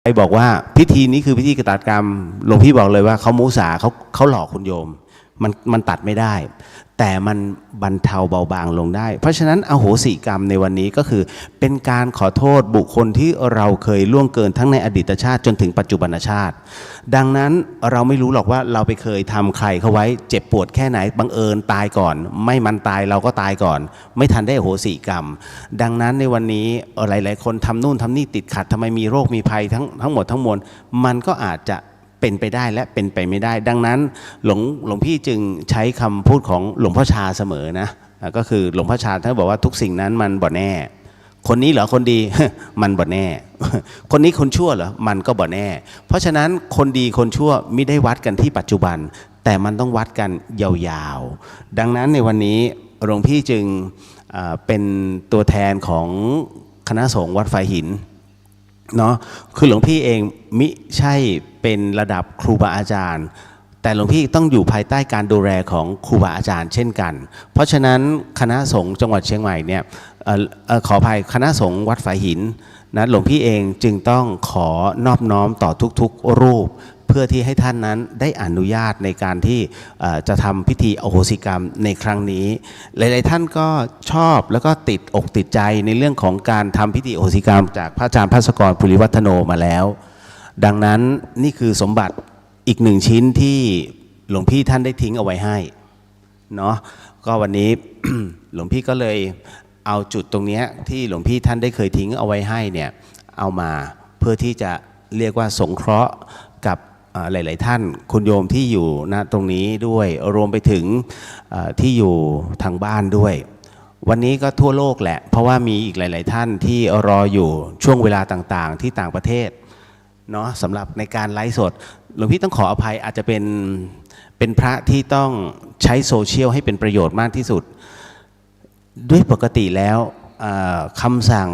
ใครบอกว่าพิธีนี้คือพิธีกตัดกรรมหลวงพี่บอกเลยว่าเขามุสาเขาหลอกคุณโยมมันตัดไม่ได้แต่มันบรรเทาเบาบางลงได้เพราะฉะนั้นอโหสิกรรมในวันนี้ก็คือเป็นการขอโทษบุคคลที่เราเคยล่วงเกินทั้งในอดีตชาติจนถึงปัจจุบันชาติดังนั้นเราไม่รู้หรอกว่าเราไปเคยทำใครเขาไว้เจ็บปวดแค่ไหนบังเอิญตายก่อนไม่มันตายเราก็ตายก่อนไม่ทันได้อโหสิกรรมดังนั้นในวันนี้หลายๆคนทำนู่นทำนี่ติดขัดทำไมมีโรคมีภัยทั้งหมดทั้งมวลมันก็อาจจะเป็นไปได้และเป็นไปไม่ได้ดังนั้นหลวงพี่จึงใช้คำพูดของหลวงพ่อชาเสมอนะก็คือหลวงพ่อชาท่านบอกว่าทุกสิ่งนั้นมันบ่แน่คนนี้เหรอคนดี มันบ่แน่ คนนี้คนชั่วเหรอมันก็บ่แน่เพราะฉะนั้นคนดีคนชั่วไม่ได้วัดกันที่ปัจจุบันแต่มันต้องวัดกันยาวๆดังนั้นในวันนี้หลวงพี่จึงเป็นตัวแทนของคณะสงฆ์วัดฝายหินเนาะคือหลวงพี่เองมิใช่เป็นระดับครูบาอาจารย์แต่หลวงพี่ต้องอยู่ภายใต้การดูแลของครูบาอาจารย์เช่นกันเพราะฉะนั้นคณะสงฆ์จังหวัดเชียงใหม่เนี่ยขออภัยคณะสงฆ์วัดฝายหินนะหลวงพี่เองจึงต้องขอนอบน้อมต่อทุกๆรูปเพื่อที่ให้ท่านนั้นได้อนุญาตในการที่จะทำพิธีอโหสิกรรมในครั้งนี้หลายๆท่านก็ชอบแล้วก็ติดอกติดใจในเรื่องของการทำพิธีอโหสิกรรมจากพระอาจารย์ภัสกร ภูริวัฒโนมาแล้วดังนั้นนี่คือสมบัติอีกหนึ่งชิ้นที่หลวงพี่ท่านได้ทิ้งเอาไว้ให้เนาะก็วันนี้ หลวงพี่ก็เลยเอาจุดตรงนี้ที่หลวงพี่ท่านได้เคยทิ้งเอาไว้ให้เนี่ยเอามาเพื่อที่จะเรียกว่าสงเคราะห์กับหลายๆท่านคุณโยมที่อยู่ณตรงนี้ด้วยรวมไปถึงที่อยู่ทางบ้านด้วยวันนี้ก็ทั่วโลกแหละเพราะว่ามีอีกหลายๆท่านที่รออยู่ช่วงเวลาต่างๆที่ต่างประเทศเนาะสำหรับในการไลฟ์สดหลวงพี่ต้องขออภัยอาจจะเป็นพระที่ต้องใช้โซเชียลให้เป็นประโยชน์มากที่สุดด้วยปกติแล้วคำสั่ง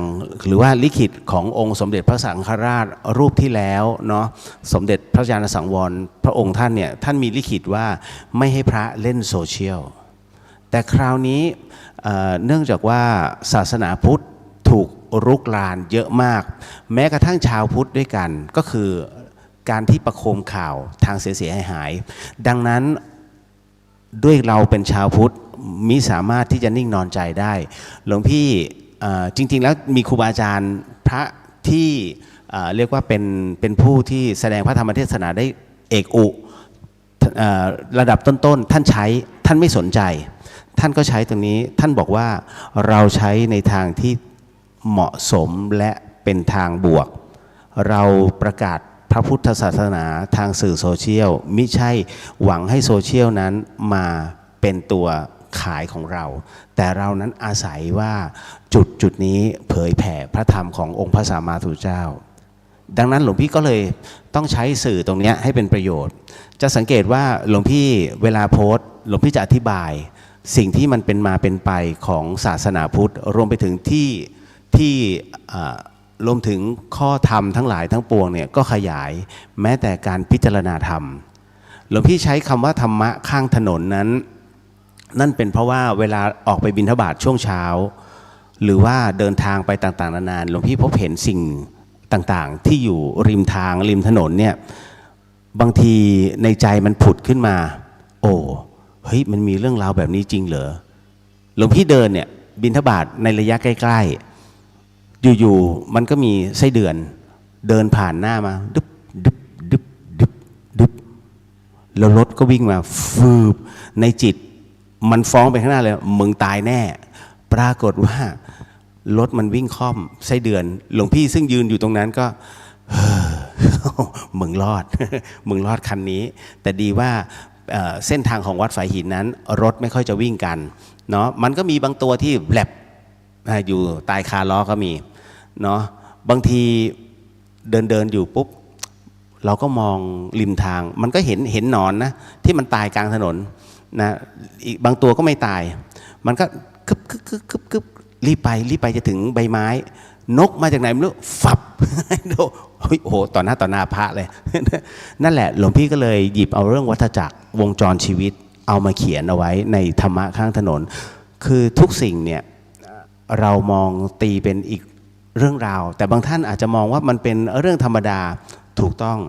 หรือว่าลิขิตขององค์สมเด็จพระสังฆราชรูปที่แล้วเนาะสมเด็จพระญาณสังวรพระองค์ท่านเนี่ยท่านมีลิขิตว่าไม่ให้พระเล่นโซเชียลแต่คราวนี้เนื่องจากว่าศาสนาพุทธถูกรุกรานเยอะมากแม้กระทั่งชาวพุทธด้วยกันก็คือการที่ประโคมข่าวทางเสียหายดังนั้นด้วยเราเป็นชาวพุทธมิสามารถที่จะนิ่งนอนใจได้หลวงพี่จริงๆแล้วมีครูบาอาจารย์พระที่เรียกว่าเป็นผู้ที่แสดงพระธรรมเทศนาได้เอกอุระดับต้นๆท่านใช้ท่านไม่สนใจท่านก็ใช้ตรงนี้ท่านบอกว่าเราใช้ในทางที่เหมาะสมและเป็นทางบวกเราประกาศพระพุทธศาสนาทางสื่อโซเชียลมิใช่หวังให้โซเชียลนั้นมาเป็นตัวขายของเราแต่เรานั้นอาศัยว่าจุดนี้เผยแผ่พระธรรมขององค์พระสัมมาสัมพุทธเจ้าดังนั้นหลวงพี่ก็เลยต้องใช้สื่อตรงนี้ให้เป็นประโยชน์จะสังเกตว่าหลวงพี่เวลาโพสต์หลวงพี่จะอธิบายสิ่งที่มันเป็นมาเป็นไปของศาสนาพุทธรวมไปถึงที่รวมถึงข้อธรรมทั้งหลายทั้งปวงเนี่ยก็ขยายแม้แต่การพิจารณาธรรมหลวงพี่ใช้คำว่าธรรมะข้างถนนนั้นนั่นเป็นเพราะว่าเวลาออกไปบิณฑบาตช่วงเช้าหรือว่าเดินทางไปต่างๆนานาหลวงพี่พบเห็นสิ่งต่างๆที่อยู่ริมทางริมถนนเนี่ยบางทีในใจมันผุดขึ้นมาโอ้เฮ้ยมันมีเรื่องราวแบบนี้จริงเหรอหลวงพี่เดินเนี่ยบิณฑบาตในระยะใกล้ๆอยู่ๆมันก็มีไส้เดือนเดินผ่านหน้ามาดึบดึบดึบดึบดึบแล้วรถก็วิ่งมาฟืบในจิตมันฟ้องไปข้างหน้าเลยมึงตายแน่ปรากฏว่ารถมันวิ่งค่อมไส้เดือนหลวงพี่ซึ่งยืนอยู่ตรงนั้นก็มึงรอด มึงรอดคันนี้แต่ดีว่าเส้นทางของวัดฝายหินนั้นรถไม่ค่อยจะวิ่งกันเนาะมันก็มีบางตัวที่แลบอยู่ตายคาล้อก็มีเนาะบางทีเดินอยู่ปุ๊บเราก็มองริมทางมันก็เห็นหนอนนะที่มันตายกลางถนนนะอีกบางตัวก็ไม่ตายมันก็กึบรีบไปจะถึงใบไม้นกมาจากไหนไม่รู้ฝับโอ้โหต่อหน้าพระเลย นั่นแหละหลวงพี่ก็เลยหยิบเอาเรื่องวัฏจักรวงจรชีวิตเอามาเขียนเอาไว้ในธรรมะข้างถนนคือทุกสิ่งเนี่ยเรามองตีเป็น เรื่องราวแต่บางท่านอาจจะมองว่ามันเป็นเรื่องธรรมดาถูกต้อง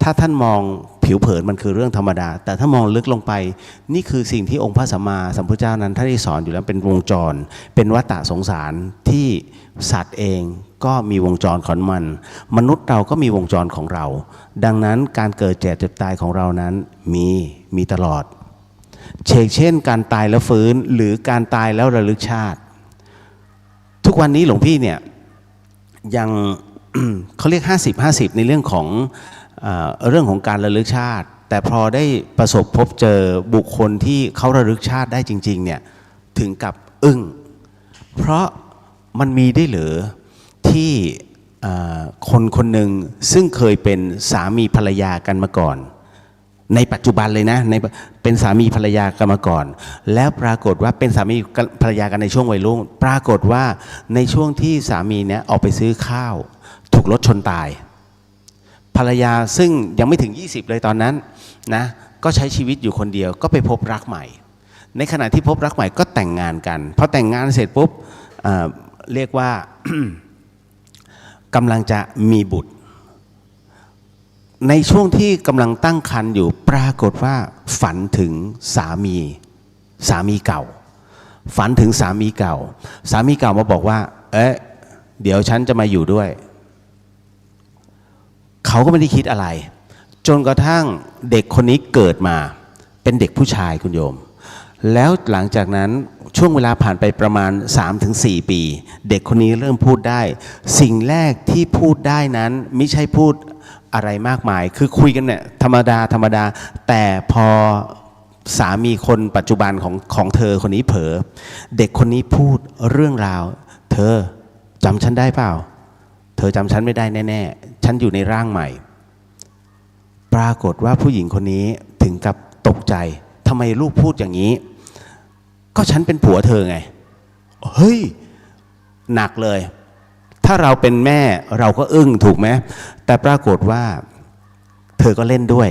ถ้าท่านมองผิวเผินมันคือเรื่องธรรมดาแต่ถ้ามองลึกลงไปนี่คือสิ่งที่องค์พระสัมมาสัมพุทธเจ้านั้นท่านได้สอนอยู่แล้วเป็นวงจรเป็นวัฏสงสารที่สัตว์เองก็มีวงจรของมันมนุษย์เราก็มีวงจรของเราดังนั้นการเกิดแก่เจ็บตายของเรานั้นมีตลอดเช่นการตายแล้วฟื้นหรือการตายแล้วระลึกชาติทุกวันนี้หลวงพี่เนี่ยยัง เขาเรียก50-50ในเรื่องของการระลึกชาติแต่พอได้ประสบพบเจอบุคคลที่เขาระลึกชาติได้จริงๆเนี่ยถึงกับอึ้งเพราะมันมีได้เหรือที่คนหนึ่งซึ่งเคยเป็นสามีภรรยากันมาก่อนในปัจจุบันเลยนะเป็นสามีภรรยากันมาก่อนแล้วปรากฏว่าเป็นสามีภรรยากันในช่วงวัยรุ่นปรากฏว่าในช่วงที่สามีเนี่ยออกไปซื้อข้าวถูกรถชนตายภรรยาซึ่งยังไม่ถึง20เลยตอนนั้นนะก็ใช้ชีวิตอยู่คนเดียวก็ไปพบรักใหม่ในขณะที่พบรักใหม่ก็แต่งงานกันพอแต่งงานเสร็จปุ๊บเรียกว่า กำลังจะมีบุตรในช่วงที่กำลังตั้งครรภ์อยู่ปรากฏว่าฝันถึงสามีเก่าฝันถึงสามีเก่ามาบอกว่าเดี๋ยวฉันจะมาอยู่ด้วยเขาก็ไม่ได้คิดอะไรจนกระทั่งเด็กคนนี้เกิดมาเป็นเด็กผู้ชายคุณโยมแล้วหลังจากนั้นช่วงเวลาผ่านไปประมาณ 3-4 ปีเด็กคนนี้เริ่มพูดได้สิ่งแรกที่พูดได้นั้นไม่ใช่พูดอะไรมากมายคือคุยกันเนี่ยธรรมดาแต่พอสามีคนปัจจุบันของเธอคนนี้เผลอเด็กคนนี้พูดเรื่องราวเธอจำฉันได้เปล่าเธอจำฉันไม่ได้แน่ๆฉันอยู่ในร่างใหม่ปรากฏว่าผู้หญิงคนนี้ถึงกับตกใจทำไมลูกพูดอย่างนี้ก็ฉันเป็นผัวเธอไงเฮ้ยหนักเลยถ้าเราเป็นแม่เราก็อึ้งถูกไหมแต่ปรากฏว่าเธอก็เล่นด้วย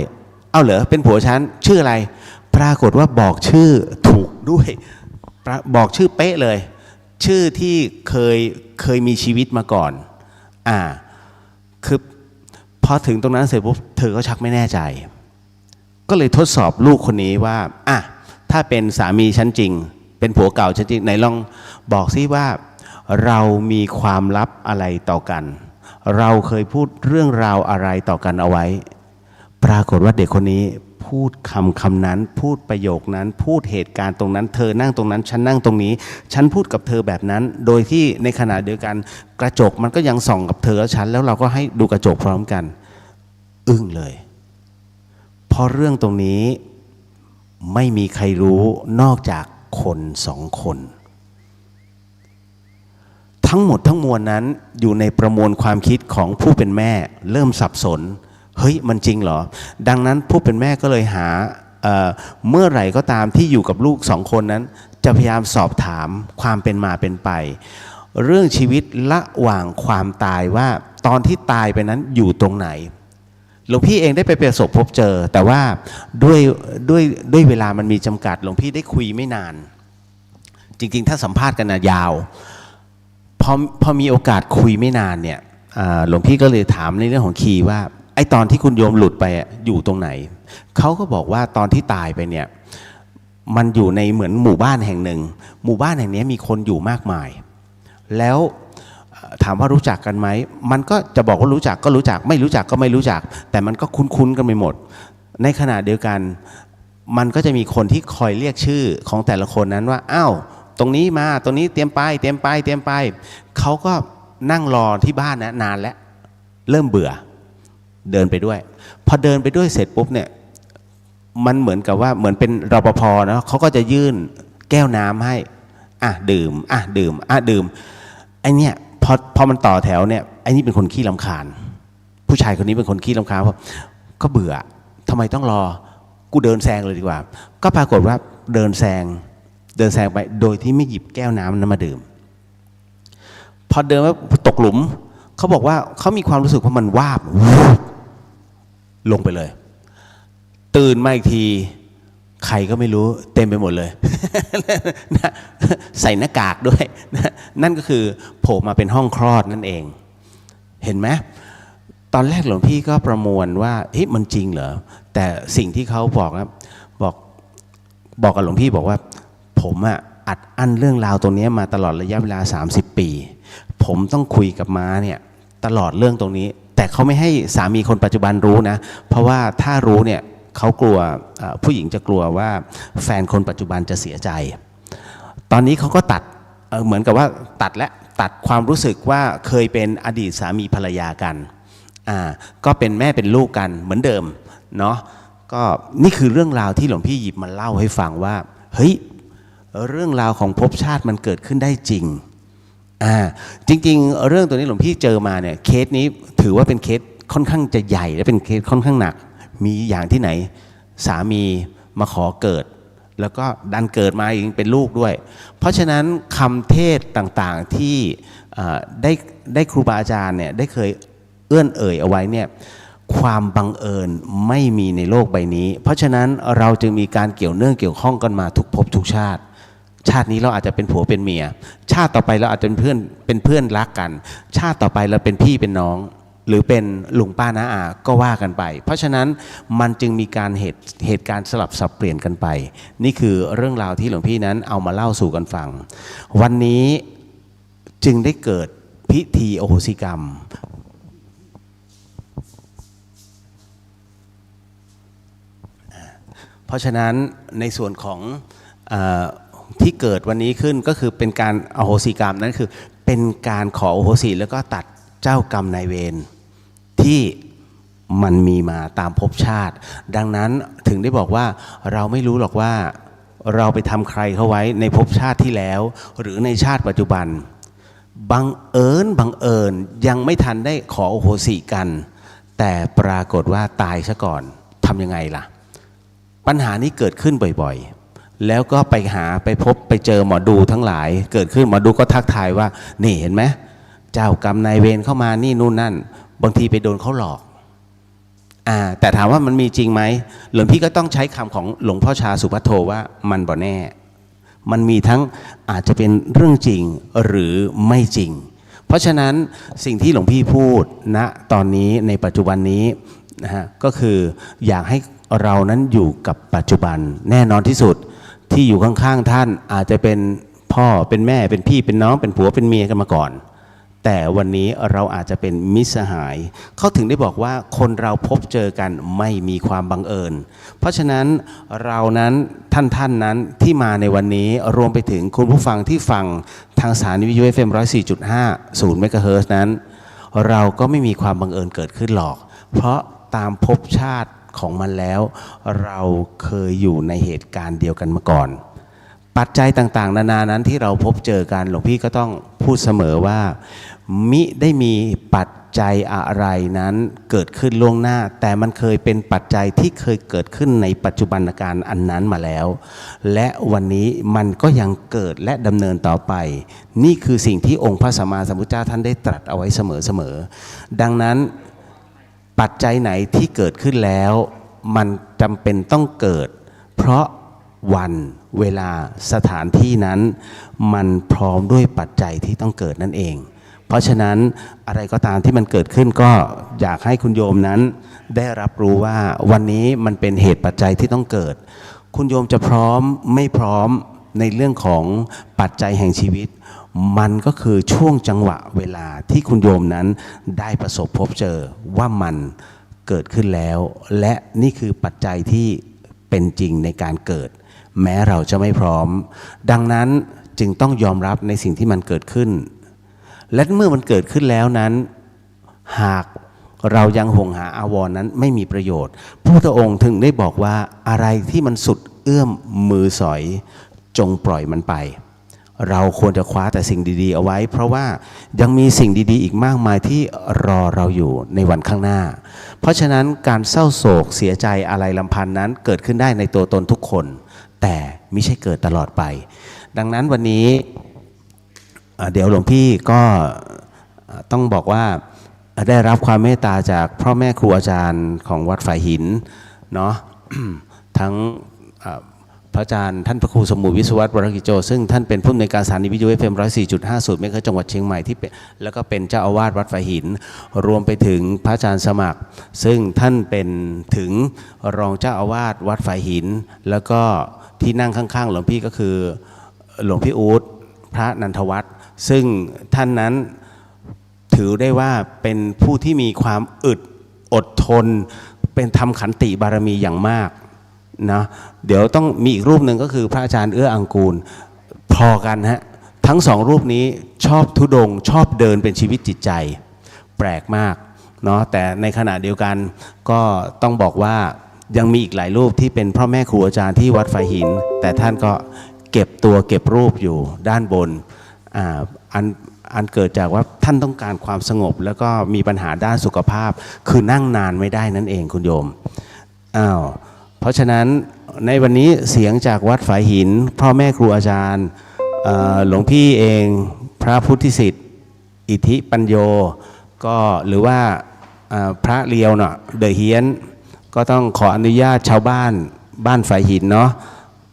เอาเหรอเป็นผัวฉันชื่ออะไรปรากฏว่าบอกชื่อถูกด้วยบอกชื่อเป๊ะเลยชื่อที่เคยมีชีวิตมาก่อนคือพอถึงตรงนั้นเสร็จปุ๊บเธอก็ชักไม่แน่ใจก็เลยทดสอบลูกคนนี้ว่าถ้าเป็นสามีฉันจริงเป็นผัวเก่าฉันจริงไหนลองบอกซิว่าเรามีความลับอะไรต่อกันเราเคยพูดเรื่องราวอะไรต่อกันเอาไว้ปรากฏว่าเด็กคนนี้พูดคำนั้นพูดประโยคนั้นพูดเหตุการณ์ตรงนั้นเธอนั่งตรงนั้นฉันนั่งตรงนี้ฉันพูดกับเธอแบบนั้นโดยที่ในขณะเดียวกันกระจกมันก็ยังส่องกับเธอและฉันแล้วเราก็ให้ดูกระจกพร้อมกันอึ้งเลยเพราะเรื่องตรงนี้ไม่มีใครรู้นอกจากคน2 คนทั้งหมดทั้งมวลนั้นอยู่ในประมวลความคิดของผู้เป็นแม่เริ่มสับสนเฮ้ยมันจริงเหรอดังนั้นผู้เป็นแม่ก็เลยหาเมื่อไหร่ก็ตามที่อยู่กับลูก2 คนนั้นจะพยายามสอบถามความเป็นมาเป็นไปเรื่องชีวิตระหว่างความตายว่าตอนที่ตายไปนั้นอยู่ตรงไหนหลวงพี่เองได้ไปประสบพบเจอแต่ว่าด้วยเวลามันมีจำกัดหลวงพี่ได้คุยไม่นานจริงๆถ้าสัมภาษณ์กันนะยาวพอมีโอกาสคุยไม่นานเนี่ยหลวงพี่ก็เลยถามในเรื่องของคีย์ว่าไอ้ตอนที่คุณโยมหลุดไปอยู่ตรงไหนเขาก็บอกว่าตอนที่ตายไปเนี่ยมันอยู่ในเหมือนหมู่บ้านแห่งหนึ่งหมู่บ้านแห่งนี้มีคนอยู่มากมายแล้วถามว่ารู้จักกันไหมมันก็จะบอกว่ารู้จักก็รู้จักไม่รู้จักก็ไม่รู้จักแต่มันก็คุ้นๆกันไปหมดในขณะเดียวกันมันก็จะมีคนที่คอยเรียกชื่อของแต่ละคนนั้นว่าอ้าวตรงนี้มาตรงนี้เตรียมไปเขาก็นั่งรอที่บ้านนะนานแล้วเริ่มเบื่อเดินไปด้วยพอเดินไปด้วยเสร็จปุ๊บเนี่ยมันเหมือนกับว่าเหมือนเป็นรปภนะเขาก็จะยื่นแก้วน้ำให้ดื่มไอเนี่ยพอมันต่อแถวเนี่ยไอนี่เป็นคนขี้รำคาญผู้ชายคนนี้เป็นคนขี้รำคาญเพราะก็เบื่อทำไมต้องรอกูเดินแซงเลยดีกว่าก็ปรากฏว่าเดินแซงไปโดยที่ไม่หยิบแก้วน้ำนั้นมาดื่มพอเดินว่าตกหลุมเขาบอกว่าเขามีความรู้สึกว่ามันวาบลงไปเลยตื่นมาอีกที ใครก็ไม่รู้เต็มไปหมดเลย ใส่หน้ากากด้วยนั่นก็คือโผล่มาเป็นห้องคลอดนั่นเองเห็นไหมตอนแรกหลวงพี่ก็ประมวลว่าเฮ้ยมันจริงเหรอแต่สิ่งที่เขาบอกนะบอกกับหลวงพี่บอกว่าผมอะอัดอั้นเรื่องราวตรงนี้มาตลอดระยะเวลา30 ปีผมต้องคุยกับม้าเนี่ยตลอดเรื่องตรงนี้แต่เขาไม่ให้สามีคนปัจจุบันรู้นะเพราะว่าถ้ารู้เนี่ยเขากลัวผู้หญิงจะกลัวว่าแฟนคนปัจจุบันจะเสียใจตอนนี้เขาก็ตัดเหมือนกับว่าตัดความรู้สึกว่าเคยเป็นอดีตสามีภรรยากันก็เป็นแม่เป็นลูกกันเหมือนเดิมเนาะก็นี่คือเรื่องราวที่หลวงพี่หยิบมาเล่าให้ฟังว่าเฮ้ยเรื่องราวของภพชาติมันเกิดขึ้นได้จริงจริงๆเรื่องตัวนี้หลวงพี่เจอมาเนี่ยเคสนี้ถือว่าเป็นเคสค่อนข้างจะใหญ่และเป็นเคสค่อนข้างหนักมีอย่างที่ไหนสามีมาขอเกิดแล้วก็ดันเกิดมาอีกเป็นลูกด้วยเพราะฉะนั้นคำเทศต่างๆที่ได้ครูบาอาจารย์เนี่ยได้เคยเอื้อนเอ่ยเอาไว้เนี่ยความบังเอิญไม่มีในโลกใบนี้เพราะฉะนั้นเราจึงมีการเกี่ยวเนื่องเกี่ยวข้องกันมาทุกภพทุกชาตินี้เราอาจจะเป็นผัวเป็นเมียชาติต่อไปเราอาจจะเป็นเพื่อนรักกันชาติต่อไปเราเป็นพี่เป็นน้องหรือเป็นลุงป้าน้าอาก็ว่ากันไปเพราะฉะนั้นมันจึงมีการเหตุการณ์สลับสับเปลี่ยนกันไปนี่คือเรื่องราวที่หลวงพี่นั้นเอามาเล่าสู่กันฟังวันนี้จึงได้เกิดพิธีอโหสิกรรมเพราะฉะนั้นในส่วนของที่เกิดวันนี้ขึ้นก็คือเป็นการอโหสิกรรมนั้นคือเป็นการขออโหสิแล้วก็ตัดเจ้ากรรมนายเวรที่มันมีมาตามภพชาติดังนั้นถึงได้บอกว่าเราไม่รู้หรอกว่าเราไปทำใครเขาไว้ในภพชาติที่แล้วหรือในชาติปัจจุบันบังเอิญยังไม่ทันได้ขออโหสิกันแต่ปรากฏว่าตายซะก่อนทำยังไงล่ะปัญหานี้เกิดขึ้นบ่อยๆแล้วก็ไปพบไปเจอหมอดูทั้งหลายเกิดขึ้นหมอดูก็ทักทายว่านี่เห็นไหมเจ้ากรรมนายเวรเข้ามานี่นู่นนั่นบางทีไปโดนเขาหลอกแต่ถามว่ามันมีจริงไหมหลวงพี่ก็ต้องใช้คำของหลวงพ่อชาสุภัทโทว่ามันบ่แน่มันมีทั้งอาจจะเป็นเรื่องจริงหรือไม่จริงเพราะฉะนั้นสิ่งที่หลวงพี่พูดณตอนนี้ในปัจจุบันนี้นะฮะก็คืออยากให้เรานั้นอยู่กับปัจจุบันแน่นอนที่สุดที่อยู่ข้างๆท่านอาจจะเป็นพ่อเป็นแม่เป็นพี่เป็นน้องเป็นผัวเป็นเมียกันมาก่อนแต่วันนี้เราอาจจะเป็นมิตรสหายเขาถึงได้บอกว่าคนเราพบเจอกันไม่มีความบังเอิญเพราะฉะนั้นเรานั้นท่านนั้นที่มาในวันนี้รวมไปถึงคุณผู้ฟังที่ฟังทางสถานีวิทยุ FM 104.50 เมกะเฮิรตซ์นั้นเราก็ไม่มีความบังเอิญเกิดขึ้นหรอกเพราะตามภพชาติของมันแล้วเราเคยอยู่ในเหตุการณ์เดียวกันมาก่อนปัจจัยต่างๆนานานั้นที่เราพบเจอกันหลวงพี่ก็ต้องพูดเสมอว่ามิได้มีปัจจัยอะไรนั้นเกิดขึ้นล่วงหน้าแต่มันเคยเป็นปัจจัยที่เคยเกิดขึ้นในปัจจุบันการอันนั้นมาแล้วและวันนี้มันก็ยังเกิดและดำเนินต่อไปนี่คือสิ่งที่องค์พระสัมมาสัมพุทธเจ้าท่านได้ตรัสเอาไว้เสมอดังนั้นปัจจัยไหนที่เกิดขึ้นแล้วมันจำเป็นต้องเกิดเพราะวันเวลาสถานที่นั้นมันพร้อมด้วยปัจจัยที่ต้องเกิดนั่นเองเพราะฉะนั้นอะไรก็ตามที่มันเกิดขึ้นก็อยากให้คุณโยมนั้นได้รับรู้ว่าวันนี้มันเป็นเหตุปัจจัยที่ต้องเกิดคุณโยมจะพร้อมไม่พร้อมในเรื่องของปัจจัยแห่งชีวิตมันก็คือช่วงจังหวะเวลาที่คุณโยมนั้นได้ประสบพบเจอว่ามันเกิดขึ้นแล้วและนี่คือปัจจัยที่เป็นจริงในการเกิดแม้เราจะไม่พร้อมดังนั้นจึงต้องยอมรับในสิ่งที่มันเกิดขึ้นและเมื่อมันเกิดขึ้นแล้วนั้นหากเรายังห่วงหาอาวรณ์นั้นไม่มีประโยชน์พระพุทธองค์ถึงได้บอกว่าอะไรที่มันสุดเอื้อมมือสอยจงปล่อยมันไปเราควรจะคว้าแต่สิ่งดีๆเอาไว้เพราะว่ายังมีสิ่งดีๆอีกมากมายที่รอเราอยู่ในวันข้างหน้าเพราะฉะนั้นการเศร้าโศกเสียใจอะไรลำพันธ์นั้นเกิดขึ้นได้ในตัวตนทุกคนแต่ไม่ใช่เกิดตลอดไปดังนั้นวันนี้เดี๋ยวหลวงพี่ก็ต้องบอกว่าได้รับความเมตตาจากพ่อแม่ครูอาจารย์ของวัดฝ่ายหินเนาะทั้ง พระอาจารย์ท่านพระครูสมุวิศวัตรวรกิจโจซึ่งท่านเป็นผู้อำนวยการสถานีวิทยุ FM 104.50เมกะเฮิรตซ์จังหวัดเชียงใหม่ที่เป็นแล้วก็เป็นเจ้าอาวาสวัดฝายหินรวมไปถึงพระอาจารย์สมัครซึ่งท่านเป็นถึงรองเจ้าอาวาสวัดฝายหินแล้วก็ที่นั่งข้างๆหลวงพี่ก็คือหลวงพี่อู๊ดพระนันทวัฒน์ซึ่งท่านนั้นถือได้ว่าเป็นผู้ที่มีความอึดอดทนเป็นทำขันติบารมีอย่างมากนะเดี๋ยวต้องมีอีกรูปหนึ่งก็คือพระอาจารย์เอื้ออังกูลพอกันฮะทั้งสองรูปนี้ชอบธุดงค์ชอบเดินเป็นชีวิตจิตใจแปลกมากเนาะแต่ในขณะเดียวกันก็ต้องบอกว่ายังมีอีกหลายรูปที่เป็นพ่อแม่ครูอาจารย์ที่วัดฝายหินแต่ท่านก็เก็บตัวเก็บรูปอยู่ด้านบนอันเกิดจากว่าท่านต้องการความสงบแล้วก็มีปัญหาด้านสุขภาพคือนั่งนานไม่ได้นั่นเองคุณโยมเพราะฉะนั้นในวันนี้เสียงจากวัดฝายหินพ่อแม่ครูอาจารย์หลวงพี่เองพระพุทธิสิทธิ์อิทธิปัญโยก็หรือว่าพระเลียวเนาะเดอะเฮียนก็ต้องขออนุญาตชาวบ้านฝายหินเนาะ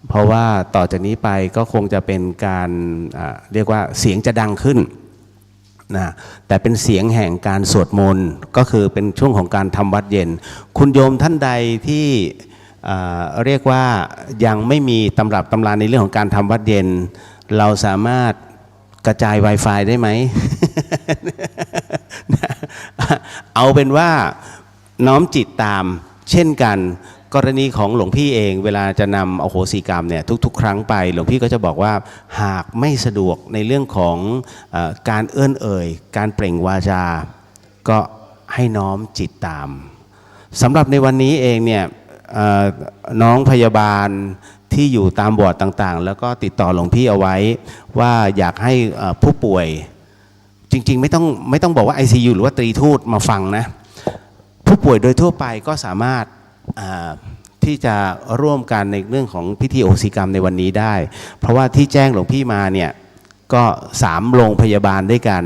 เพราะว่าต่อจากนี้ไปก็คงจะเป็นการเรียกว่าเสียงจะดังขึ้นนะแต่เป็นเสียงแห่งการสวดมนต์ก็คือเป็นช่วงของการทำวัดเย็นคุณโยมท่านใดที่เรียกว่ายังไม่มีตำรับตำราในเรื่องของการทำวัดเย็นเราสามารถกระจาย Wi-Fi ได้ไหม เอาเป็นว่าน้อมจิตตามเช่นกันกรณีของหลวงพี่เองเวลาจะนำอโหสิกรรมเนี่ยทุกๆครั้งไปหลวงพี่ก็จะบอกว่าหากไม่สะดวกในเรื่องของการเอื้อนเอ่ยการเปล่งวาจาก็ให้น้อมจิตตามสำหรับในวันนี้เองเนี่ยน้องพยาบาลที่อยู่ตามบอร์ดต่างๆแล้วก็ติดต่อหลวงพี่เอาไว้ว่าอยากให้ผู้ป่วยจริงๆไม่ต้องบอกว่า ICU หรือว่าตรีทูตมาฟังนะผู้ป่วยโดยทั่วไปก็สามารถที่จะร่วมกันในเรื่องของพิธีโอสิกรรมในวันนี้ได้เพราะว่าที่แจ้งหลวงพี่มาเนี่ยก็3โรงพยาบาลด้วยกัน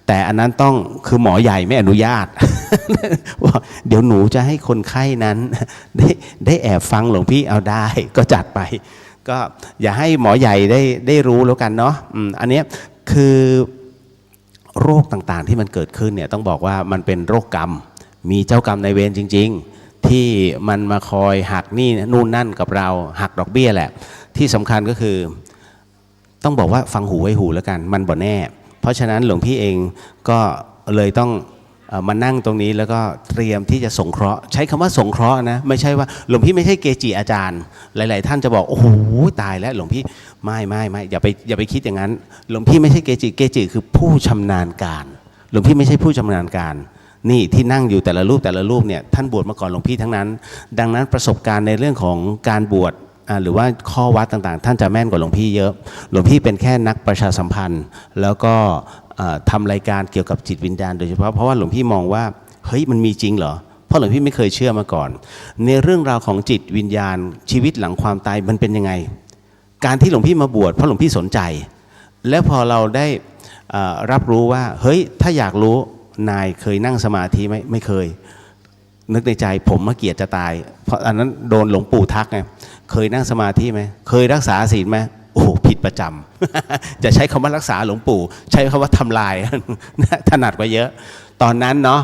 แต่อันนั้นต้องคือหมอใหญ่ไม่อนุญาต ว่าเดี๋ยวหนูจะให้คนไข้นั้นได้แอบฟังหลวงพี่เอาได้ก็จัดไปก็อย่าให้หมอใหญ่ได้รู้แล้วกันเนาะอันนี้คือโรคต่างๆที่มันเกิดขึ้นเนี่ยต้องบอกว่ามันเป็นโรคกรรมมีเจ้ากรรมนายเวรจริงๆที่มันมาคอยหักนี่นู่นนั่นกับเราหักดอกเบี้ยแหละที่สำคัญก็คือต้องบอกว่าฟังหูไว้หูแล้วกันมันบ่แน่เพราะฉะนั้นหลวงพี่เองก็เลยต้องมานั่งตรงนี้แล้วก็เตรียมที่จะสงเคราะห์ใช้คำว่าสงเคราะห์นะไม่ใช่ว่าหลวงพี่ไม่ใช่เกจิอาจารย์หลายๆท่านจะบอกโอ้โหตายแล้วหลวงพี่ไม่อย่าไปคิดอย่างนั้นหลวงพี่ไม่ใช่เกจิคือผู้ชำนาญการหลวงพี่ไม่ใช่ผู้ชำนาญการนี่ที่นั่งอยู่แต่ละรูปเนี่ยท่านบวชมาก่อนหลวงพี่ทั้งนั้นดังนั้นประสบการณ์ในเรื่องของการบวชหรือว่าข้อวัดต่างๆท่านจะแม่นกว่าหลวงพี่เยอะหลวงพี่เป็นแค่นักประชาสัมพันธ์แล้วก็ทำรายการเกี่ยวกับจิตวิญญาณโดยเฉพาะเพราะว่าหลวงพี่มองว่าเฮ้ยมันมีจริงเหรอเพราะหลวงพี่ไม่เคยเชื่อมาก่อนในเรื่องราวของจิตวิญญาณชีวิตหลังความตายมันเป็นยังไงการที่หลวงพี่มาบวชเพราะหลวงพี่สนใจแล้วพอเราได้รับรู้ว่าเฮ้ยถ้าอยากรู้นายเคยนั่งสมาธิไหมไม่เคยนึกในใจผมมาเกียดจะตายเพราะอันนั้นโดนหลวงปู่ทักไงเคยนั่งสมาธิไหมเคยรักษาศีลไหมโอ้ผิดประจำ จะใช้คำว่ารักษาหลวงปู่ใช้คำว่าทำลาย ถนัดกว่าเยอะตอนนั้นเนาะ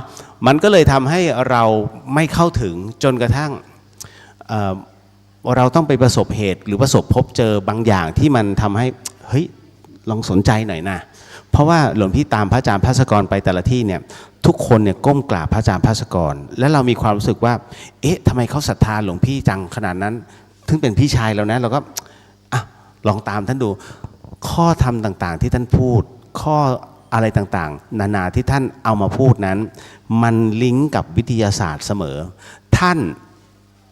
มันก็เลยทำให้เราไม่เข้าถึงจนกระทั่งเราต้องไปประสบเหตุหรือประสบพบเจอบางอย่างที่มันทำให้เฮ้ยลองสนใจหน่อยนะเพราะว่าหลวงพี่ตามพระอาจารย์ภาสกรไปแต่ละที่เนี่ยทุกคนเนี่ยก้มกราบพระอาจารย์ภาสกรและเรามีความรู้สึกว่าเอ๊ะทำไมเขาศรัทธาหลวงพี่จังขนาดนั้นถึงเป็นพี่ชายเรานะเราก็ลองตามท่านดูข้อธรรมต่างๆที่ท่านพูดข้ออะไรต่างๆนานาที่ท่านเอามาพูดนั้นมันลิงก์กับวิทยาศาสตร์เสมอท่าน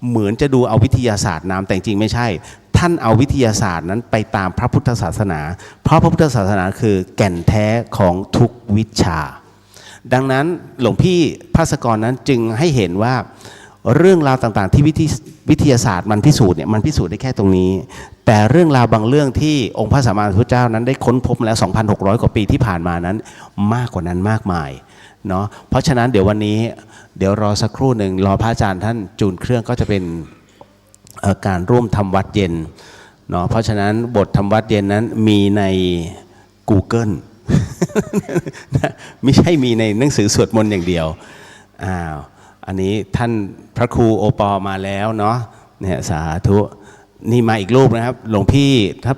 เหมือนจะดูเอาวิทยาศาสตร์นำแต่จริงไม่ใช่ท่านเอาวิทยาศาสตร์นั้นไปตามพระพุทธศาสนาเพราะพระพุทธศาสนาคือแก่นแท้ของทุกวิชาดังนั้นหลวงพี่ภาสกรนั้นจึงให้เห็นว่าเรื่องราวต่างๆที่วิทยาศาสตร์มันพิสูจน์เนี่ยมันพิสูจน์ได้แค่ตรงนี้แต่เรื่องราวบางเรื่องที่องค์พระสัมมาสัมพุทธเจ้านั้นได้ค้นพบแล้ว 2,600 กว่าปีที่ผ่านมานั้นมากกว่านั้นมากมายเนาะเพราะฉะนั้นเดี๋ยววันนี้เดี๋ยวรอสักครู่หนึ่งรอพระอาจารย์ท่านจูนเครื่องก็จะเป็นการร่วมทำวัดเย็น เนาะเพราะฉะนั้นบททำวัดเย็นนั้นมีใน Google ไม่ใช่มีในหนังสือสวดมนต์อย่างเดียวอันนี้ท่านพระครูโอปอมาแล้วเนาะเนี่ยสาธุนี่มาอีกรูปนะครับหลวงพี่ถ้า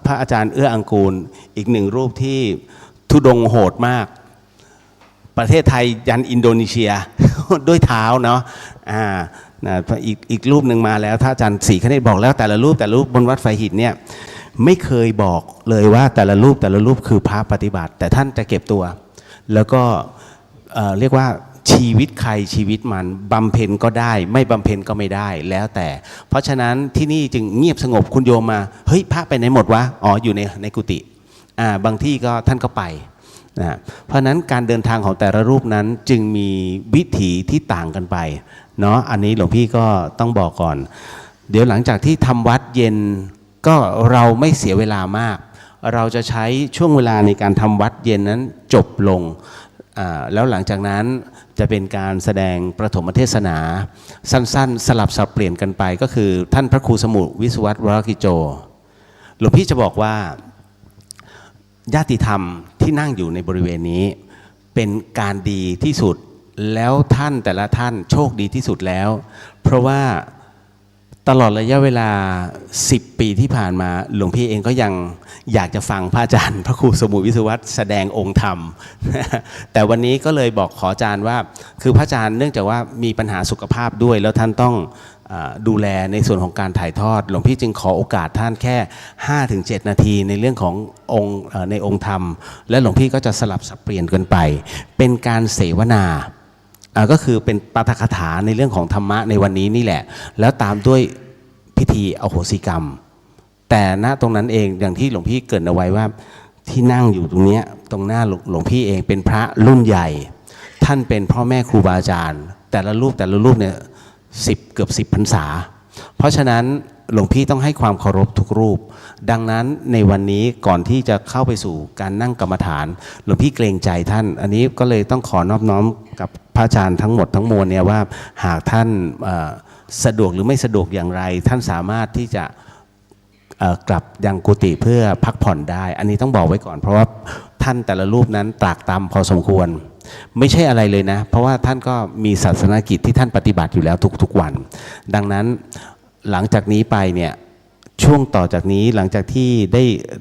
พระอาจารย์เอื้ออังกูลอีกหนึ่งรูปที่ทุดงโหดมากประเทศไทยยันอินโดนีเซีย ด้วยเท้าเนาะอีกรูปหนึ่งมาแล้วถ้าอาจารย์ศรีคเนศบอกแล้วแต่ละรูปบนวัดไฟหินเนี่ยไม่เคยบอกเลยว่าแต่ละรูปคือพระปฏิบัติแต่ท่านจะเก็บตัวแล้วก็เรียกว่าชีวิตใครชีวิตมันบำเพ็ญก็ได้ไม่บำเพ็ญก็ไม่ได้แล้วแต่เพราะฉะนั้นที่นี่จึงเงียบสงบคุณโยมมาเฮ้ยพระไปไหนหมดวะอ๋ออยู่ในกุฏิบางที่ก็ท่านก็ไปนะเพราะนั้นการเดินทางของแต่ละรูปนั้นจึงมีวิถีที่ต่างกันไปเนาะอันนี้หลวงพี่ก็ต้องบอกก่อนเดี๋ยวหลังจากที่ทำวัดเย็นก็เราไม่เสียเวลามากเราจะใช้ช่วงเวลาในการทำวัดเย็นนั้นจบลงแล้วหลังจากนั้นจะเป็นการแสดงประถมเทศนาสั้นๆสลับสับเปลี่ยนกันไปก็คือท่านพระครูสมุวิศวัตรวรกิโจหลวงพี่จะบอกว่าญาติธรรมที่นั่งอยู่ในบริเวณนี้เป็นการดีที่สุดแล้วท่านแต่ละท่านโชคดีที่สุดแล้วเพราะว่าตลอดระยะเวลา10 ปีที่ผ่านมาหลวงพี่เองก็ยังอยากจะฟังพระอาจารย์พระครูสมุวิศวัตรแสดงองค์ธรรมแต่วันนี้ก็เลยบอกขออาจารย์ว่าคือพระอาจารย์เนื่องจากว่ามีปัญหาสุขภาพด้วยแล้วท่านต้องดูแลในส่วนของการถ่ายทอดหลวงพี่จึงขอโอกาสท่านแค่ 5-7 นาทีในเรื่องขององค์ในองค์ธรรมและหลวงพี่ก็จะสลับสับเปลี่ยนกันไปเป็นการเสวนาก็คือเป็นปาฐกถาในเรื่องของธรรมะในวันนี้นี่แหละแล้วตามด้วยพิธีอโหสิกรรมแต่ณตรงนั้นเองอย่างที่หลวงพี่เกริ่นเอาไว้ว่าที่นั่งอยู่ตรงนี้ตรงหน้าหลวงพี่เองเป็นพระรุ่นใหญ่ท่านเป็นพ่อแม่ครูบาอาจารย์แต่ละรูปเนี่ยเกือบ10 พรรษาเพราะฉะนั้นหลวงพี่ต้องให้ความเคารพทุกรูปดังนั้นในวันนี้ก่อนที่จะเข้าไปสู่การนั่งกรรมฐานหลวงพี่เกรงใจท่านอันนี้ก็เลยต้องขอนอบน้อมกับพระอาจารย์ทั้งหมดทั้งมวลเนี่ยว่าหากท่านสะดวกหรือไม่สะดวกอย่างไรท่านสามารถที่จะกลับยังกุฏิเพื่อพักผ่อนได้อันนี้ต้องบอกไว้ก่อนเพราะว่าท่านแต่ละรูปนั้นตรากตรำพอสมควรไม่ใช่อะไรเลยนะเพราะว่าท่านก็มีศาสนกิจที่ท่านปฏิบัติอยู่แล้วทุกๆวันดังนั้นหลังจากนี้ไปเนี่ยช่วงต่อจากนี้หลังจากที่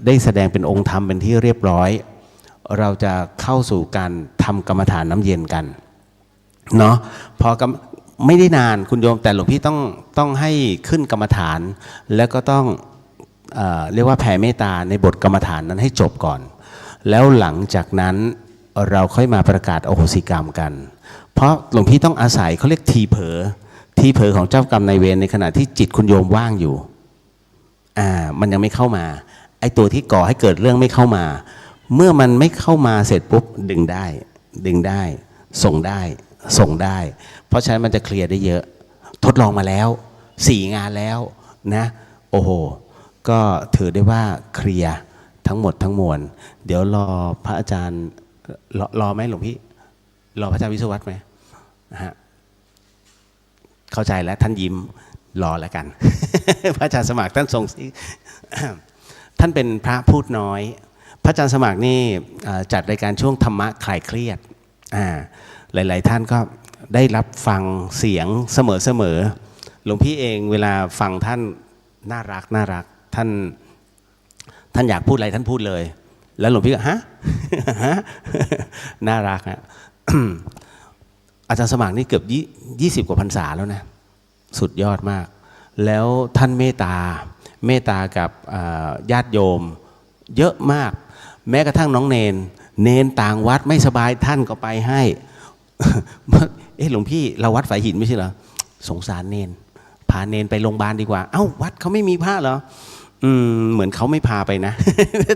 ได้แสดงเป็นองค์ธรรมเป็นที่เรียบร้อยเราจะเข้าสู่การทำกรรมฐานน้ำเย็นกันเนาะพอไม่ได้นานคุณโยมแต่หลวงพี่ต้องให้ขึ้นกรรมฐานแล้วก็ต้องเรียกว่าแผ่เมตตาในบทกรรมฐานนั้นให้จบก่อนแล้วหลังจากนั้นเราค่อยมาประกาศอโหสิกรรมกันเพราะหลวงพี่ต้องอาศัยเขาเรียกทีเผลอของเจ้ากรรมนายเวรในขณะที่จิตคุณโยมว่างอยู่มันยังไม่เข้ามาไอ้ตัวที่ก่อให้เกิดเรื่องไม่เข้ามาเมื่อมันไม่เข้ามาเสร็จปุ๊บดึงได้ส่งได้เพราะฉะนั้นมันจะเคลียร์ได้เยอะทดลองมาแล้ว4 งานแล้วนะโอ้โหก็ถือได้ว่าเคลียร์ทั้งหมดทั้งมวลเดี๋ยวรอพระอาจารย์รอไหมหลวงพี่รอพระอาจารย์วิศวัตรไหมนะฮะเข้าใจแล้วท่านยิ้มรอแล้วกัน พระอาจารย์สมัครท่านทรงท่านเป็นพระพูดน้อยพระอาจารย์สมัครนี่จัดรายการช่วงธรรมะคลายเครียดหลายๆท่านก็ได้รับฟังเสียงเสมอหลวงพี่เองเวลาฟังท่านน่ารักท่านอยากพูดอะไรท่านพูดเลยแล้วหลวงพี่ก็ฮะ น่ารักอะอาจารย์สมัครนี่เกือบ20 กว่าพรรษาแล้วนะสุดยอดมากแล้วท่านเมตตากับญาติโยมเยอะมากแม้กระทั่งน้องเนนต่างวัดไม่สบายท่านก็ไปให้หลวงพี่เราวัดฝายหินไม่ใช่เหรอสงสารเนนพาเนนไปโรงพยาบาลดีกว่าเอ้าวัดเขาไม่มีพระเหรอเหมือนเขาไม่พาไปนะ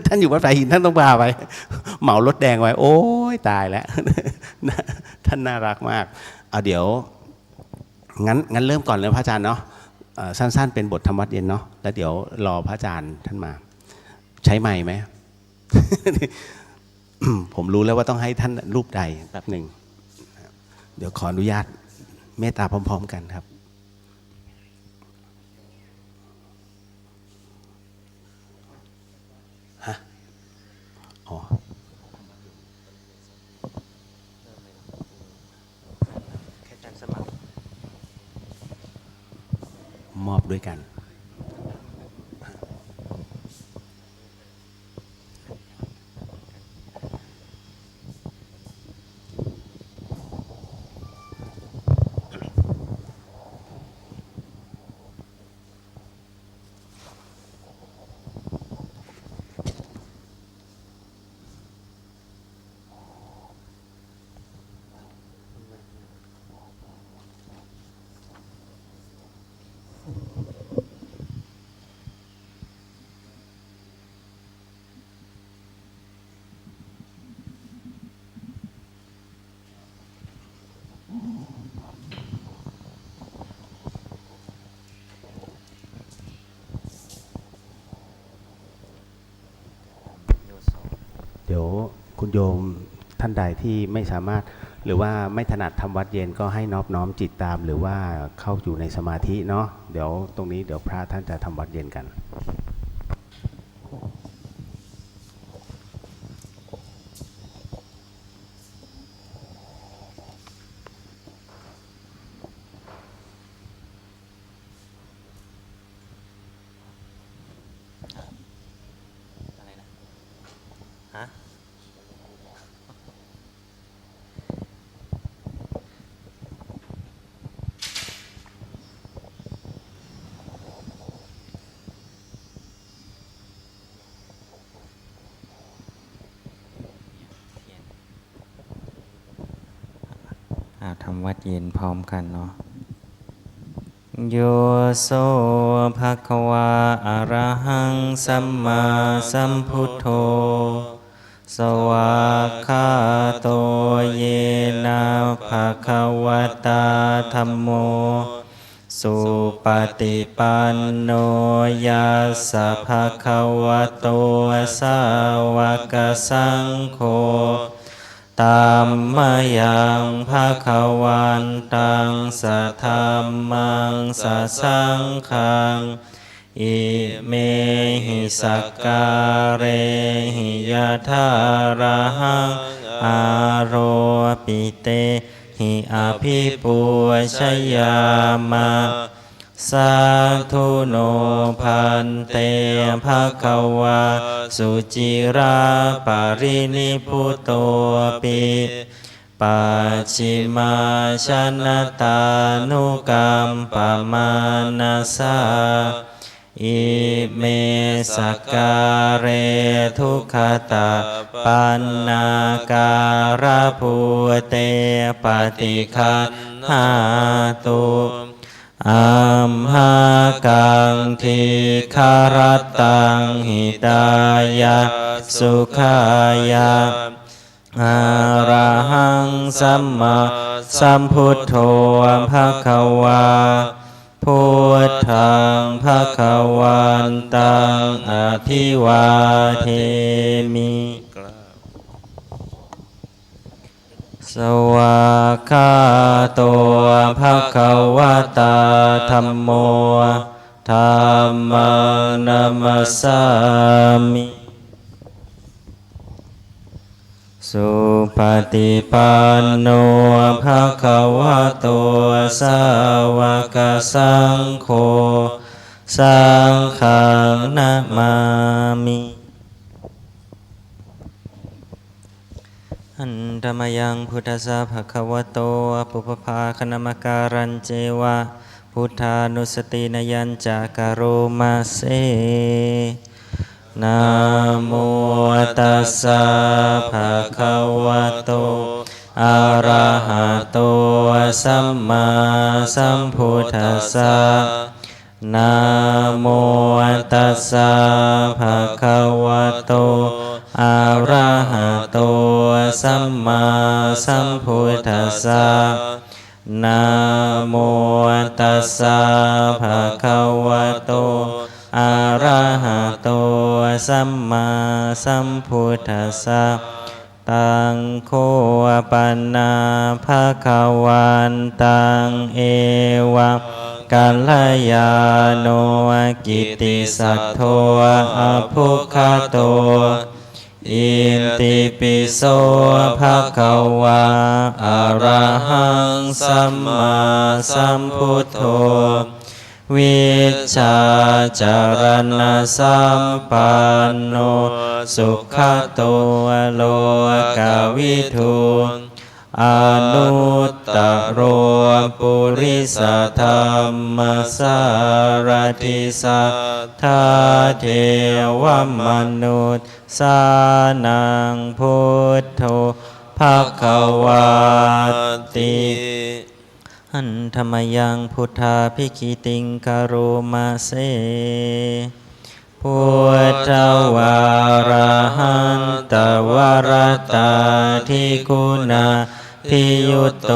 ท่านอยู่วัดฝายหินท่านต้องพาไปเหมารถแดงไว้โอ้ยตายแล้ว ท่านน่ารักมากเดี๋ยวงั้นเริ่มก่อนเลยพระอาจารย์เนาะสั้นๆเป็นบทธรรมวัดเย็นเนาะแล้วเดี๋ยวรอพระอาจารย์ท่านมาใช้ไมค์ไหม ผมรู้แล้วว่าต้องให้ท่านรูปใดแป๊บหนึ่งเดี๋ยวขออนุญาตเมตตาพร้อมๆกันครับ อ๋อแค่การสมัครมอบด้วยกันเดี๋ยวคุณโยมท่านใดที่ไม่สามารถหรือว่าไม่ถนัดทำวัดเย็นก็ให้นอบน้อมจิตตามหรือว่าเข้าอยู่ในสมาธิเนาะเดี๋ยวตรงนี้เดี๋ยวพระท่านจะทำวัดเย็นกันอะไรนะฮะทำวัดเย็นพร้อมกันเนาะโยโสภะคะวาอะระหังสัมมาสัมพุทโธสวากขาโตเยนะภะคะวะตาธัมโมสุปฏิปันโนยัสสะภะคะวะโตสาวกสังโฆตัมมะยังภะคะวันตังสัทธัมมังสัสสังฆังอิเมหิสักการเรหิยะถาระหังอาโรปิเตหิอภิปูชยามะสาธุโนพันเตภะคะวะสุจิราปารินิพุตโตปิปัจฉิมาชนตานุกรรมปมานาสาอิเมสกการเรทุกขตาปันนาการะภูเตปฏิคันหาตุอัมหากังทิคารตังหิตายะสุขายะอะระหังสัมมาสัมพุทโธภะคะวาพุทธังภะคะวันตังอภิวาเทมิสวากขาโตภะคะวะตาธัมโมธัมมังนัมมัสสามิสุปฏิปันโนภะคะวะโตสาวกสังโฆสังฆังนะมามิอันธรรมยังพุทธัสสะภะคะวะโตปุพพาคณมการันเจวะพุทธานุสตินยัญจากโรมาเสนะโมตัสสะภะคะวะโตอะระหะโตสัมมาสัมพุทธัสสะนะโมตัสสะภะคะวะโตอะระหะโตสัมมาสัมพุทธัสสะนะโมตัสสะภะคะวะโตอะระหะโตสัมมาสัมพุทธัสสะตังโฆปันนาภะคะวันตังเอวะกัลยาโนกิตติสัทโธอภุคคโต อิติปิโสภะคะวะอะระหังสัมมาสัมพุทโธวิชชาจารณะสัมปันโนสุขโตโลกวิทูอนุตตโรปุริสธรรมสารติสัทธาเทวมนุษย์สานังพุทโธภควาติหันธรรมยังพุทธาภิกขิติงกโรมาเสพุทธวาระหันตวรตาทิคุณาพิยุตโต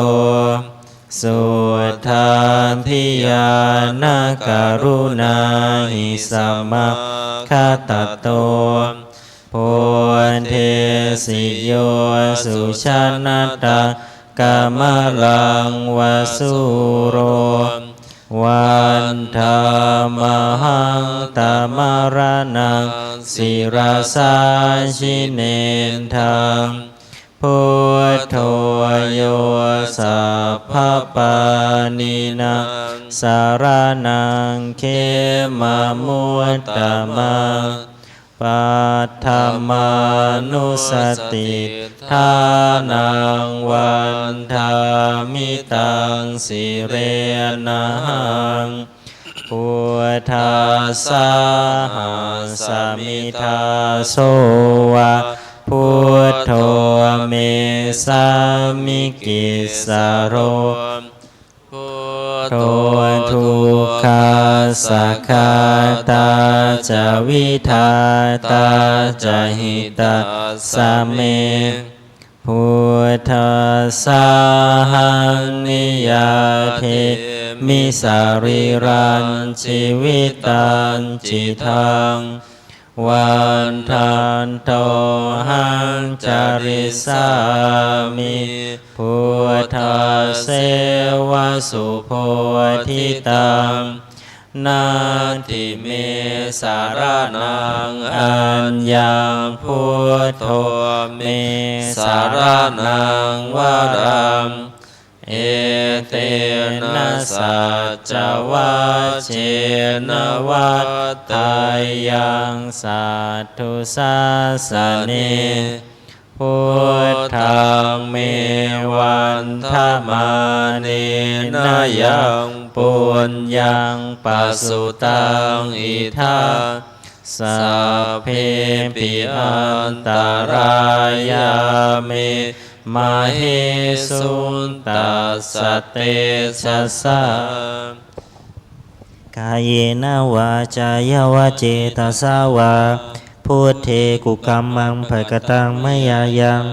สุทาพิยานาการุณาหิสัมมาคตโตโพเทสิโยสุชานาตากามลังวสุโรวันธามหังตามารนังศิราสาชิเนนทังพุทโธโยสัพพปานินังสารนังเขมามุตตมังปัฏฐมานุสติทานังวันธามิตังสิเรนังพุทธัสสะหัสสมิทาโสวะพุทโธเมสามิกิสโรพุทโธทุกขาสัคคาตาจาวิทาตาจาหิตาสเมพุทธัสสะหังนิยาเทมิสาริรันชีวิตันจิตังวันทันโตหังจาริสามิพุทธเสวสุโพธิตังนาทิเมสารนังอัญญังพุทโธเมสารนังวรังเอเตนะสัจจวัชเชนะวัตตายังสัตถุสาสเนพุทธังเมวันธมาเนนะยังปุญญังปัสสุตังอิทังสัพเพปิอันตรายาเมมาเหสุนตัสสะเตชะสะกายเยนะวาจายวะเจตสาวาพุทเทกุกัมมังภกตังมยายัง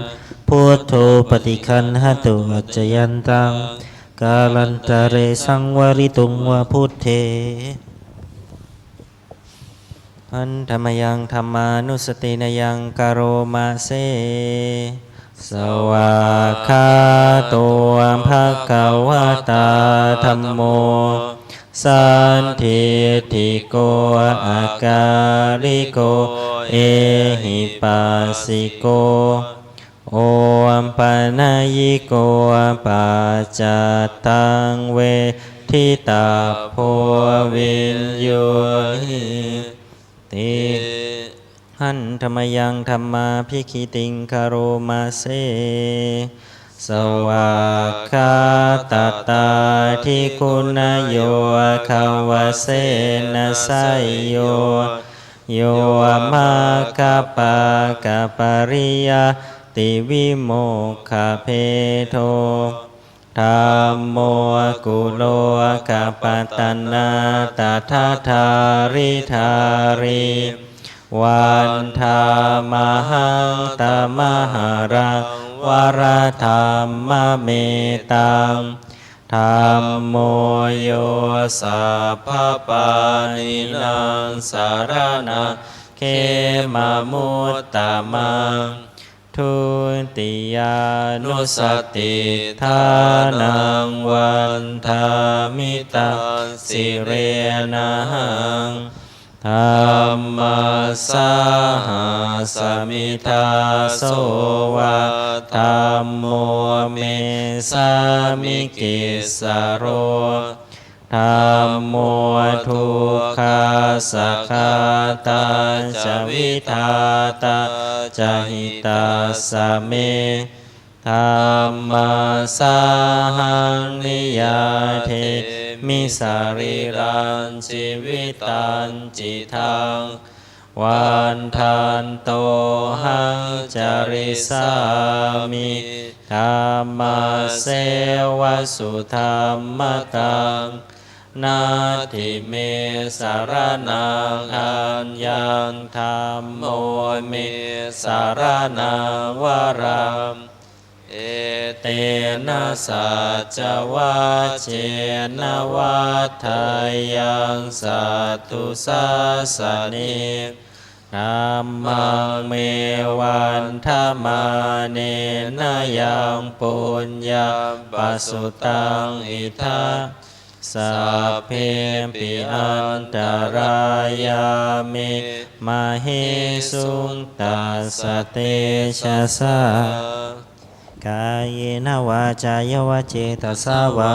พุทโธปฏิคันหตุอัจจยันตังกาลันตะเรสังวริตุงวะพุทเทอันธรรมยังธรรมานุสตินยังกโรมาเสสวากขาโตภะคะวะตาธัมโมสันทิฏฐิโกอาการิโกเอหิปัสสิโกโอมปนัยยิโกปัจจตังเวทิตาโพวินโยหิติหันธรรมยังธรรมาภิกขิติงคโรมาเสสวากขาตตาทิคุณโยขาวเสนะไสโยโยมาคปะกะปริยาติวิโมกขเพโทธัมโมกุโลกะปตันนาตถาธาริธาริวันธามหังตมหารังวรธรรมเมตังธัมโมโยสัพพปานินังสารนังเขมามุตตมังทุติยานุสติทานังวันธามิตังสิเรนังธ ธัมมัสสาหาสมิทาโสวะธัมโมเมสามิกิสสโรธัมโมทุกขาสัคคาตาจวิทาตาจหิตาสเมธัมมัสสาหังนิยาเทมิสารีรังชีวิตังจิตังวันทันโตหังจาริสามิธัมมัสเสวสุธัมมกังนาทิเมสารนังอัญญังธัมโมเมสารนังวรังเอเตนะสัจวะเจนะวัฏฐายังสัตตุสาสเนธัมมังเมวันธมาเนนะยังปุญญาปัสสุตังอิทัสสัพเพปิอันตรายามิมาเหสุงตัสสะเตชะสากายนวาจายวเจตสาวา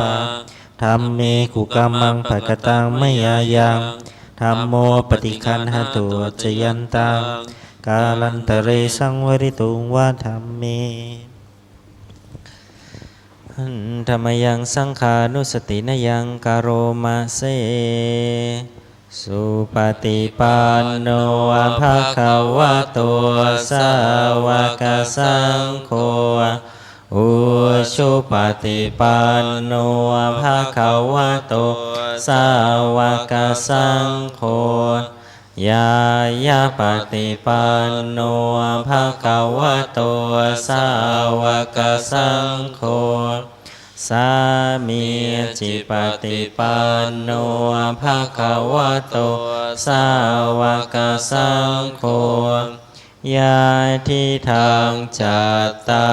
ธัมเมกุกัมมังภคตังมยายังธัมโมปฏิคันหตุจยันตังกาลันตเรสังวริตุงวาธัมเมธรรมยังสังขานุสตินยังกโรมาเสสุปฏิปันโนภะคะวะโตสาวกสังโฆอุชุปฏิปันโนภะคะวะโตสาวกสังโฆยายาปฏิปันโนภะคะวะโตสาวกสังโฆสามีจิปฏิปันโนภะคะวะโตสาวกสังโฆยาทิทางจัตตา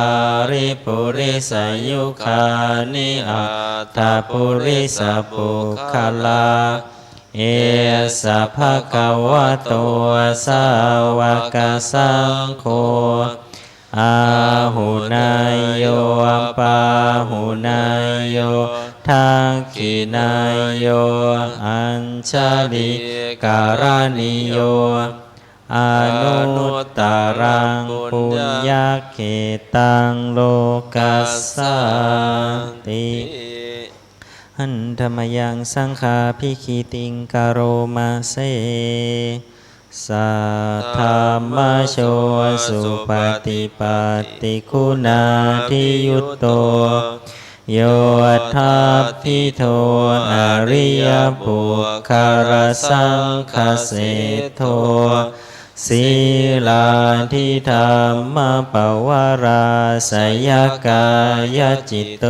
ริปุริสยุคานิอัตถปุริสปุคคลาเอสะภะคะวะโตสาวกสังโฆอาหุนายโยปาหุนายโยทักขินายโยอัญชลิการณิโยอนุตตรังปุญญเขตังโลกัสสาติหันธรรมยังสังฆาภิคิติงกโรมาเสสัทธรรมโชสุปฏิปัตติคุณาทิยุตโตโยทัพพิโทอริยบุคคารสังคเสโทศีลาทิธรรมปวาราสยกายจิตโต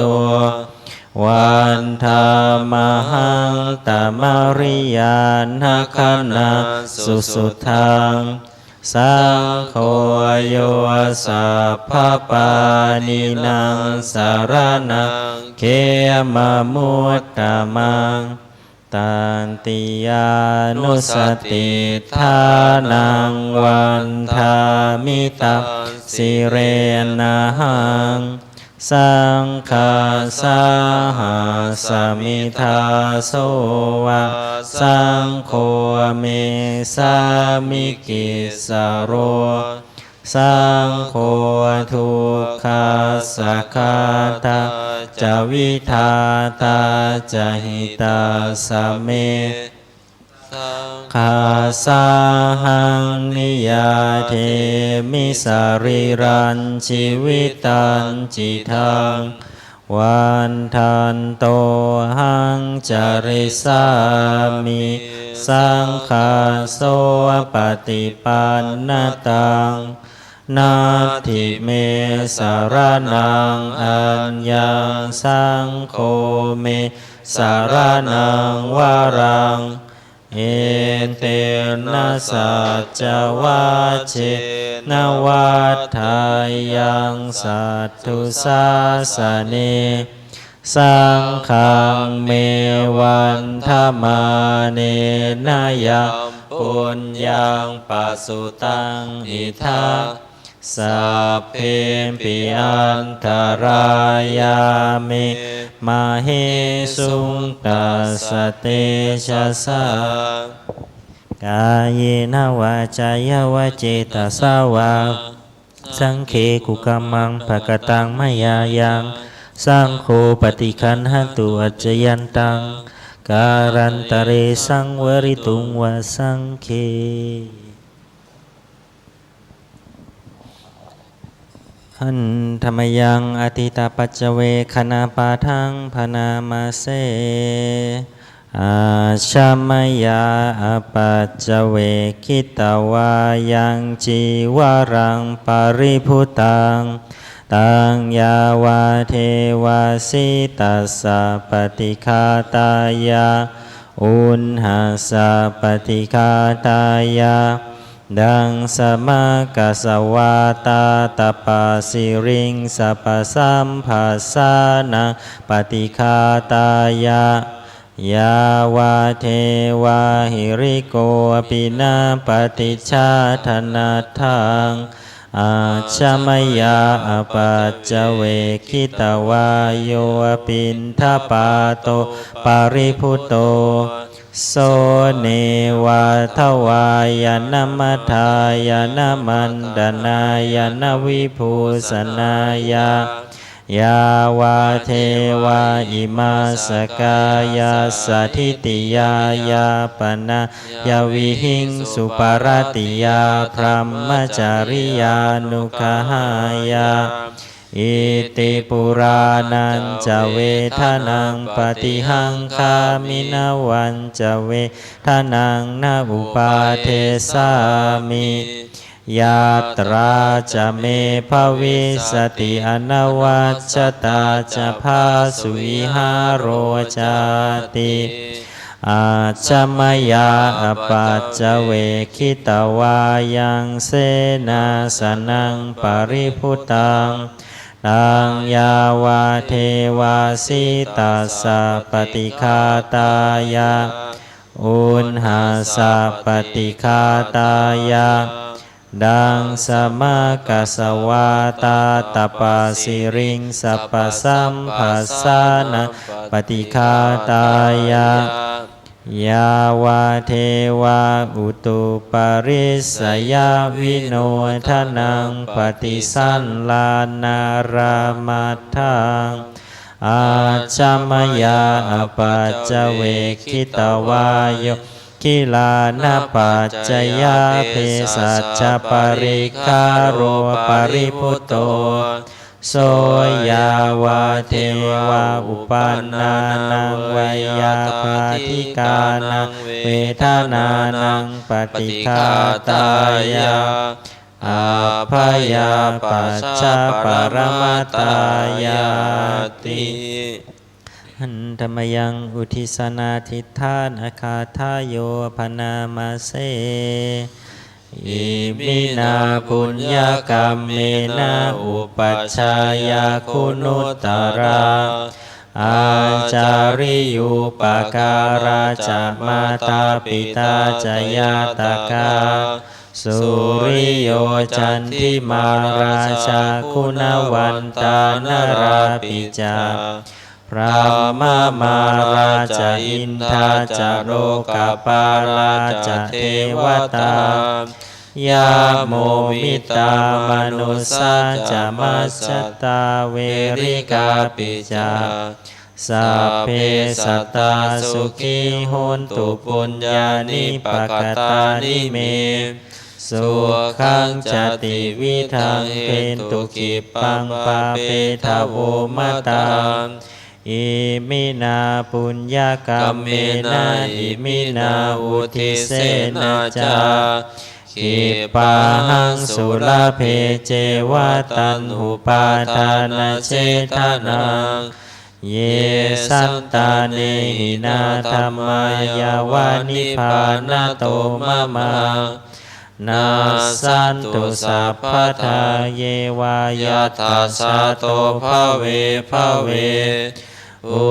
วันธามหังตมริยานคณะสุทังสังโฆโยสัพพปานินังสารนังเขมมุตตมังตันติยานุสติทานังวันธามิตังสิเรนะหังสังฆาสาหาสมิทาโสวะสังโฆเมสามิกิสสโรสังโฆทุกขาสัคคาตาจวิทาตาจหิตาสเมคาสาหังนิยาเทมิสารีรันชีวิตังจิตังวันทันโตหังจาริสามิสังฆาโสปฏิปันนตังนาทิเมสารนังอัญญังสังโฆเมสารนังวารังเอเตนะสัจวะเจนะวัฏฐายังสัตตุสาสเนสังฆังเมวันธมาเนนะยังปุ ปุญญังปัสสุตังอิทัสสัพเพปิอันตรายามิมาเฮสุงตัสสะเตชะสะกายนวาจายวเจตสาวาสังเคกุกัมมังภกตังมยายังสังโฆปฏิคันหันตุอัจจยันตังการันตเรสังวริตุงวสังเคหันธรรมยังอติตาปัจเจเวคณาปาทังพนามาเสอาชามยาอปัจเจเวคิตวายังจีวรังปริพุตังตังยาวาเทวาสิตัสสะปฏิฆาตายาอุณหัสสะปฏิฆาตายาดังสมากัสวาตาตปาสิริงสัพสัมภัสสานังปฏิฆาตายายาวาเทวาหิริโกปินาปฏิชาธนาทังอาชามยาอปัจเจเวคิตวาโยปินทปาโตปาริพุตโตโสเนวาทวายานมัทธายานมันดนายานวิภูสนายายาวาเทวาอิมาสกายาสัทธิติยายาปนะยาวิหิงสุปารติยาพรหมจาริยานุคหายาอิติปุรานันจะเวทานังปฏิหังคามินาวันจะเวทานังนาอุปาเทสามิยาตราจะเมภวิสติอนวัชชตาจะพาสุวิหารโรจาติอาชมยาอปัจเจเวคิตวายังเสนาสนังปริพุตังตังยาวาเทวาสิตัสสะปฏิฆาตายาอุณหัสสะปฏิฆาตายาดังสมากัสวาตาตปาสิริงสัพพสัมภัสสานังปฏิฆาตายายาวาเทวาอุตุปาริสยาวิโนทนังปฏิสันลานารามัทธังอาชามยาอปัจเจเวคิตวาโยกิลานาปัจจยาเพสัจจปริคาโรปริพุตโตโสยาวาเทวาอุปันนานังไวยาปาทิกานังเวทานานังปฏิฆาตายาอาภยาปัจจปรมัตตายาติหันธรรมยังอุทิสนาทิฏฐานอาคาทายโยพนามาเสอิมินาปุญญกรรมเมนะอุปัชฌายาคุณุตตราอาจาริยุปการาจะมาตาปิตาจยาตกาสุริโยจันทิมาราชาคุณวันตานราปิจาพระมาราชอินทาจโรกปาราชเทวตายาโมมิตามนุสสาจามัสสตาเวริกาปิจาสัพเพสัตตาสุขีโหนตุปุญญานิปกตานิเมสุขังจติวิทังเป็นตุกิปังปาเปทาโวมตังอิมินาปุญญกรรมเมนะอิมินาอุทิเสนาจาขิปาหังสุลเพเจวตันหุปาทานาเจตนังเยสันตาเนหินาธรรมายาวานิพานาโตมะมังนาสันตุสัพพทาเยวายาทัสสะโตภเวภเว อุ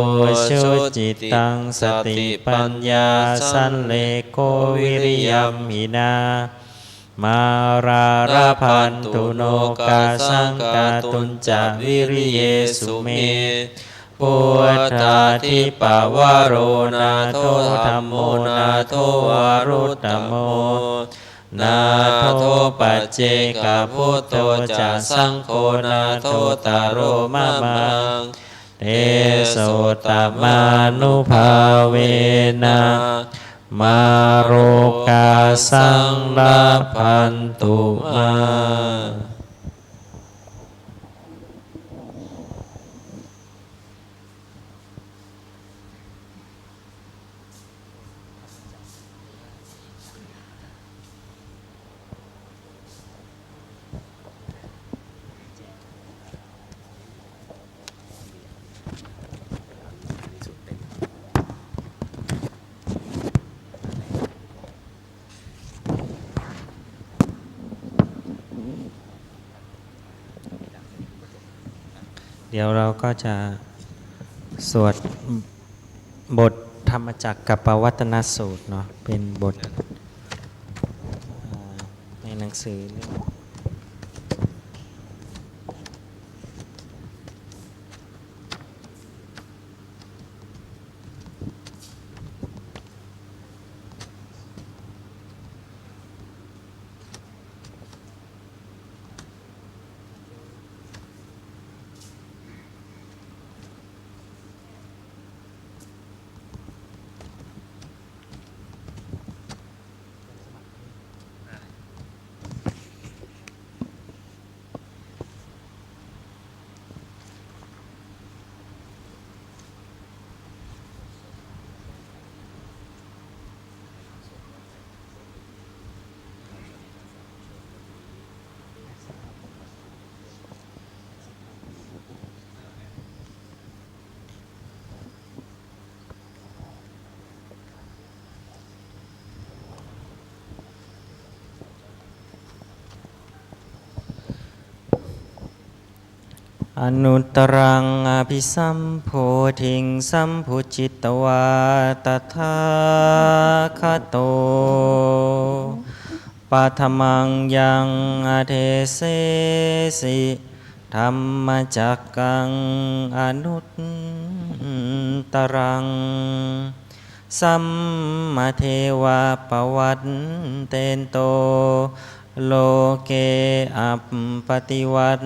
ชุจิตตังสติปัญญาสันเลโกวิริยัมหินามาราราพันตุโนกาสังกาตุนจาวิริเยสุเมพุทธาทิปวโรนาโทธัมโมนาโทวารุตตโมนาโทปัจเจกพุทโธจะสังโฆนาโทตาโรมะมังเตโสตมานุภาเวนะมาโรกาสังลาพันตุมาเดี๋ยวเราก็จะสวดบทธรรมจักรกับปวัตนสูตรเนาะเป็นบทในหนังสือเล่มอนุตตรังอภิสัมโพธิงสัมพุจิตวาตถาคโตปัทมังยังอเทเสสิธัมมจักกังอนุตตรังสัมมาเทวะปวัตเตนโตโลเกอัปปติวัต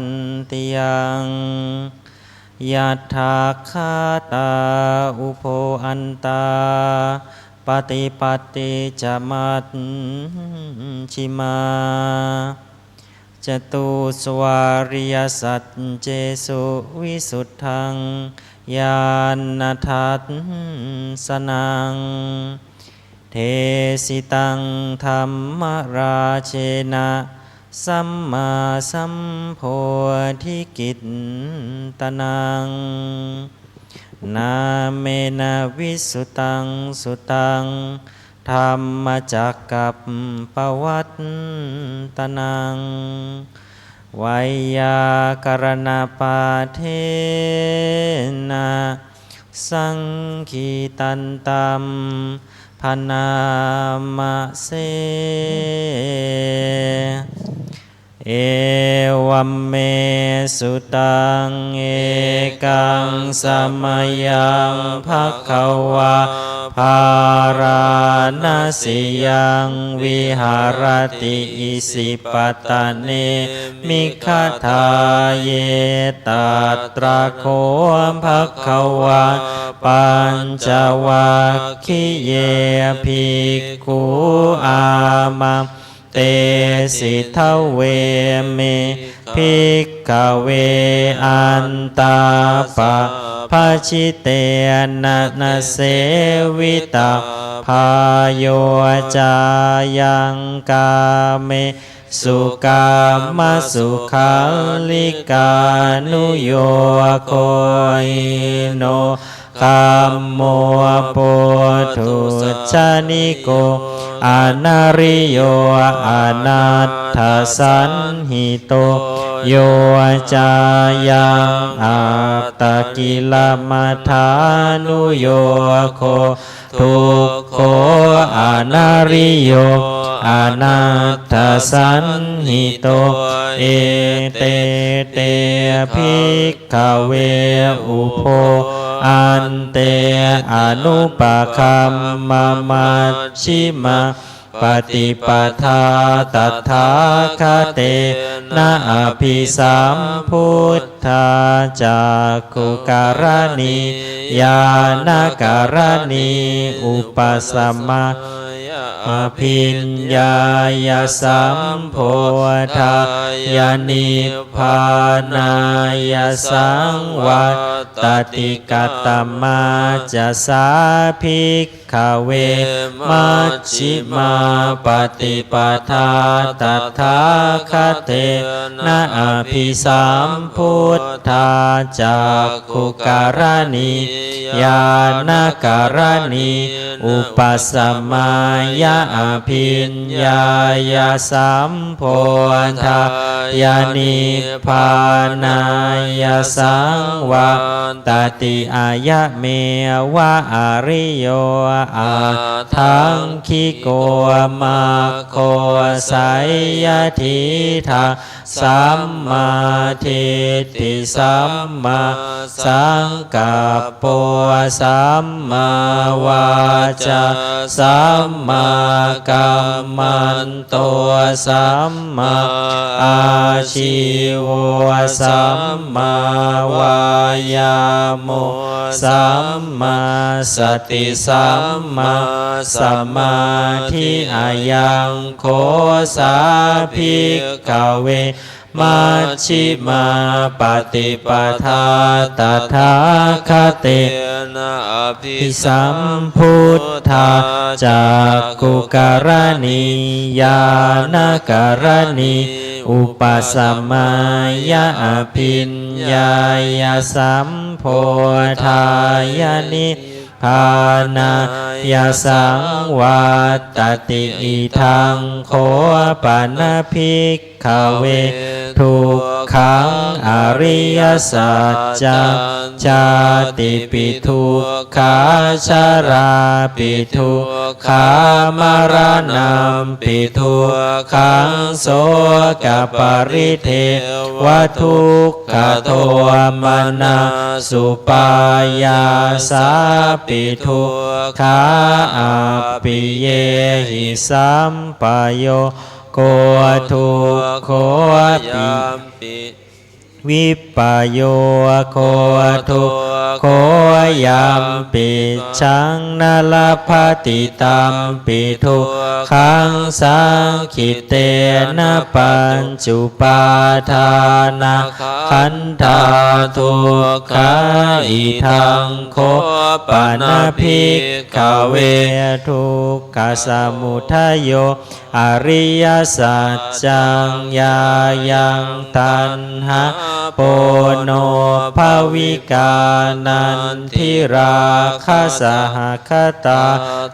ติยังยัตถาคาตาอุโภอันตาปฏิปัตติจมัตชิมาจตุสวาริยสัจเจสุวิสุทธังญาณทัสสนังเทสิตังธรรมราเชนะสัมมาสัมโพธิกิตตนังนาเมนะวิสุตังสุตังธรรมจักกับปวัตตนังไวยากรณปาเทนะสังคีตันตัมพนามะเสเอวัมเมสุตังเอกังสมัยยังภควาภาราณสิยังวิหารติอิสิปตะเนมิคทาเยตัตระโคภควาปัญจวัคคีเยภิกขุอามาเตสิทเวเมภิกขเวอันตาปะภาชิเตนะนะเสวิตาพายโยจายังกาเมสุกามสุขัลลิกานุโยโคหิโนคัมโมปุถุชานิโกอนาริโยอนัตถสันหิโต โยจายังอัตตกิลมัฏฐานุโยโคทุกโขอนาริโยอนัตถสันหิโตเอเตเตภิกขเวอุโภอันเตอนุปคัมมมัชชิมาปฏิปทาตัทธาคเตนะอภิสัมพุทธาจักขุการณีญาณการณีอุปสัมมาอภิญญายสัมโพธายานิพพานายสังวัตติกัตตมาจะสาภิกขเวมัชชิมาปฏิปทาตัทธาคเตนะอภิสัมพุทธาจักขุการณีญาณการณีอุปสัมมายาอภิญญายสัมโพธายานิพพานายสังวัตติอายะเมวะอริโยอาทังคิโกมาโคไสยทิทาสัมมาทิฏฐิสัมมาสังกัปปะสัมมาวาจาสัมมากัมมันโตสัมมาอาชีวะสัมมาวายาโมสัมมาสติสัมมาสมาธิอายังโคสาภิกขเวมัชชิมาปฏิปทาตัทธาคเตนะอภิสัมพุทธาจักขุการณีญาณการณีอุปสัมมายาอภิญญายสัมโพธายานิพานายสังวัตติอิทังโคปนภิกขเวทุกขังอริยสัจจังชาติปิทุกขาชาราปิทุกขามรณะปิทุกขังโสกปริเทวทุกขโทมนัสสุปายาสาปิทุกขาอัปปิเยหิสัมปโยโกทุกโขปิวิปโยโคทุกโขยัมปิชังนาลภติตัมปิทุกขังสังขิเตนะปัญจุปาทานะขันธาทุกขาอิทังโคปนภิกขเวทุกขสมุทัยโยอริยสัจจังยายังตัณหาโปโนภวิกานันทิราคะสหคตา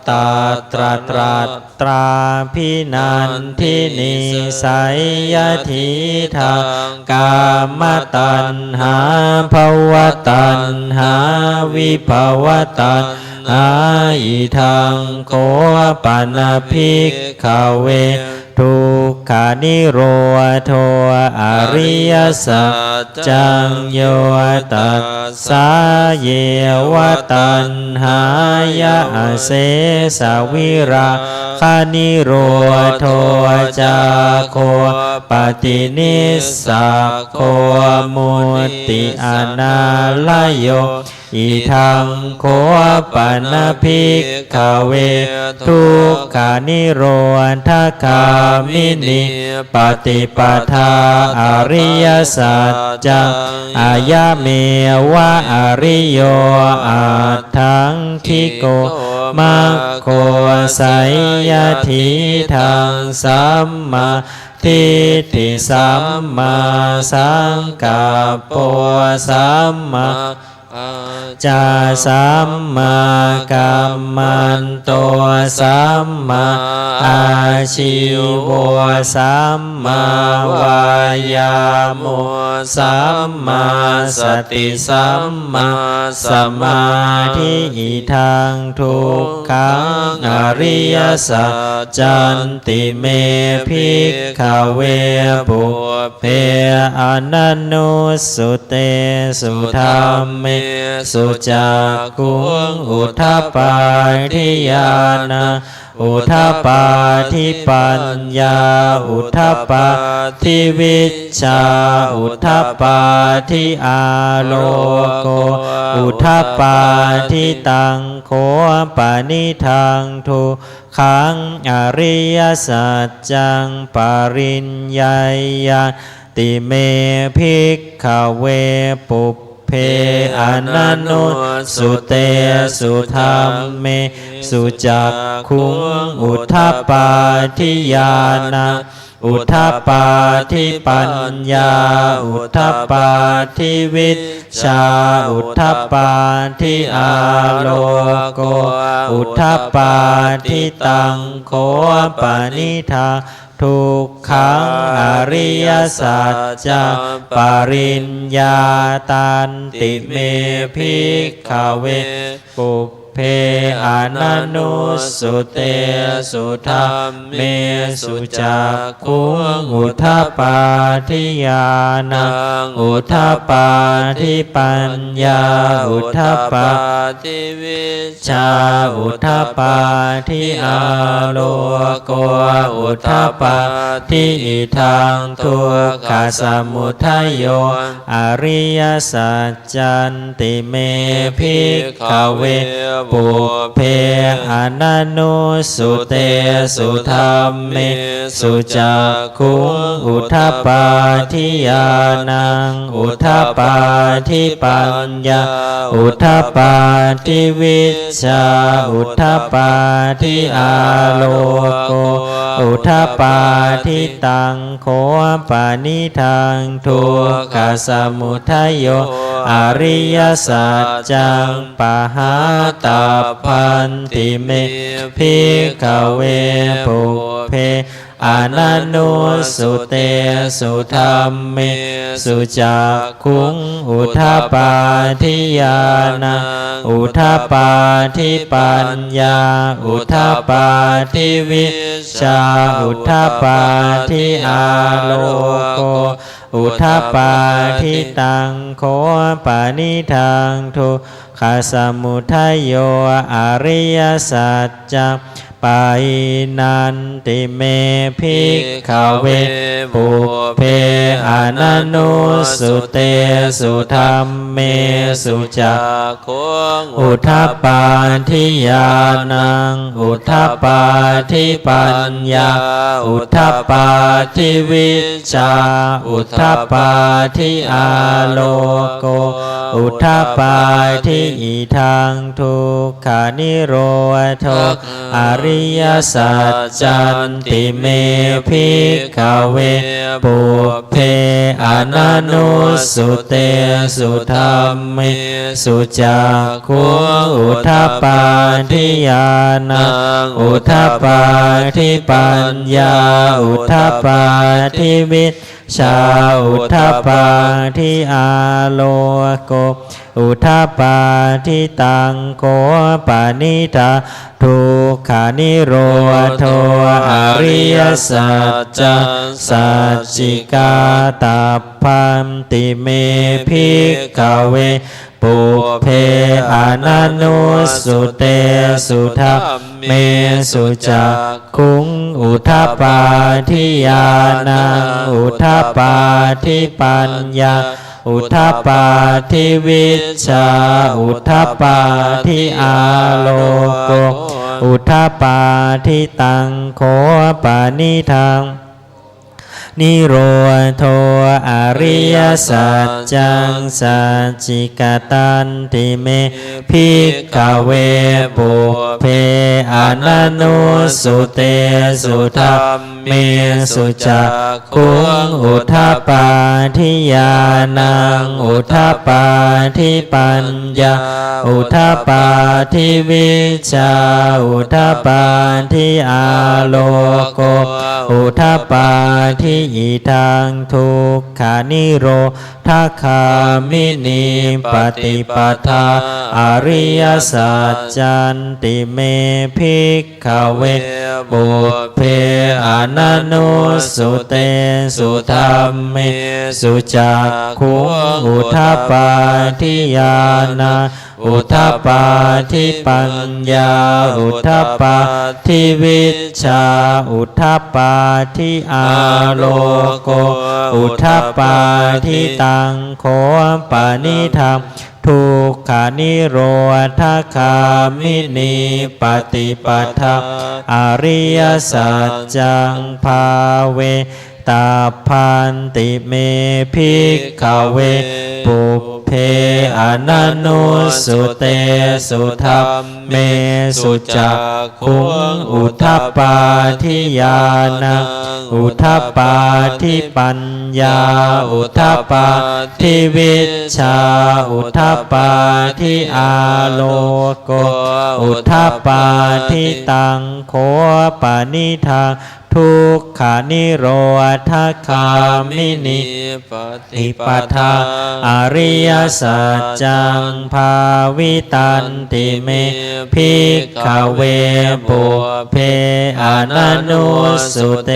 ตาตราตราตราพินันทินิสัยยทิทางกามตัณหาภวตัณหาวิภวตัณหาอิทังโคปนภิกขเวทุกขานิโรโทอริยสัจจังโยตัสสะเยวตัณหายะเสสวิราคานิโรโทจาโคปฏินิสสะโคมุตติอนาลโยอิทังโคปนภิกขเวทุกขานิโรธคามินิปฏิปทาอริยสัจจังอายะเมวะอริโยอัตถังคิโกมัคโคไสยทิทังสัมมาทิฏฐิสัมมาสังกัปปะสัมมาอ จะสัมมากัมมันโตสัมมาอาชีวสัมมาวายาโมสัมมาสติสัมมาสมาธิทางทุกขังอริยสัจจันติเมภิกขเวปุเพอนันนุสุเตสุธรรมเมสุจักขุงอุทธัปปาทิญาณอุทธัปปาทิปัญญาอุทธัปปาทิวิชชาอุทธัปปาทิอาโลโกอุทธัปปาทิตังโคปานิทังทุขังอริยสัจจังปริญญาญาติเมภิกขเวปุเพอนันโนสุเตสุธรรมเมสุจักขุงอุทธัปปาทิญาณอุทธัปปาทิปัญญาอุทธัปปาทิวิชชาอุทธัปปาทิอาโลโกอุทธัปปาทิตังโคปานิทาทุกขังอริยสัจจังปริญญาตันติเมภิกขเวปุเพอนันนุสุเตสุธรรมเมสุจักขุงอุทธัปปาทิญาณอุทธัปปาทิปัญญาอุทธัปปาทิวิชชาอุทธัปปาทิอาโลโกอุทธัปปาทิทางทุกขสมุทัยโยอริยสัจจันติเมภิกขเวปุเพอนันนุสุเตสุธรรมเมสุจักขุงอุทธัปปาทิญาณอุทธัปปาทิปัญญาอุทธัปปาทิวิชชาอุทธัปปาทิอาโลโกอุทธัปปาทิตังโคปานิทังทุกขสมุทัยโยอริยสัจจังปหาตัพพันติเมภิกขเวปุเพอนันนุสุเตสุธรรมเมสุจักขุงอุทธัปปาทิญาณอุทธัปปาทิปัญญาอุทธัปปาทิวิชชาอุทธัปปาทิอาโลโกอุทธัปปาทิตังโคปานิทังทุกขสมุทัยโยอริยสัจจังปายนันติเมภิกขเวปุเพอนันนุสุเตสุธรรมเมสุจักขุงอุทธัปปาทิญาณอุทธัปปาทิปัญญาอุทธัปปาทิวิชชาอุทธัปปาทิอาโลโกอุทธัปปาทิทางทุกขานิโรธอริยสัจจันติเมภิกขเวปุเพอนันนุสุเตสุธรรมเมสุจักขุงอุทธัปปาทิญาณอุทธัปปาทิปัญญาอุทธัปปาทิวิชชาอุทธัปปาทิอาโลโกอุทธัปปาทิตังโคปานิทาทุกขานิโรธอริยสัจจังสัจจิกาตัพพันติเมภิกขเวปุเพอนันนุสุเตสุธรรมเมสุจักขุงอุทธัปปาทิญาณอุทธัปปาทิปัญญาอุทธัปปาทิวิชชาอุทธัปปาทิอาโลโกอุทธัปปาทิตังโคปานิทัง นิโรโทอริยสัจจังสัจจิกตันติเมภิกขเวปุเพอนันโนสุเตสุธัมเมสุจักขุงอุทธัปปาทิญาณังอุทธัปปาทิปัญญาอุทธัปปาทิวิชชาอุทธัปปาทิอาโลโกอุทธัปปาทิอิทังทุกขานิโรธคามินีปฏิปทาอริยสัจจันติเมภิกขเวปุเพอนันโนสุเตสุธัมเมสุจักขุงอุทธัปปาทิญาณังอุทธัปปาทิปัญญาอุทธัปปาทิวิชชาอุทธัปปาทิอาโลโกอุทธัปปาทิตังโขปานิธรรมทุกขานิโรธคามินีปฏิปทาอริยสัจจังภาเวตาพันติเมภิกขเวปุเพอนันโนสุเตสุธัมเมสุจักขุงอุทธัปปาทิญาณังอุทธัปปาทิปัญญาอุทธัปปาทิวิชชาอุทธัปปาทิอาโลโกอุทธัปปาทิตังโขปานิทางทุกขานิโรธคามินิปฏิปทาอริยสัจจังภาวิตันติเมภิกขเวปุเพอนันโนสุเต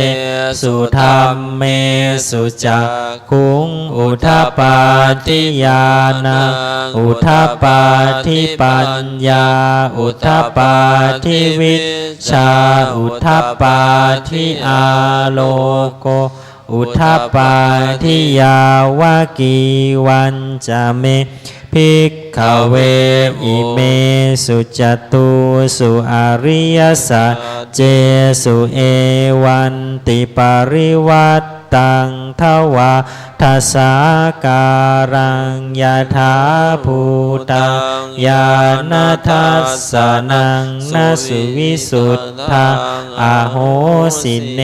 สุธัมเมสุจักขุงอุทธัปปาทิญาณังอุทธัปปาทิปัญญาอุทธัปปาทิวิชชาอุทธัปปาทิอาโลโกอุทธัปปาทิยาวากีวันจะเมภิกขเวอิเมสุจตุสุอริยสัจเจสุเอวันติปริวัตตังทวาทัสสาการังยะถาภูตังญาณทัสสะนังนสุวิสุทธังอโหสิเน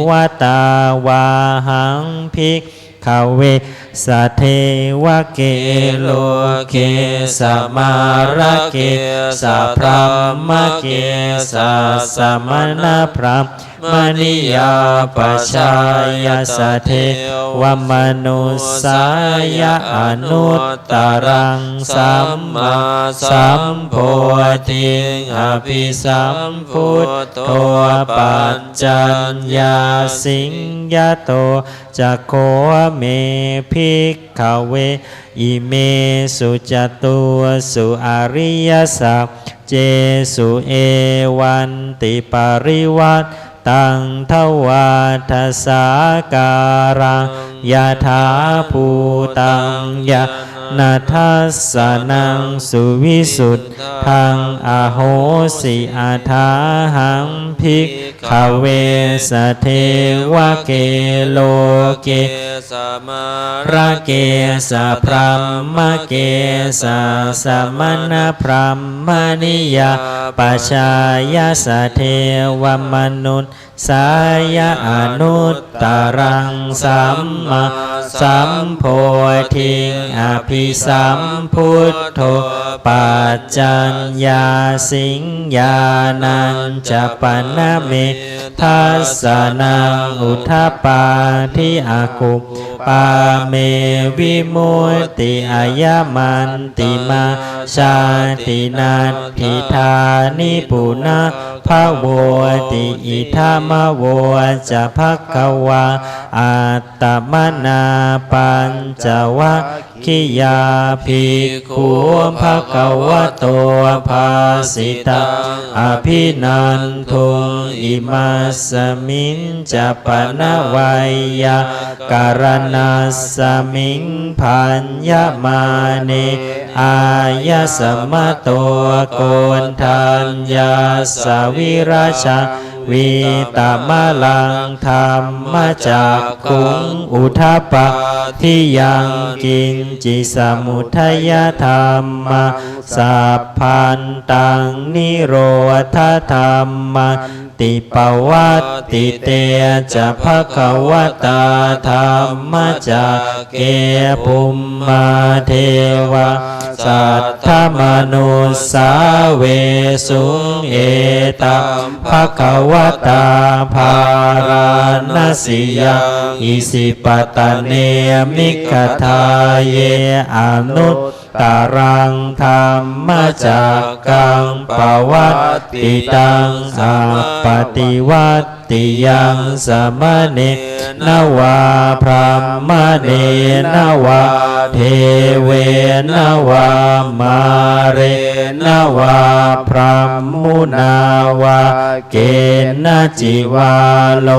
วตาวาหังภิกขเวสะเทวะเกโลเกสะมาระเกสะพรหมเกสะสมณพราหมณิยาปัชายาสะเทวมนุสสายะอนุตตรังสัมมาสัมโพธิอภิสัมพุทโธปัจจัญญาสิงยโตจักโขเมภิกขเวอิเมสุจตุสุอริยสัจเจสุเอวันติปริวัตตังทวาทัสสาการังยะถาภูตังยะนาทัสสะนังสุวิสุทธังอโหสิอาทาหังภิกขเวสะเทวะเกโลเกสะมาระเกสะพรหมเกสะสมณพราหมณิยาปัชายาสะเทวมนุษย์สายะอนุตตรังสัมมาสัมโพธิอภิสัมพุทโธปัจจัญญาสิงญาณัญจะปนเมทัสสะนังอุทธัปปาทิอาคุปาเมวิมุตติอายมันติมาชาตินาทิธานิปุนาภะโวติอิธามะโวจะภคะวาอัตตมนาปัญจวัคคิยาภิกขุภคะวะโตภาสิตังอภินันทุอิมัสสมิงจะปนะวัยยะการนัสสมิงพัญญมาเนอายะสมะโตโกนทัญญาสวิราชา วีตมะลังธรรมจักขุงอุทัปปะทิยังกินจิสมุทัยธรรมะสัพพันตังนิโรธธรรมะติปวัตติเตจะภควตาธรรมจักเกปุมมาเทวะสัทธมนุสาเวสุงเอตัมภควตาภารณสิยาอิสิปตะเนมิกทาเยอนุตตรังธรรมจักกังปวัตติตังสัพปฏิวัตติยังสมเนนวาพรหมเนนวาเทเวนวามาเรนวาพรหมุนาวาเกณจิวาโล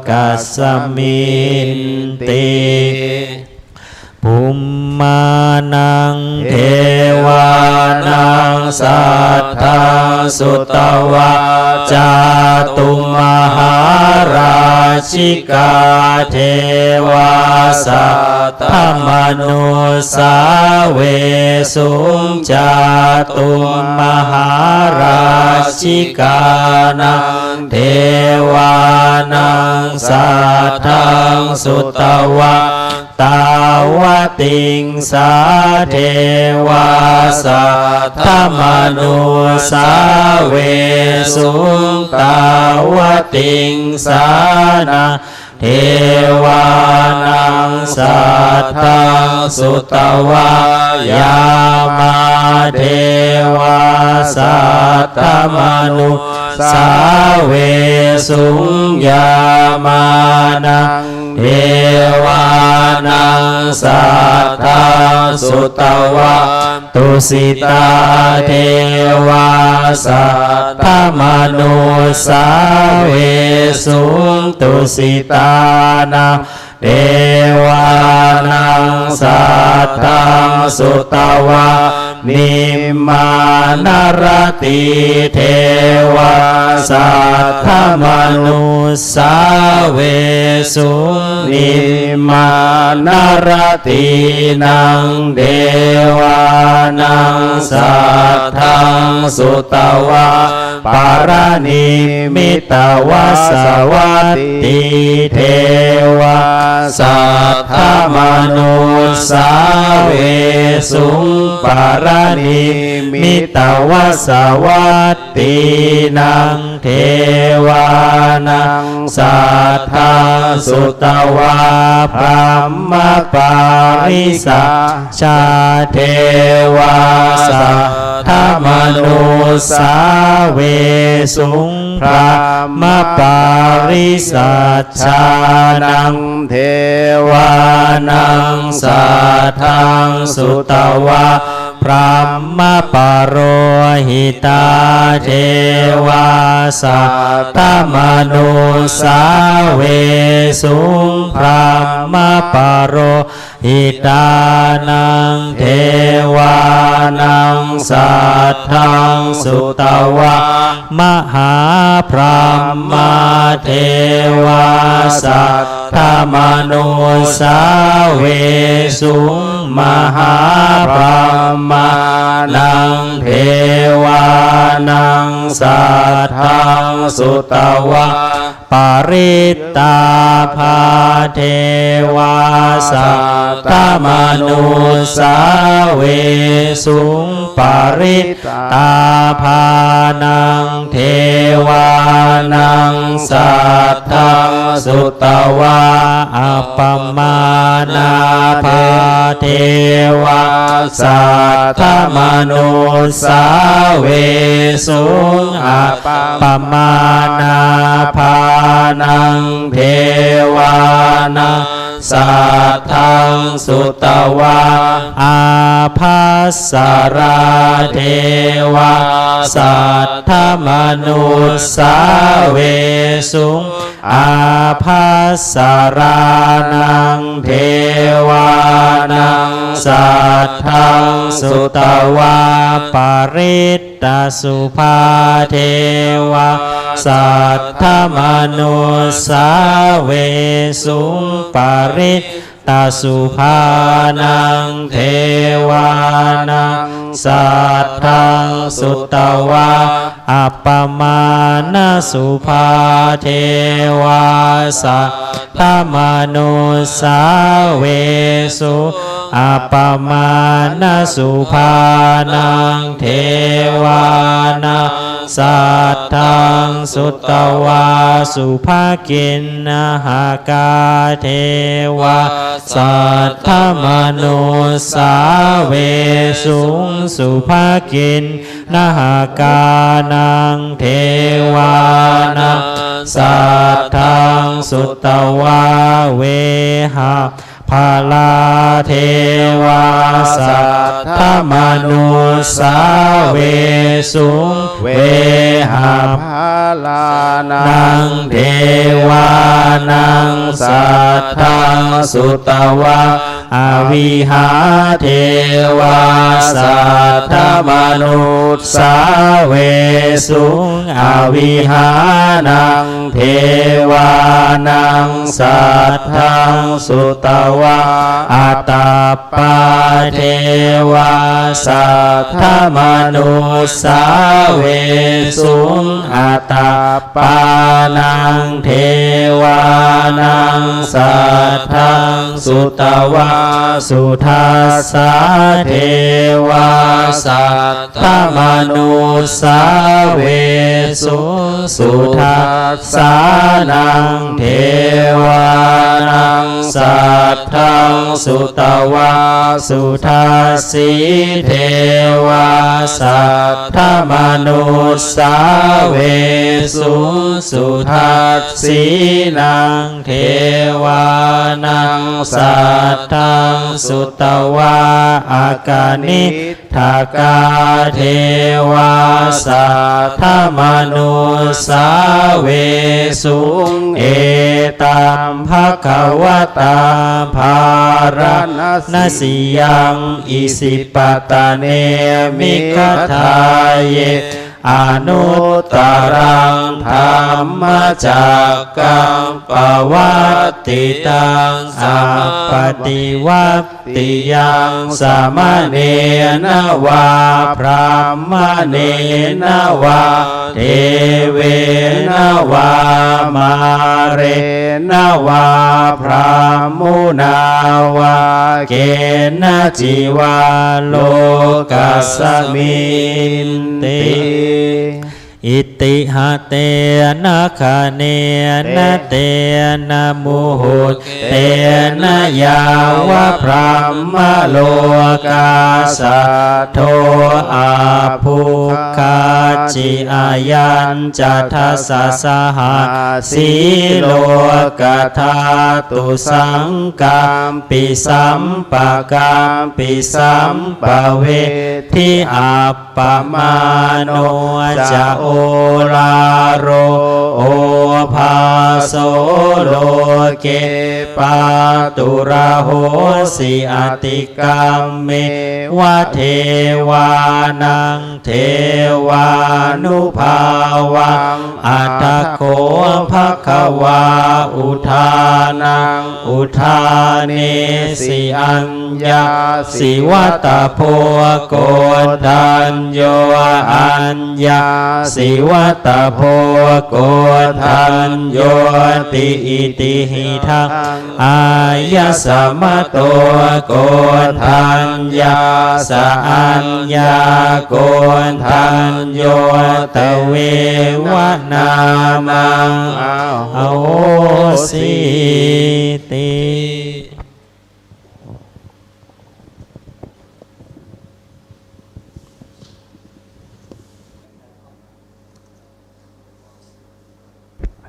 กัสสมินติภูมิมานังเทวานังสัทธาสุตวาจาตุมหาราชิกาเทวาสัทธมนุสาเวสุงจาตุมหาราชิกานังเทวานังสัทธังสุตวาตาวติงสาเทวาสัทธมนุสาเวสุงตาวติงสานาเทวานังสัทธังสุตวายามาเทวาสัทธมนุสาเวสุงยามานังเทวานังสัทธาสุตวะตุสิตาเทวาสัทธมนุสาเวสุงตุสิตานาเทวานังสัทธังสุตวะนิมมานรติเทวาสัทธมนุสาเวสุงนิมมานรตินังเทวานังสัทธังสุตวะปารณิมิตวาสวัตติเทวาสัทธมนุสาเวสุงปารณิมิตวาสวัตตินังเทวานังสัทธาสุตวาพรหมปาริสาชาเทวาสัทธมนุสาเวสุงพระมปาริสัชชานังเทวานังสัทธังสุตวาพระมปโรหิตาเทวาสัทธมนุสาเวสุงพระมปโรหิตานังเทวานังสัทธังสุตวามหาพรหมเทวาสัทธมนุสาเวสุงมหาพรหมนังเทวานังสัทธังสุตวะปริตตาภาเทวาสัทธมนุสาเวสุงปริตตาภานังเทวานังสัทธังสุตวะอัปปมานาภาเทวาสัทธมนุสาเวสุงอัปปมานาภานังเทวานังสัทธังสุตวะอาภัสสราเทวาสัทธมนุสาเวสุงอาภัสสรานังเทวานัง สัทธังสุตวาปาริตตสุภาเทวาสัทธมนุสาเวสุงปาริตตสุภานังเทวานังสัทธังสุตวาอัปปมาณสุภาเทวาสัทธมนุสาเวสุอัปปมาณสุภานังเทวานังสัทธังสุตวาสุภากินนาหากาเทวาสัทธมนุสาเวสุงสุภากินนาหากานังเทวานังสัทธังสุตวาเวหะภาลาเทวาสัทธมนุสาเวสุงเวหาภาลานังเทวานังสัทธังสุตวาอวิหาเทวาสัทธมนุสาเวสุงอวิหานังเทวานังสัทธังสุตวาอัตตปาเทวาสัทธมนุสาเวสุงอัตตปานังเทวานังสัทธังสุตวาสุทัสสะเทวาสัทธมนุสาเวสุสุทัสสะนังเทวานังสัทธังสุตวาสุทัสสีเทวาสัทธมนุสาเวสุสุทัสสีนังเทวานังสัทธังสุตวาอากานิทากาเทวาสัทธมนุสาเวสุงเอตัมภคะวตาภารณสิยังอิสิปตะเนมิคทาเยอนุตตรังธรรมจักกังปวัตติตังสัพปฏิวัตติยังสามเณรวาพรามเณรวาเทเวนวามาเรนวาพราหมุนาวาเกณจิวาโลกัสสมินติอิติหะเตนะคะเนนะเตนะมุหุตเตนะยาวะพรหมโลกาสัทโธอาภุคาจิอายัญจัทธัสสะสหสีโลกธาตุสังกัมปิสัมปะกัมปิสัมปะเวทิอัปปมาโนจะโอลาโรโอภาโสโลเกปาตุระโหสิอติกัมเมวะเทวานังเทวานุภาวังอัตถโคภควาอุทานังอุทาเนสิอัญญาสิวัตโพโกตัญโยอัญญาสิวัตโพโกตัญโยติอิติหิทังอายะสมะโตโกตัญญาสะอัญญาโกตัญโยตเววนามังอโหสิติ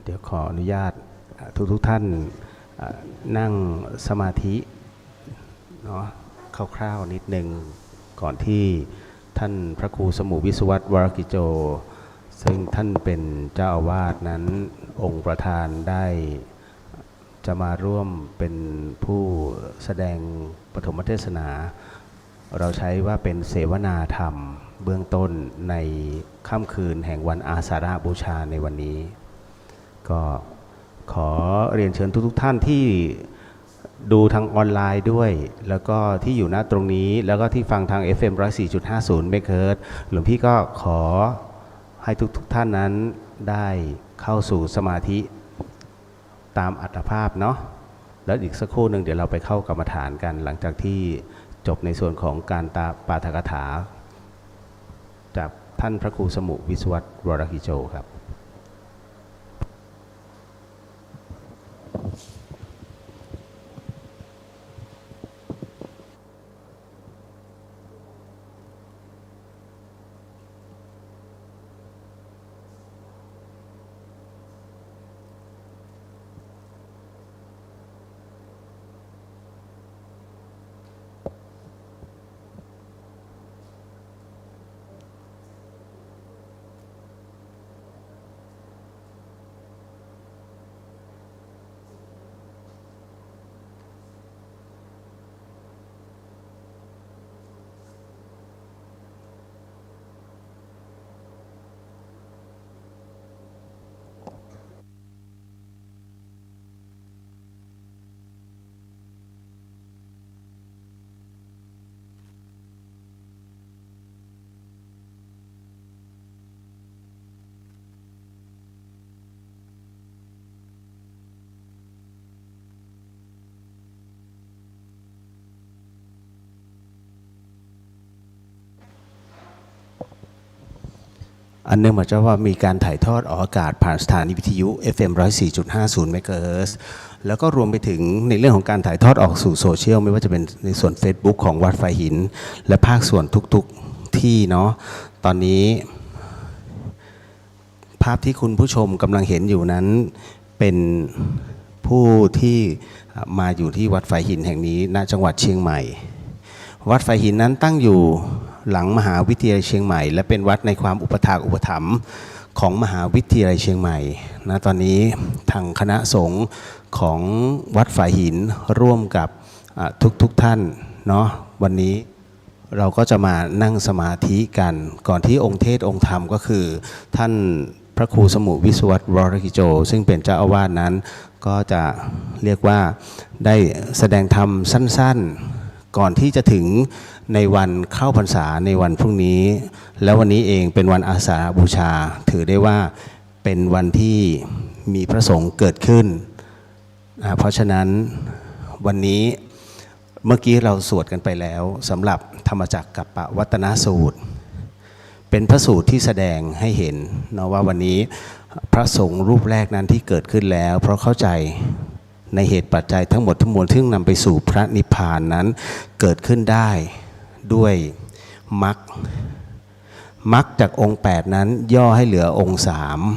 เดี๋ยวขออนุญาตทุกท่านนั่งสมาธิเนาะคร่าวๆนิดหนึ่งก่อนที่ท่านพระครูสมุวิศวัตรวรกิจโจซึ่งท่านเป็นเจ้าอาวาสนั้นองค์ประธานได้เจ จะมาร่วมเป็นผู้แสดงปฐมเทศนา เราใช้ว่าเป็นเสวนาธรรมเบื้องต้นในค่ำคืนแห่งวันอาสาฬหบูชาในวันนี้ ก็ขอเรียนเชิญทุกท่านที่ดูทางออนไลน์ด้วย แล้วก็ที่อยู่ณตรงนี้แล้วก็ที่ฟังทาง FM 104.50 เมกะเฮิรตซ์หลวงพี่ก็ขอให้ทุกท่านนั้นได้เข้าสู่สมาธิตามอัตภาพเนาะแล้วอีกสักครู่หนึ่งเดี๋ยวเราไปเข้ากรรมฐานกันหลังจากที่จบในส่วนของการปาฐกถาจากท่านพระครูสมุวิศวัตรวรกิโจครับอันเนื่องมาจากว่ามีการถ่ายทอดออกอากาศผ่านสถานีวิทยุ FM 104.50 เมกะเฮิรตซ์แล้วก็รวมไปถึงในเรื่องของการถ่ายทอดออกสู่โซเชียลไม่ว่าจะเป็นในส่วน Facebook ของวัดไฟหินและภาคส่วนทุกๆที่เนาะตอนนี้ภาพที่คุณผู้ชมกำลังเห็นอยู่นั้นเป็นผู้ที่มาอยู่ที่วัดไฟหินแห่งนี้ณจังหวัดเชียงใหม่วัดไฟหินนั้นตั้งอยู่หลังมหาวิทยาลัยเชียงใหม่และเป็นวัดในความอุปถัมภ์ของมหาวิทยาลัยเชียงใหม่นะตอนนี้ทางคณะสงฆ์ของวัดฝายหินร่วมกับทุกท่านเนาะวันนี้เราก็จะมานั่งสมาธิกันก่อนที่องค์เทศองค์ธรรมก็คือท่านพระครูสมุวิศวัตรวรกิโจซึ่งเป็นเจ้าอาวาสนั้นก็จะเรียกว่าได้แสดงธรรมสั้นๆก่อนที่จะถึงในวันเข้าพรรษาในวันพรุ่งนี้แล้ววันนี้เองเป็นวันอาสาฬหบูชาถือได้ว่าเป็นวันที่มีพระสงฆ์เกิดขึ้นเพราะฉะนั้นวันนี้เมื่อกี้เราสวดกันไปแล้วสำหรับธรรมจักรกัปปวัตนสูตรเป็นพระสูตรที่แสดงให้เห็นนะว่าวันนี้พระสงฆ์รูปแรกนั้นที่เกิดขึ้นแล้วเพราะเข้าใจในเหตุปัจจัยทั้งหมดทั้งมวลที่นำไปสู่พระนิพพานนั้นเกิดขึ้นได้ด้วยมรรคจากองค์8นั้นย่อให้เหลือองค์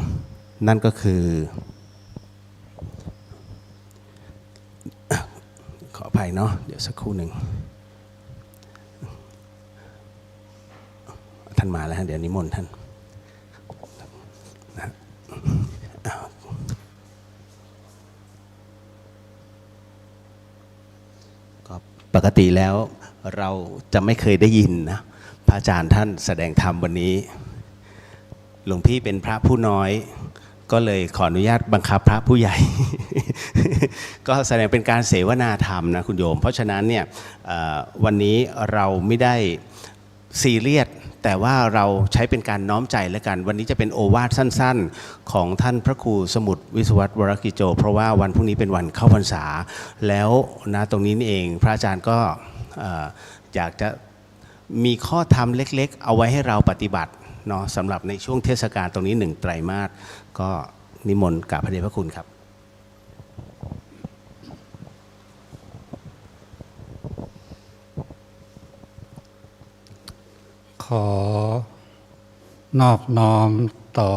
3นั่นก็คือขออภัยเนาะเดี๋ยวสักครู่หนึ่งท่านมาแล้วเดี๋ยวนิมนต์ท่านก็ปกติแล้วเราจะไม่เคยได้ยินนะพระอาจารย์ท่านแสดงธรรมวันนี้หลวงพี่เป็นพระผู้น้อยก็เลยขออนุญาตบังคับพระผู้ใหญ่ ก็แสดงเป็นการเสวนาธรรมนะคุณโยมเพราะฉะนั้นเนี่ยวันนี้เราไม่ได้ซีเรียสแต่ว่าเราใช้เป็นการน้อมใจแล้วกันวันนี้จะเป็นโอวาทสั้นๆของท่านพระครูสมุวิศวัตรวรกิโจเพราะว่าวันพรุ่งนี้เป็นวันเข้าพรรษาแล้วนะตรงนี้นี่เองพระอาจารย์ก็อยากจะมีข้อธรรมเล็กๆเอาไว้ให้เราปฏิบัติเนาะสำหรับในช่วงเทศกาลตรงนี้1 ไตรมาสก็นิมนต์กราบพระเดชพระคุณครับขอนอบน้อมต่อ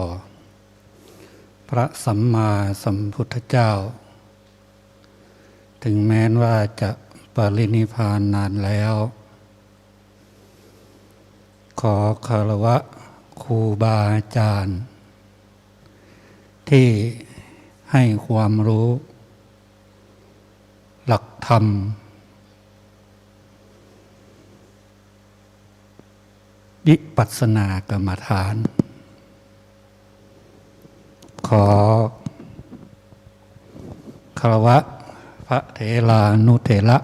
พระสัมมาสัมพุทธเจ้าถึงแม้ว่าจะปรินิพพานนานแล้วขอคารวะครูบาอาจารย์ที่ให้ความรู้ หลักธรรมวิปัสสนากรรมฐาน ขอคารวะพระเถรานุเถระ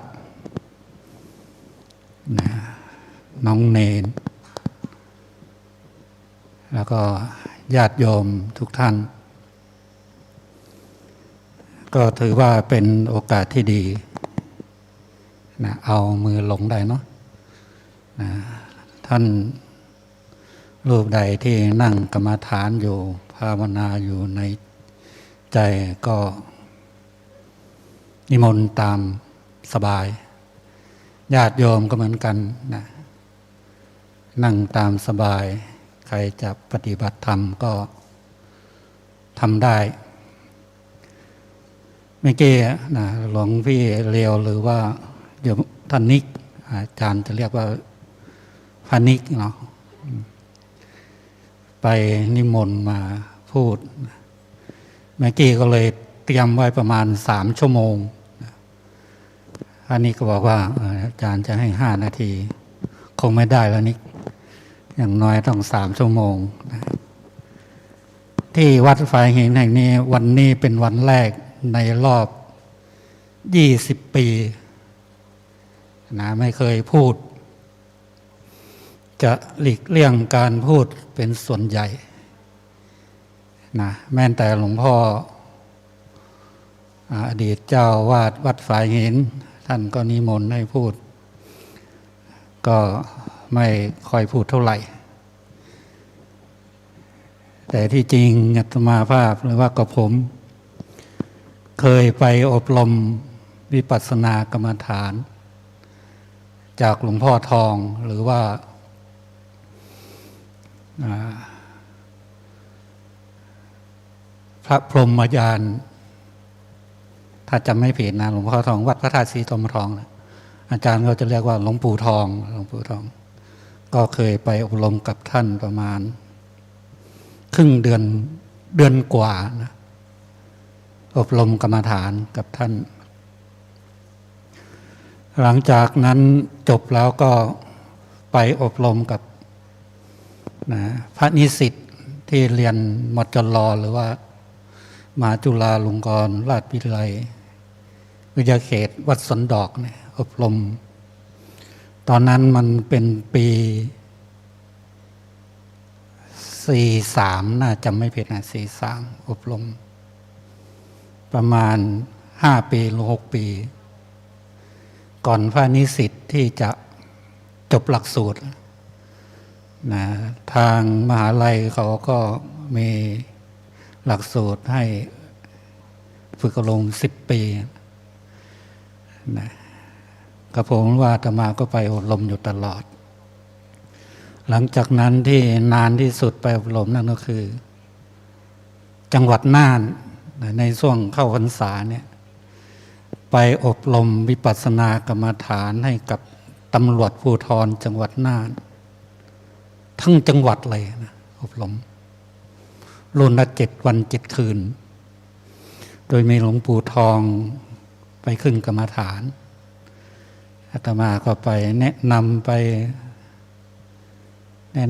น้องเนนแล้วก็ญาติโยมทุกท่าน ก็ถือว่าเป็นโอกาสที่ดีนะเอามือลงได้เนาะนะท่านรูปใดที่นั่งกรรมฐานอยู่ภาวนาอยู่ในใจก็นิมนต์ตามสบายญาติโยมก็เหมือนกันนะนั่งตามสบายใครจะปฏิบัติธรรมก็ทำได้เมื่อกี้นะหลวงพี่เลียวหรือว่าโยมท่านนิกอาจารย์จะเรียกว่าพานิกเนาะไปนิมนต์มาพูดเมื่อกี้ก็เลยเตรียมไว้ประมาณ3 ชั่วโมงอันนี้ก็บอกว่าอาจารย์จะให้5 นาทีคงไม่ได้แล้วนิกอย่างน้อยต้อง3 ชั่วโมงที่วัดฝายหินแห่งนี้วันนี้เป็นวันแรกในรอบ20 ปีนะไม่เคยพูดจะหลีกเลี่ยงการพูดเป็นส่วนใหญ่นะแม้แต่หลวงพ่ออดีตเจ้าวาดวัดฝายหินท่านก็นิมนต์ให้พูดก็ไม่ค่อยพูดเท่าไหร่แต่ที่จริงอาตมาภาพหรือว่ากับผมเคยไปอบรมวิปัสสนากรรมฐานจากหลวงพ่อทองหรือว่าพระพรหมยานถ้าจำไม่ผิดนะหลวงพ่อทองวัดพระธาตุศรีธมทองนะอาจารย์ก็จะเรียกว่าหลวงปู่ทองก็เคยไปอบรมกับท่านประมาณครึ่งเดือนกว่านะอบรมกรรมฐานกับท่านหลังจากนั้นจบแล้วก็ไปอบรมกับนะพระนิสิตที่เรียนมจล.หรือว่ามหาจุฬาลงกรณราชวิทยาลัยวิทยาเขตวัดสวนดอกเนี่ยอบรมตอนนั้นมันเป็นปี43น่าจำไม่ผิดนะ43อบรมประมาณ5 ปีหรือ6 ปีก่อนพระนิสิตที่จะจบหลักสูตรนะทางมหาลัยเขาก็มีหลักสูตรให้ฝึกอบรม10 ปีนะกระผมว่าอาตมาก็ไปอบรมอยู่ตลอดหลังจากนั้นที่นานที่สุดไปอบรมนั่นก็คือจังหวัดน่านในช่วงเข้าพรรษาเนี่ยไปอบรมวิปัสสนากรรมฐานให้กับตำรวจภูธรจังหวัดน่านทั้งจังหวัดเลยนะอบรมรุ่นละ7 วัน 7 คืนโดยมีหลวงปู่ทองไปขึ้นกรรมฐานอาตมาก็ไปแนะ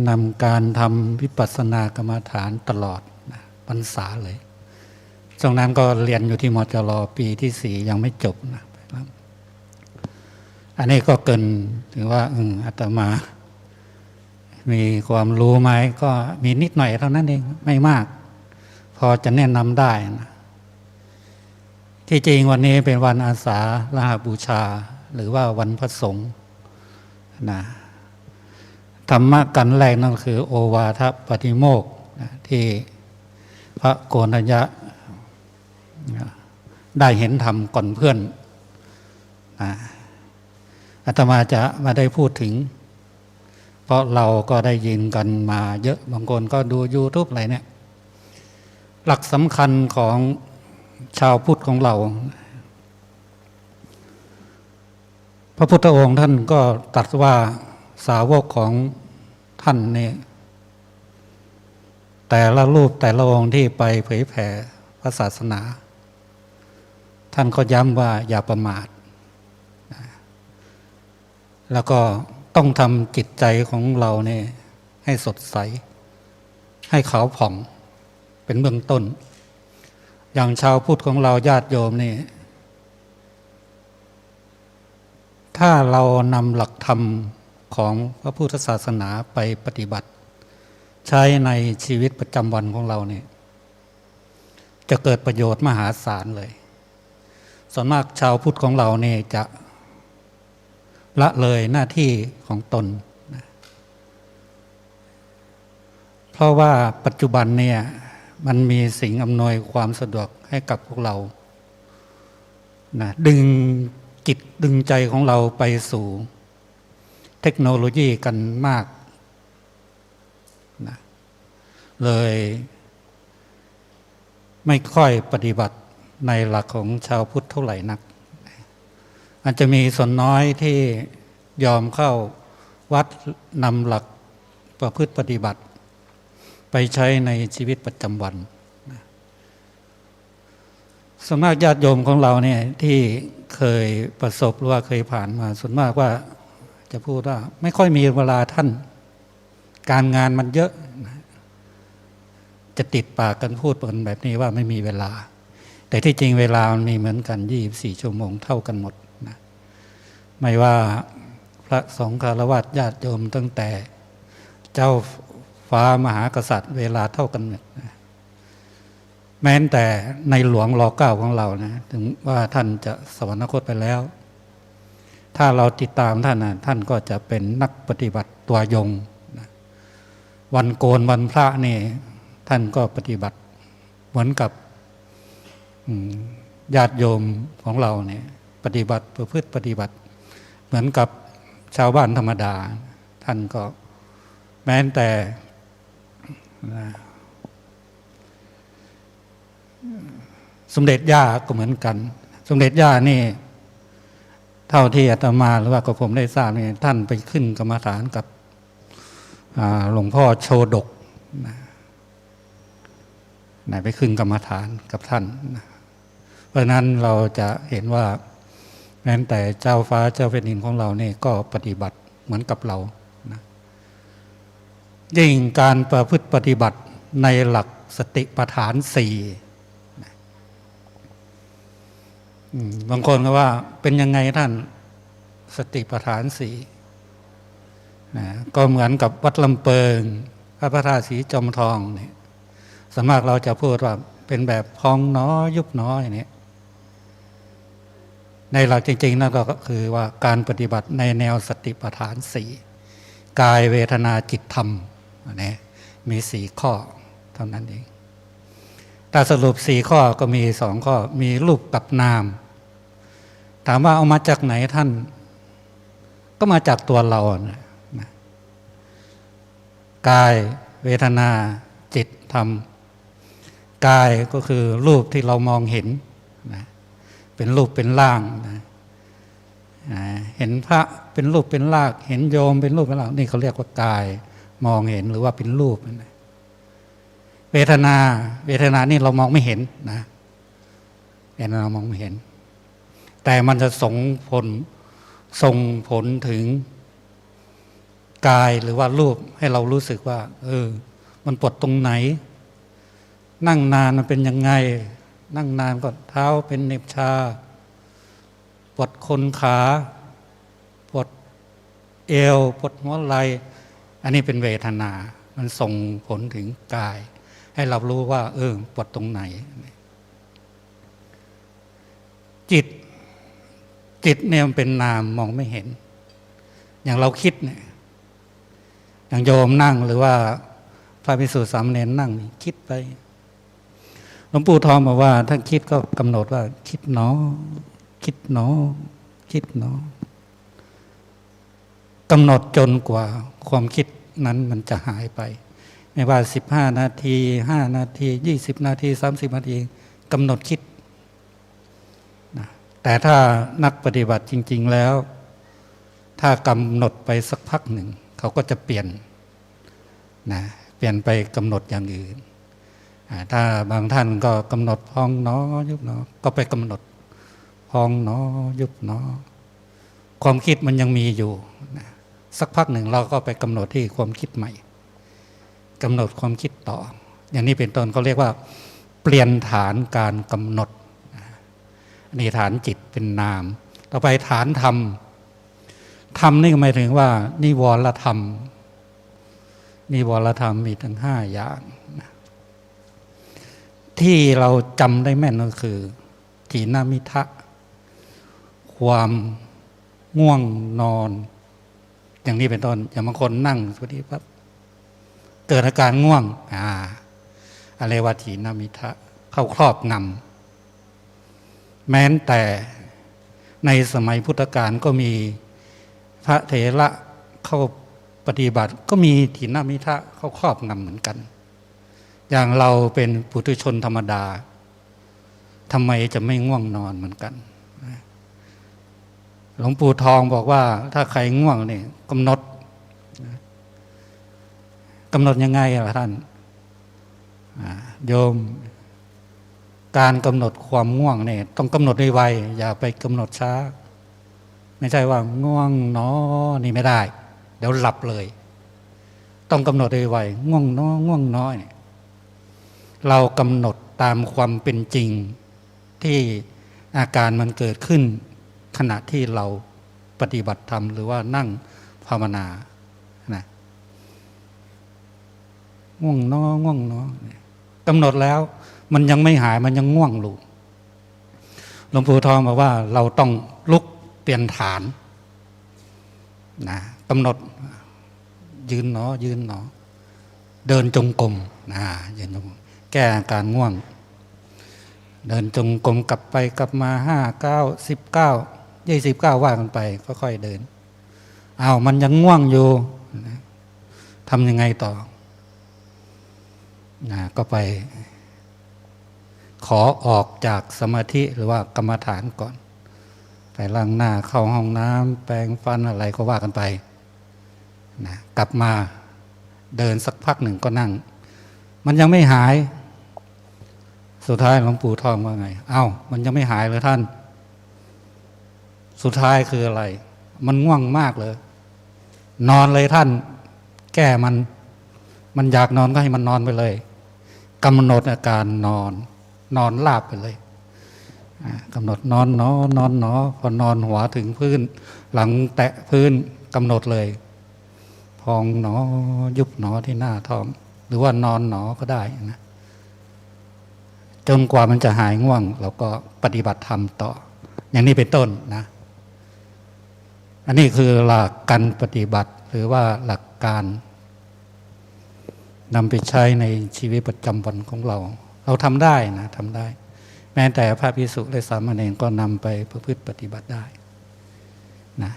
นำการทำวิปัสสนากรรมฐานตลอดนะพรรษาเลยช่วงนั้นก็เรียนอยู่ที่มจร.ปีที่4ยังไม่จบนะอันนี้ก็เกินถึงว่าอาตมามีความรู้ไหมก็มีนิดหน่อยเท่านั้นเองไม่มากพอจะแนะนำได้นะที่จริงวันนี้เป็นวันอาสาฬหบูชาหรือว่าวันพระสงฆ์นะธรรมะกันแรกนั่นคือโอวาทปฏิโมกข์ที่พระโกณยะได้เห็นธรรมก่อนเพื่อนอาตมาจะมาได้พูดถึงเพราะเราก็ได้ยินกันมาเยอะบางคนก็ดู YouTube อะไรเนี่ยหลักสำคัญของชาวพุทธของเราพระพุทธองค์ท่านก็ตรัสว่าสาวกของท่านเนี่ยแต่ละรูปแต่ละองค์ที่ไปเผยแผ่พระศาสนาท่านก็ย้ำว่าอย่าประมาท แล้วก็ต้องทำจิตใจของเราเนี่ยให้สดใสให้ขาวผ่องเป็นเบื้องต้นอย่างชาวพุทธของเราญาติโยมนี่ถ้าเรานำหลักธรรมของพระพุทธศาสนาไปปฏิบัติใช้ในชีวิตประจำวันของเราเนี่ยจะเกิดประโยชน์มหาศาลเลยส่วนมากชาวพุทธของเราเนี่ยจะละเลยหน้าที่ของตนนะเพราะว่าปัจจุบันเนี่ยมันมีสิ่งอำนวยความสะดวกให้กับพวกเรานะดึงจิตดึงใจของเราไปสู่เทคโนโลยีกันมากนะเลยไม่ค่อยปฏิบัติในหลักของชาวพุทธเท่าไหร่นักอาจจะมีส่วนน้อยที่ยอมเข้าวัดนำหลักประพฤติปฏิบัติไปใช้ในชีวิตประจำวันส่วนมากญาติโยมของเราเนี่ยที่เคยประสบหรือว่าเคยผ่านมาส่วนมากว่าจะพูดว่าไม่ค่อยมีเวลาท่านการงานมันเยอะจะติดปากกันพูดกันแบบนี้ว่าไม่มีเวลาแต่ที่จริงเวลามันมีเหมือนกัน24 ชั่วโมงเท่ากันหมดนะไม่ว่าพระสงฆ์คฤหัสถ์ญาติโยมตั้งแต่เจ้าฟ้ามหากษัตริย์เวลาเท่ากันหมดนะแม้แต่ในหลวงร.9ของเรานะถึงว่าท่านจะสวรรคตไปแล้วถ้าเราติดตามท่านนะท่านก็จะเป็นนักปฏิบัติตัวยงนะวันโกนวันพระนี่ท่านก็ปฏิบัติเหมือนกับญาติโยมของเราเนี่ยปฏิบัติประพฤติปฏิบัติเหมือนกับชาวบ้านธรรมดาท่านก็แม้แต่สมเด็จย่าก็เหมือนกันสมเด็จย่านี่เท่าที่อาตมาหรือว่าก็ผมได้ทราบนี่ท่านไปขึ้นกรรมฐานกับหลวงพ่อโชดกไปขึ้นกรรมฐานกับท่านเพราะนั้นเราจะเห็นว่าแม้แต่เจ้าฟ้าเจ้าแผ่นดินของเราเนี่ยก็ปฏิบัติเหมือนกับเรานะยิ่งการประพฤติปฏิบัติในหลักสติปัฏฐาน4บางคนก็ว่าเป็นยังไงท่านสติปัฏฐาน4ก็เหมือนกับวัดลำเปิงพระพระธาตุสีจอมทองเนี่ยสมมติเราจะพูดว่าเป็นแบบพองน้อยยุบน้อยเนี่ยในหลักจริงๆนั่นก็คือว่าการปฏิบัติในแนวสติปัฏฐาน4กายเวทนาจิตธรรมนี่มี4ข้อเท่านั้นเองแต่สรุป4ข้อก็มี2ข้อมีรูปกับนามถามว่าเอามาจากไหนท่านก็มาจากตัวเรานะกายเวทนาจิตธรรมกายก็คือรูปที่เรามองเห็นนะเป็นรูปเป็นร่างนะเห็นพระเป็นรูปเป็นร่างเห็นโยมเป็นรูปเป็นร่างนี่เขาเรียกว่ากายมองเห็นหรือว่าเป็นรูปนะเวทนานี่เรามองไม่เห็นนะเวทนามองไม่เห็นแต่มันจะส่งผลถึงกายหรือว่ารูปให้เรารู้สึกว่ามันปวดตรงไหนนั่งนานมันเป็นยังไงนั่งนานก็เท้าเป็นเหน็บชาปวดคนขาปวดเอวปวดหัวไหล่อันนี้เป็นเวทนามันส่งผลถึงกายให้เรารู้ว่าปวดตรงไหนจิตเนี่ยมันเป็นนามมองไม่เห็นอย่างเราคิดเนี่ยอย่างโยมนั่งหรือว่าพระภิกษุสามเณรนั่งคิดไปหลวงปู่ทองบอกว่าถ้าคิดก็กำหนดว่าคิดหนอคิดหนอคิดหนอกำหนดจนกว่าความคิดนั้นมันจะหายไปไม่ว่า15 นาที5 นาที20 นาที30 นาทีกำหนดคิดนะแต่ถ้านักปฏิบัติจริงๆแล้วถ้ากำหนดไปสักพักหนึ่งเขาก็จะเปลี่ยนไปกำหนดอย่างอื่นถ้าบางท่านก็กำหนดพองหนอยุบหนอก็ไปกำหนดพองหนอยุบหนอความคิดมันยังมีอยู่ สักพักหนึ่งเราก็ไปกำหนดที่ความคิดใหม่กำหนดความคิดต่อ อย่างนี้เป็นต้นเขาเรียกว่าเปลี่ยนฐานการกำหนดนี่ฐานจิตเป็นนามต่อไปฐานธรรมธรรมนี่หมายถึงว่านิวรธรรมนิวรธรรมมีทั้ง5อย่างที่เราจำได้แม่นก็คือถีนมิทะความง่วงนอน อย่างนี้เป็นต้นอย่างบางคนนั่งสวัสดีปั๊บเกิดอาการง่วงอะไรว่าถีนมิทะเข้าครอบงำแม้แต่ในสมัยพุทธกาลก็มีพระเถระเข้าปฏิบัติก็มีถีนมิทะเข้าครอบงำเหมือนกันอย่างเราเป็นปุถุชนธรรมดาทำไมจะไม่ง่วงนอนเหมือนกันหลวงปู่ทองบอกว่าถ้าใครง่วงเนี่ยกำหนดยังไงล่ะท่านโยมการกำหนดความง่วงเนี่ยต้องกำหนดไวๆอย่าไปกำหนดช้าไม่ใช่ว่าง่วงเนาะนี่ไม่ได้เดี๋ยวหลับเลยต้องกำหนดไวๆง่วงเนาะง่วงน้อยเรากำหนดตามความเป็นจริงที่อาการมันเกิดขึ้นขณะที่เราปฏิบัติธรรมหรือว่านั่งภาวนานะง่วงเนาะง่วงเนาะกำหนดแล้วมันยังไม่หายมันยังง่วงอยู่หลวงปู่ทองบอกว่าเราต้องลุกเปลี่ยนฐานนะกำหนดยืนเนาะยืนเนาะเดินจงกรมยืนจงกรมแก้อาการง่วงเดินจงกรมกลับไปกลับมา5 9 19 29ว่ากันไปค่อยๆเดินมันยังง่วงอยู่ทำยังไงต่อก็ไปขอออกจากสมาธิหรือว่ากรรมฐานก่อนไปล้างหน้าเข้าห้องน้ำแปรงฟันอะไรก็ว่ากันไปกลับมาเดินสักพักหนึ่งก็นั่งมันยังไม่หายสุดท้ายหลวงปู่ทองว่าไงมันยังไม่หายเลยท่านสุดท้ายคืออะไรมันง่วงมากเลยนอนเลยท่านแก้มันอยากนอนก็ให้มันนอนไปเลยกำหนดอาการนอนราบไปเลยกำหนดนอนหนอพอนอนหัวถึงพื้นหลังแตะพื้นกำหนดเลยพองหนอยุบหนอที่หน้าท้องหรือว่านอนหนอก็ได้นะจนกว่ามันจะหายง่วงเราก็ปฏิบัติธรรมต่ออย่างนี้เป็นต้นนะอันนี้คือหลักการปฏิบัติหรือว่าหลักการนำไปใช้ในชีวิตประจำวันของเราทำได้นะทำได้แม้แต่พระภิกษุและสามเณรก็นำไปประพฤติปฏิบัติได้นะ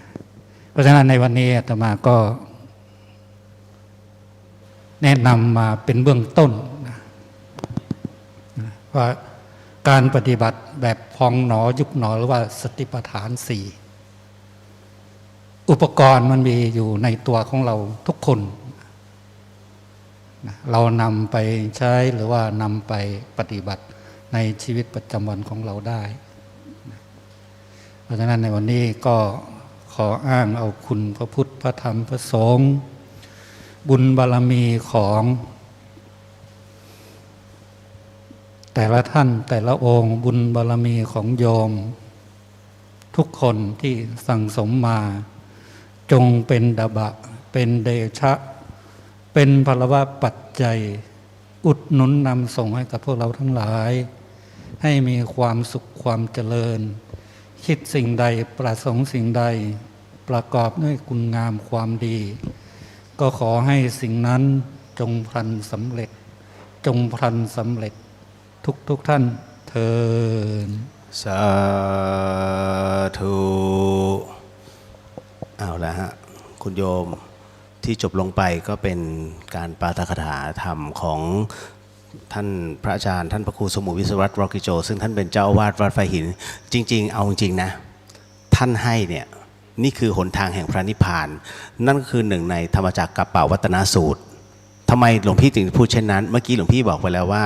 เพราะฉะนั้นในวันนี้อาตมาก็แนะนำมาเป็นเบื้องต้นนะว่าการปฏิบัติแบบพองหนอยุบหนอหรือว่าสติปัฏฐาน4อุปกรณ์มันมีอยู่ในตัวของเราทุกคนเรานำไปใช้หรือว่านำไปปฏิบัติในชีวิตประจำวันของเราได้เพราะฉะนั้นในวันนี้ก็ขออ้างเอาคุณพระพุทธพระธรรมพระสงฆ์บุญบารมีของแต่ละท่านแต่ละองค์บุญบารมีของโยมทุกคนที่สั่งสมมาจงเป็นดาบะเป็นเดชะเป็นพลวะปัจจัยอุดหนุนนำส่งให้กับพวกเราทั้งหลายให้มีความสุขความเจริญคิดสิ่งใดประสงค์สิ่งใดประกอบด้วยคุณงามความดีก็ขอให้สิ่งนั้นจงพลันสำเร็จจงพลันสำเร็จทุกท่านเทอญสาธุเอาละฮะคุณโยมที่จบลงไปก็เป็นการปาฐกถาธรรมของท่านพระอาจารย์ท่านพระครูสมุวิศวรัตน์วรกิโจซึ่งท่านเป็นเจ้าอาวาสวัดไฟหินจริงๆเอาจริงนะท่านให้เนี่ยนี่คือหนทางแห่งพระนิพพานนั่นก็คือหนึ่งในธรรมจักรกัปปวัตนสูตรทำไมหลวงพี่ถึงพูดเช่นนั้นเมื่อกี้หลวงพี่บอกไปแล้วว่า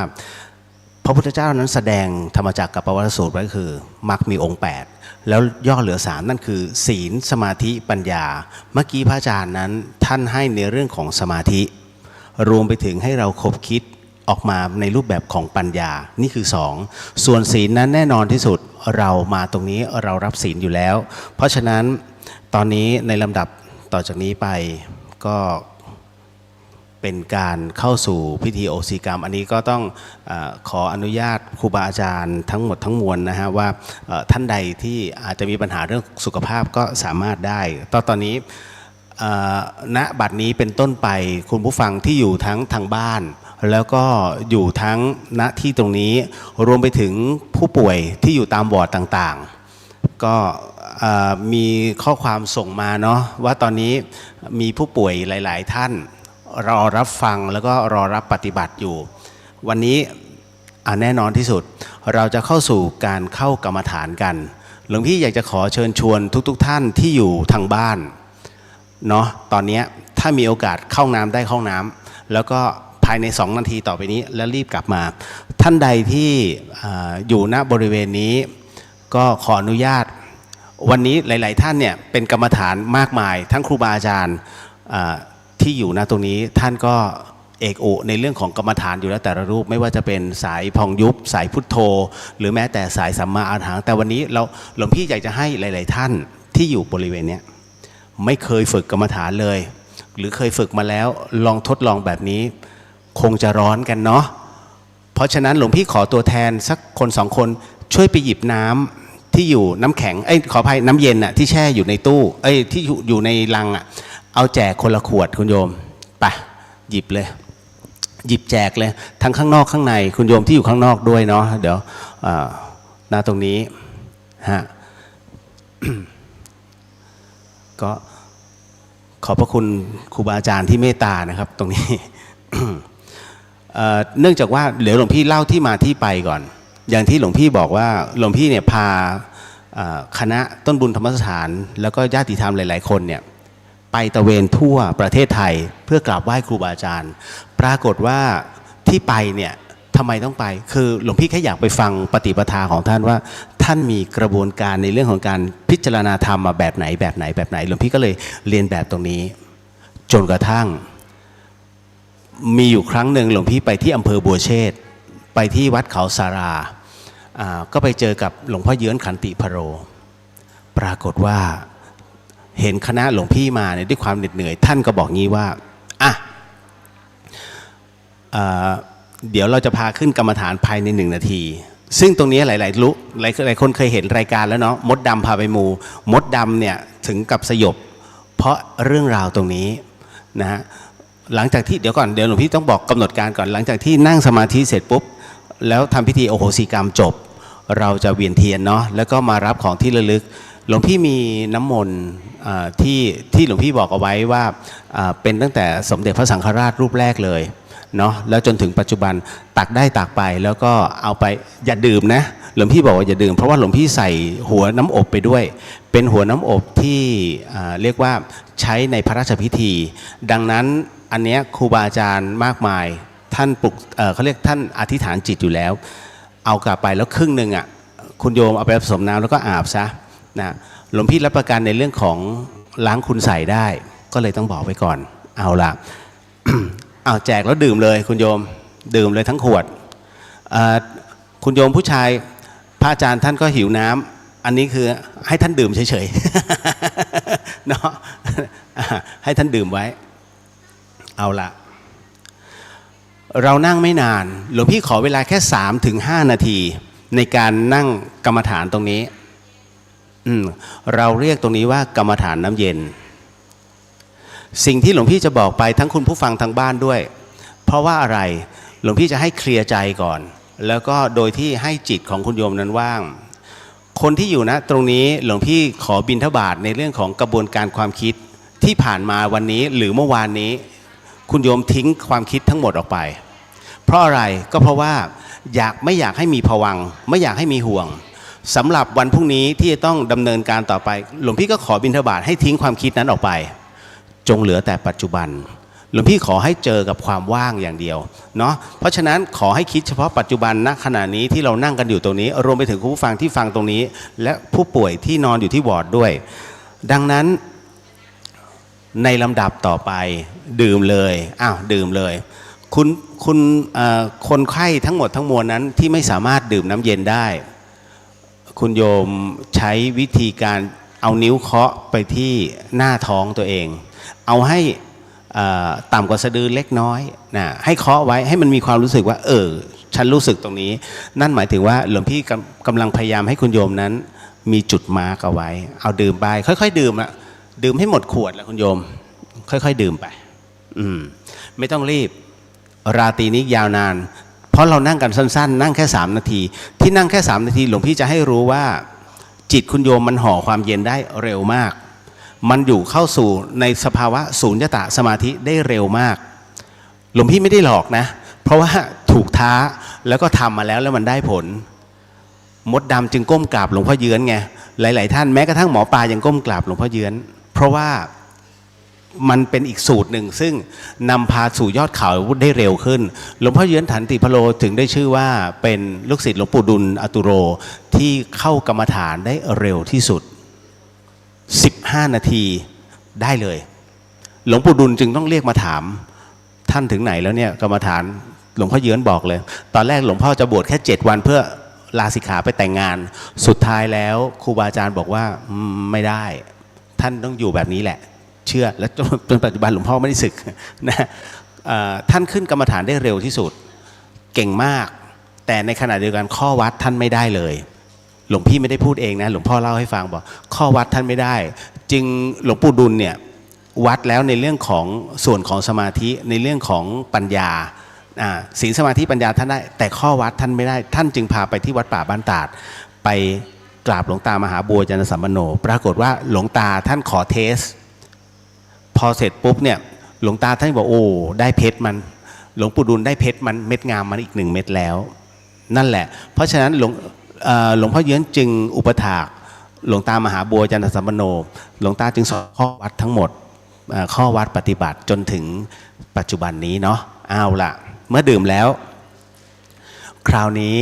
พระพุทธเจ้านั้นแสดงธรรมจักรกัปปวัตนสูตรไว้คือมรรคมีองค์8 แล้วย่อเหลือ3นั่นคือศีลสมาธิปัญญาเมื่อกี้พระอาจารย์นั้นท่านให้ในเรื่องของสมาธิรวมไปถึงให้เราคบคิดออกมาในรูปแบบของปัญญานี่คือ2ส่วนศีลนั้นแน่นอนที่สุดเรามาตรงนี้เรารับศีลอยู่แล้วเพราะฉะนั้นตอนนี้ในลำดับต่อจากนี้ไปก็เป็นการเข้าสู่พิธีโอสีกรรมอันนี้ก็ต้องขออนุญาตครูบาอาจารย์ทั้งหมดทั้งมวลนะฮะว่าท่านใดที่อาจจะมีปัญหาเรื่องสุขภาพก็สามารถได้ตอนนี้ณบัดนี้เป็นต้นไปคุณผู้ฟังที่อยู่ทั้งทางบ้านแล้วก็อยู่ทั้งณที่ตรงนี้รวมไปถึงผู้ป่วยที่อยู่ตามวอร์ดต่างๆก็มีข้อความส่งมาเนาะว่าตอนนี้มีผู้ป่วยหลายๆท่านรอรับฟังแล้วก็รอรับปฏิบัติอยู่วันนี้แน่นอนที่สุดเราจะเข้าสู่การเข้ากรรมฐานกันหลวงพี่อยากจะขอเชิญชวนทุกท่านที่อยู่ทางบ้านเนาะตอนนี้ถ้ามีโอกาสเข้าน้ำได้เข้าน้ำแล้วก็ภายใน2 นาทีต่อไปนี้แล้วรีบกลับมาท่านใดที่อยู่ณบริเวณนี้ก็ขออนุญาตวันนี้หลายๆท่านเนี่ยเป็นกรรมฐานมากมายทั้งครูบาอาจารย์ที่อยู่ณตรงนี้ท่านก็เอกอุในเรื่องของกรรมฐานอยู่แล้วแต่ละรูปไม่ว่าจะเป็นสายพองยุบสายพุทโธหรือแม้แต่สายสัมมาอรหังแต่วันนี้หลวงพี่อยากจะให้หลายๆท่านที่อยู่บริเวณนี้ไม่เคยฝึกกรรมฐานเลยหรือเคยฝึกมาแล้วลองทดลองแบบนี้คงจะร้อนกันเนาะเพราะฉะนั้นหลวงพี่ขอตัวแทนสักคน2 คนช่วยไปหยิบน้ำที่อยู่น้ำแข็งขออภัยน้ำเย็นอะที่แช่อยู่ในตู้ที่อยู่ในลังอะเอาแจกคนละขวดคุณโยมไปหยิบเลยหยิบแจกเลยทั้งข้างนอกข้างในคุณโยมที่อยู่ข้างนอกด้วยเนาะเดี๋ยวหน้าตรงนี้ฮะ ก็ขอบพระคุณครูบาอาจารย์ที่เมตตานะครับตรงนี้ เนื่องจากว่าเดี๋ยวหลวงพี่เล่าที่มาที่ไปก่อนอย่างที่หลวงพี่บอกว่าหลวงพี่เนี่ยพาคณะต้นบุญธรรมสถานแล้วก็ญาติธรรมหลายๆคนเนี่ยไปตะเวนทั่วประเทศไทยเพื่อกราบไหว้ครูบาอาจารย์ปรากฏว่าที่ไปเนี่ยทำไมต้องไปคือหลวงพี่แค่อยากไปฟังปฏิปทาของท่านว่าท่านมีกระบวนการในเรื่องของการพิจารณาธรรมมาแบบไหนหลวงพี่ก็เลยเรียนแบบตรงนี้จนกระทั่งมีอยู่ครั้งหนึ่งหลวงพี่ไปที่อำเภอบัวเชษฐ์ไปที่วัดเขาสาราก็ไปเจอกับหลวงพ่อเยื้อนขันติพโรปรากฏว่าเห็นคณะหลวงพี่มาเนี่ยด้วยความเหน็ดเหนื่อยท่านก็บอกงี้ว่าเดี๋ยวเราจะพาขึ้นกรรมฐานภายใน1 นาทีซึ่งตรงนี้หลายคนเคยเห็นรายการแล้วเนาะมดดำพาไปมูมดดำเนี่ยถึงกับสยบเพราะเรื่องราวตรงนี้นะฮะหลังจากที่เดี๋ยวหลวงพี่ต้องบอกกำหนดการก่อนหลังจากที่นั่งสมาธิเสร็จปุ๊บแล้วทำพิธีโอโหสิกรรมจบเราจะเวียนเทียนเนาะแล้วก็มารับของที่ระลึกหลวงพี่มีน้ำมนต์ที่หลวงพี่บอกเอาไว้ว่าเป็นตั้งแต่สมเด็จพระสังฆราชรูปแรกเลยเนาะแล้วจนถึงปัจจุบันตักได้ตักไปแล้วก็เอาไปอย่าดื่มนะหลวงพี่บอกว่าอย่าดื่มเพราะว่าหลวงพี่ใส่หัวน้ำอบไปด้วยเป็นหัวน้ำอบที่เรียกว่าใช้ในพระราชพิธีดังนั้นอันเนี้ยครูบาอาจารย์มากมายท่านปลุกเขาเรียกท่านอธิษฐานจิตอยู่แล้วเอากลับไปแล้วครึ่งหนึ่งอ่ะคุณโยมเอาไปผสมน้ำแล้วก็อาบซะนะหลวงพี่รับประกันในเรื่องของล้างคุณใส่ได้ก็เลยต้องบอกไว้ก่อนเอาล่ะ เอาแจกแล้วดื่มเลยคุณโยมดื่มเลยทั้งขวดคุณโยมผู้ชายพระอาจารย์ท่านก็หิวน้ำอันนี้คือให้ท่านดื่มเฉยๆ เนาะ ให้ท่านดื่มไว้เอาล่ะเรานั่งไม่นานหลวงพี่ขอเวลาแค่ 3-5 นาทีในการนั่งกรรมฐานตรงนี้เราเรียกตรงนี้ว่ากรรมฐานน้ำเย็นสิ่งที่หลวงพี่จะบอกไปทั้งคุณผู้ฟังทางบ้านด้วยเพราะว่าอะไรหลวงพี่จะให้เคลียร์ใจก่อนแล้วก็โดยที่ให้จิตของคุณโยมนั้นว่างคนที่อยู่นะตรงนี้หลวงพี่ขอบิณฑบาตในเรื่องของกระบวนการความคิดที่ผ่านมาวันนี้หรือเมื่อวานนี้คุณโยมทิ้งความคิดทั้งหมดออกไปเพราะอะไรก็เพราะว่าไม่อยากให้มีภวังค์ไม่อยากให้มีห่วงสำหรับวันพรุ่งนี้ที่จะต้องดำเนินการต่อไปหลวงพี่ก็ขอบิณฑบาตให้ทิ้งความคิดนั้นออกไปจงเหลือแต่ปัจจุบัน หลวงพี่ขอให้เจอกับความว่างอย่างเดียวเนาะเพราะฉะนั้นขอให้คิดเฉพาะปัจจุบันณขณะนี้ที่เรานั่งกันอยู่ตรงนี้รวมไปถึงผู้ฟังที่ฟังตรงนี้และผู้ป่วยที่นอนอยู่ที่วอร์ดด้วยดังนั้นในลำดับต่อไปดื่มเลยดื่มเลยคุณคนไข้ทั้งหมดทั้งมวลนั้นที่ไม่สามารถดื่มน้ำเย็นได้คุณโยมใช้วิธีการเอานิ้วเคาะไปที่หน้าท้องตัวเองเอาให้ต่ำกว่าสะดือเล็กน้อยนะให้เคาะไว้ให้มันมีความรู้สึกว่าฉันรู้สึกตรงนี้นั่นหมายถึงว่าหลวงพี่กำลังพยายามให้คุณโยมนั้นมีจุดมาร์กเอาไว้เอาดื่มไปค่อยๆดื่มดื่มให้หมดขวดแล้วคุณโยมค่อยๆดื่มไปไม่ต้องรีบราตรีนี้ยาวนานเพราะเรานั่งกันสั้นๆนั่งแค่3นาทีที่นั่งแค่3นาทีหลวงพี่จะให้รู้ว่าจิตคุณโยมมันห่อความเย็นได้เร็วมากมันอยู่เข้าสู่ในสภาวะสูญญตสมาธิได้เร็วมากหลวงพี่ไม่ได้หลอกนะเพราะว่าถูกท้าแล้วก็ทำมาแล้วมันได้ผลมดดำจึงก้มกราบหลวงพ่อเยื้อนไงหลายๆท่านแม้กระทั่งหมอปลายังก้มกราบหลวงพ่อเยื้อนเพราะว่ามันเป็นอีกสูตรหนึ่งซึ่งนำพาสู่ยอดเขาได้เร็วขึ้นหลวงพ่อเยื้อนฐันติพโลถึงได้ชื่อว่าเป็นลูกศิษย์หลวงปู่ดุลอตุโรที่เข้ากรรมฐานได้เร็วที่สุด15นาทีได้เลยหลวงปู่ดุลจึงต้องเรียกมาถามท่านถึงไหนแล้วเนี่ยกรรมฐานหลวงพ่อเยื้อนบอกเลยตอนแรกหลวงพ่อจะบวชแค่7วันเพื่อลาสิกขาไปแต่งงานสุดท้ายแล้วครูบาอาจารย์บอกว่าไม่ได้ท่านต้องอยู่แบบนี้แหละเชื่อและจนปัจจุบันหลวงพ่อไม่ได้สึกนะท่านขึ้นกรรมฐานได้เร็วที่สุดเก่งมากแต่ในขณะเดียวกันข้อวัดท่านไม่ได้เลยหลวงพี่ไม่ได้พูดเองนะหลวงพ่อเล่าให้ฟังบอกข้อวัดท่านไม่ได้จึงหลวงปู่ดุลเนี่ยวัดแล้วในเรื่องของส่วนของสมาธิในเรื่องของปัญญาศีลสมาธิปัญญาท่านได้แต่ข้อวัดท่านไม่ได้ท่านจึงพาไปที่วัดป่าบ้านตาดไปกราบหลวงตามหาบัวจันทสัมปันโนปรากฏว่าหลวงตาท่านขอเทสพอเสร็จปุ๊บเนี่ยหลวงตาท่านบอกโอ้ได้เพชรมันหลวงปู่ดุลได้เพชรมันเม็ดงามมันอีก1 เม็ดแล้วนั่นแหละเพราะฉะนั้นหลวงพ่อเยื้อนจึงอุปถากหลวงตามหาบัวจันทสัมปันโนหลวงตาจึงสอนข้อวัดทั้งหมดข้อวัดปฏิบัติจนถึงปัจจุบันนี้เนาะเอาล่ะเมื่อดื่มแล้วคราวนี้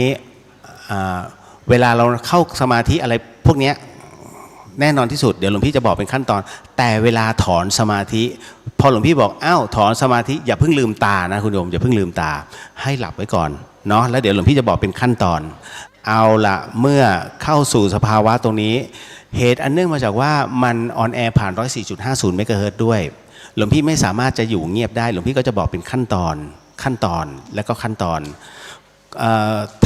เวลาเราเข้าสมาธิอะไรพวกนี้แน่นอนที่สุดเดี๋ยวหลวงพี่จะบอกเป็นขั้นตอนแต่เวลาถอนสมาธิพอหลวงพี่บอกถอนสมาธิอย่าเพิ่งลืมตานะคุณโยมอย่าเพิ่งลืมตาให้หลับไว้ก่อนเนาะแล้วเดี๋ยวหลวงพี่จะบอกเป็นขั้นตอนเอาละเมื่อเข้าสู่สภาวะตรงนี้เหตุอันเนื่องมาจากว่ามันออนแอร์ผ่าน 104.50 เมกะเฮิรตซ์ด้วยหลวงพี่ไม่สามารถจะอยู่เงียบได้หลวงพี่ก็จะบอกเป็นขั้นตอนและก็ขั้นตอน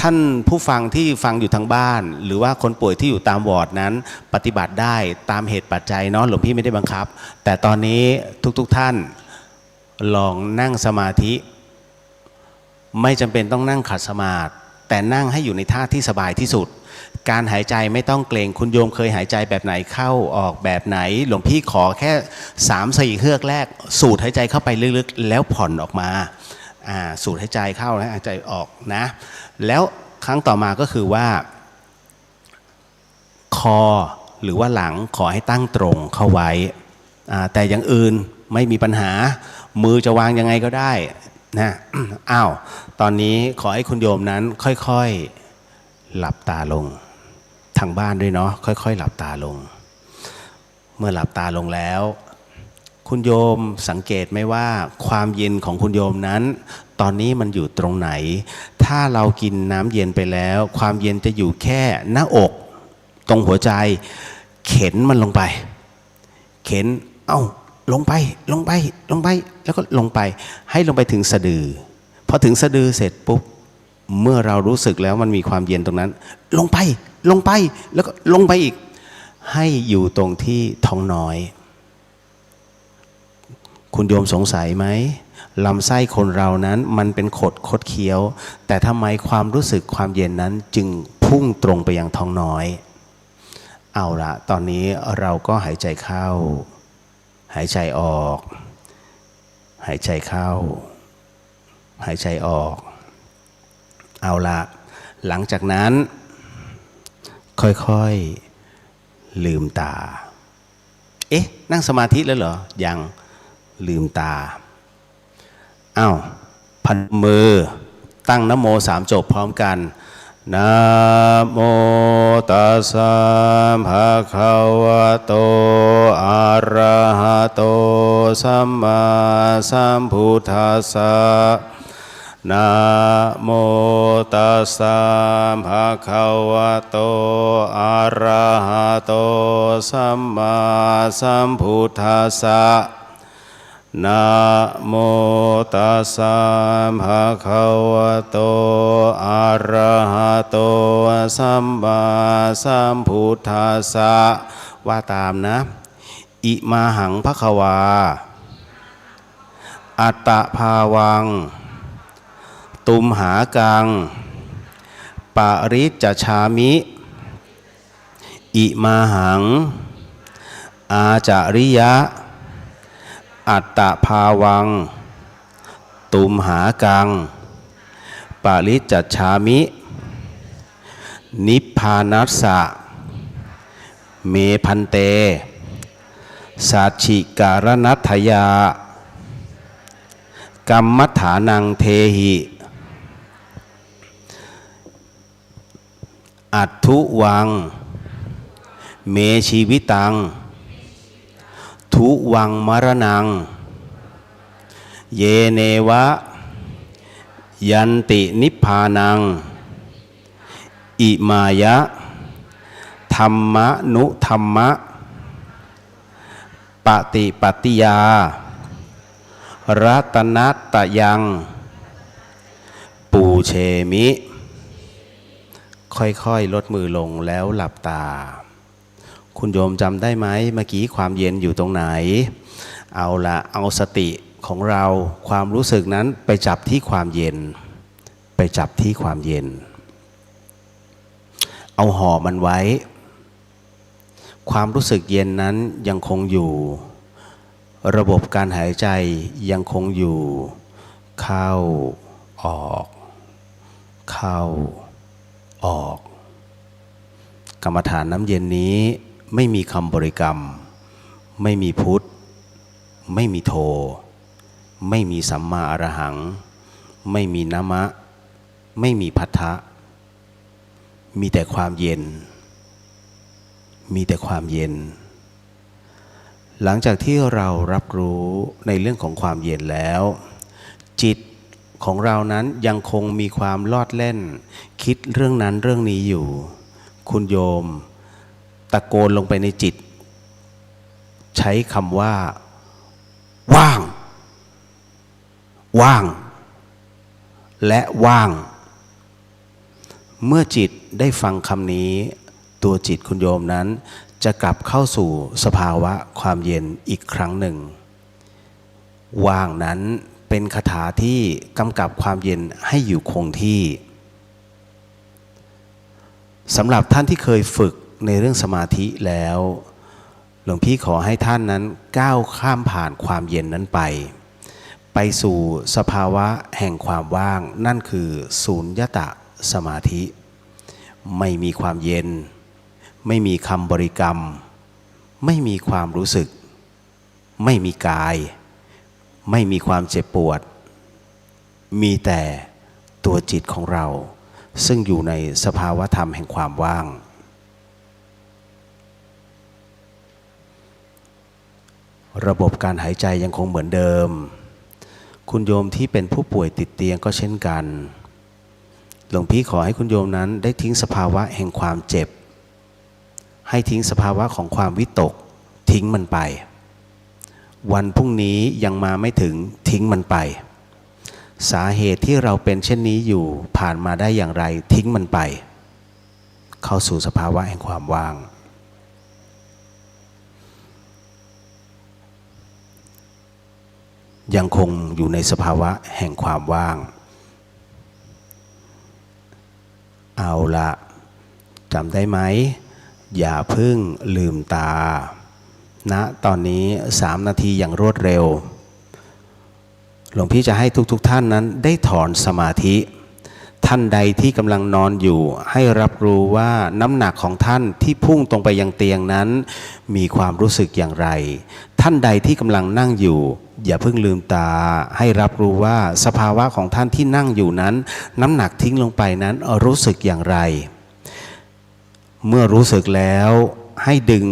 ท่านผู้ฟังที่ฟังอยู่ทางบ้านหรือว่าคนป่วยที่อยู่ตามวอร์ดนั้นปฏิบัติได้ตามเหตุปัจจัยเนาะหลวงพี่ไม่ได้บังคับแต่ตอนนี้ทุกท่านลองนั่งสมาธิไม่จำเป็นต้องนั่งขัดสมาธิแต่นั่งให้อยู่ในท่าที่สบายที่สุดการหายใจไม่ต้องเกรงคุณโยมเคยหายใจแบบไหนเข้าออกแบบไหนหลวงพี่ขอแค่3-4เฮือกแรกสูดหายใจเข้าไปลึกๆแล้วผ่อนออกมาสูดหายใจเข้าและหายใจออกนะแล้วครั้งต่อมาก็คือว่าคอหรือว่าหลังขอให้ตั้งตรงเข้าไว้แต่อย่างอื่นไม่มีปัญหามือจะวางยังไงก็ได้นะตอนนี้ขอให้คุณโยมนั้นค่อยๆหลับตาลงทางบ้านด้วยเนาะค่อยๆหลับตาลงเมื่อหลับตาลงแล้วคุณโยมสังเกตไหมว่าความเย็นของคุณโยมนั้นตอนนี้มันอยู่ตรงไหนถ้าเรากินน้ำเย็นไปแล้วความเย็นจะอยู่แค่หน้าอกตรงหัวใจเข็นมันลงไปเข็นลงไปแล้วก็ลงไปให้ลงไปถึงสะดือพอถึงสะดือเสร็จปุ๊บเมื่อเรารู้สึกแล้วมันมีความเย็นตรงนั้นลงไปแล้วก็ลงไปอีกให้อยู่ตรงที่ท้องน้อยคุณโยมสงสัยไหมลำไส้คนเรานั้นมันเป็นคดเคี้ยวแต่ทำไมความรู้สึกความเย็นนั้นจึงพุ่งตรงไปยังท้องน้อยเอาละตอนนี้เราก็หายใจเข้าหายใจออกหายใจเข้าหายใจออกเอาละหลังจากนั้นค่อยๆลืมตานั่งสมาธิแล้วเหรอยังลืมตา อ้าวพันมือตั้งนะโมสามจบพร้อมกันนะโมตัสสะภะคะวะโตอะระหะโตสัมมาสัมพุทธัสสะนะโมตัสสะภะคะวะโตอะระหะโตสัมมาสัมพุทธัสสะนะโมตัสสะภะคะวะโตอะระหะโตสัมมาสัมพุทธัสสะว่าตามนะอิมาหังภคะวาอัตตภาวังตุมหากังปริจจฉามิอิมาหังอาจาริยะอัตตภาวังตุมหากังปริจจฉามินิพพานัสสะเมพันเตสัจฉิการนัตถยากัมมัฏฐานังเทหิอัตถุวังเมชีวิตังทุวังมรณังเยเนวะยันตินิพพานังอิมายะธรรมนุธรรมะปฏิปัตติยารัตนัตตยังปูเชมิค่อยๆลดมือลงแล้วหลับตาคุณโยมจำได้ไหมเมื่อกี้ความเย็นอยู่ตรงไหนเอาละเอาสติของเราความรู้สึกนั้นไปจับที่ความเย็นไปจับที่ความเย็นเอาห่อมันไว้ความรู้สึกเย็นนั้นยังคงอยู่ระบบการหายใจยังคงอยู่เข้าออกเข้าออกกรรมฐานน้ำเย็นนี้ไม่มีคำบริกรรมไม่มีพุทธไม่มีโทไม่มีสัมมาอรหังไม่มีนะมะไม่มีพัทธะมีแต่ความเย็นมีแต่ความเย็นหลังจากที่เรารับรู้ในเรื่องของความเย็นแล้วจิตของเรานั้นยังคงมีความลอดเล่นคิดเรื่องนั้นเรื่องนี้อยู่คุณโยมตะโกนลงไปในจิตใช้คำว่าว่างว่างและว่างเมื่อจิตได้ฟังคำนี้ตัวจิตคุณโยมนั้นจะกลับเข้าสู่สภาวะความเย็นอีกครั้งหนึ่งว่างนั้นเป็นคาถาที่กำกับความเย็นให้อยู่คงที่สำหรับท่านที่เคยฝึกในเรื่องสมาธิแล้วหลวงพี่ขอให้ท่านนั้นก้าวข้ามผ่านความเย็นนั้นไปสู่สภาวะแห่งความว่างนั่นคือสูญญตสมาธิไม่มีความเย็นไม่มีคำบริกรรมไม่มีความรู้สึกไม่มีกายไม่มีความเจ็บปวดมีแต่ตัวจิตของเราซึ่งอยู่ในสภาวะธรรมแห่งความว่างระบบการหายใจยังคงเหมือนเดิมคุณโยมที่เป็นผู้ป่วยติดเตียงก็เช่นกันหลวงพี่ขอให้คุณโยมนั้นได้ทิ้งสภาวะแห่งความเจ็บให้ทิ้งสภาวะของความวิตกทิ้งมันไปวันพรุ่งนี้ยังมาไม่ถึงทิ้งมันไปสาเหตุที่เราเป็นเช่นนี้อยู่ผ่านมาได้อย่างไรทิ้งมันไปเข้าสู่สภาวะแห่งความว่างยังคงอยู่ในสภาวะแห่งความว่างเอาละจำได้ไหมอย่าเพิ่งลืมตาณตอนนี้3 นาทีอย่างรวดเร็วหลวงพี่จะให้ทุกท่านนั้นได้ถอนสมาธิ ท่านใดที่กำลังนอนอยู่ให้รับรู้ว่าน้ำหนักของท่านที่พุ่งตรงไปยังเตียงนั้นมีความรู้สึกอย่างไรท่านใดที่กำลังนั่งอยู่อย่าเพิ่งลืมตาให้รับรู้ว่าสภาวะของท่านที่นั่งอยู่นั้นน้ำหนักทิ้งลงไปนั้นรู้สึกอย่างไรเมื่อรู้สึกแล้วให้ดึง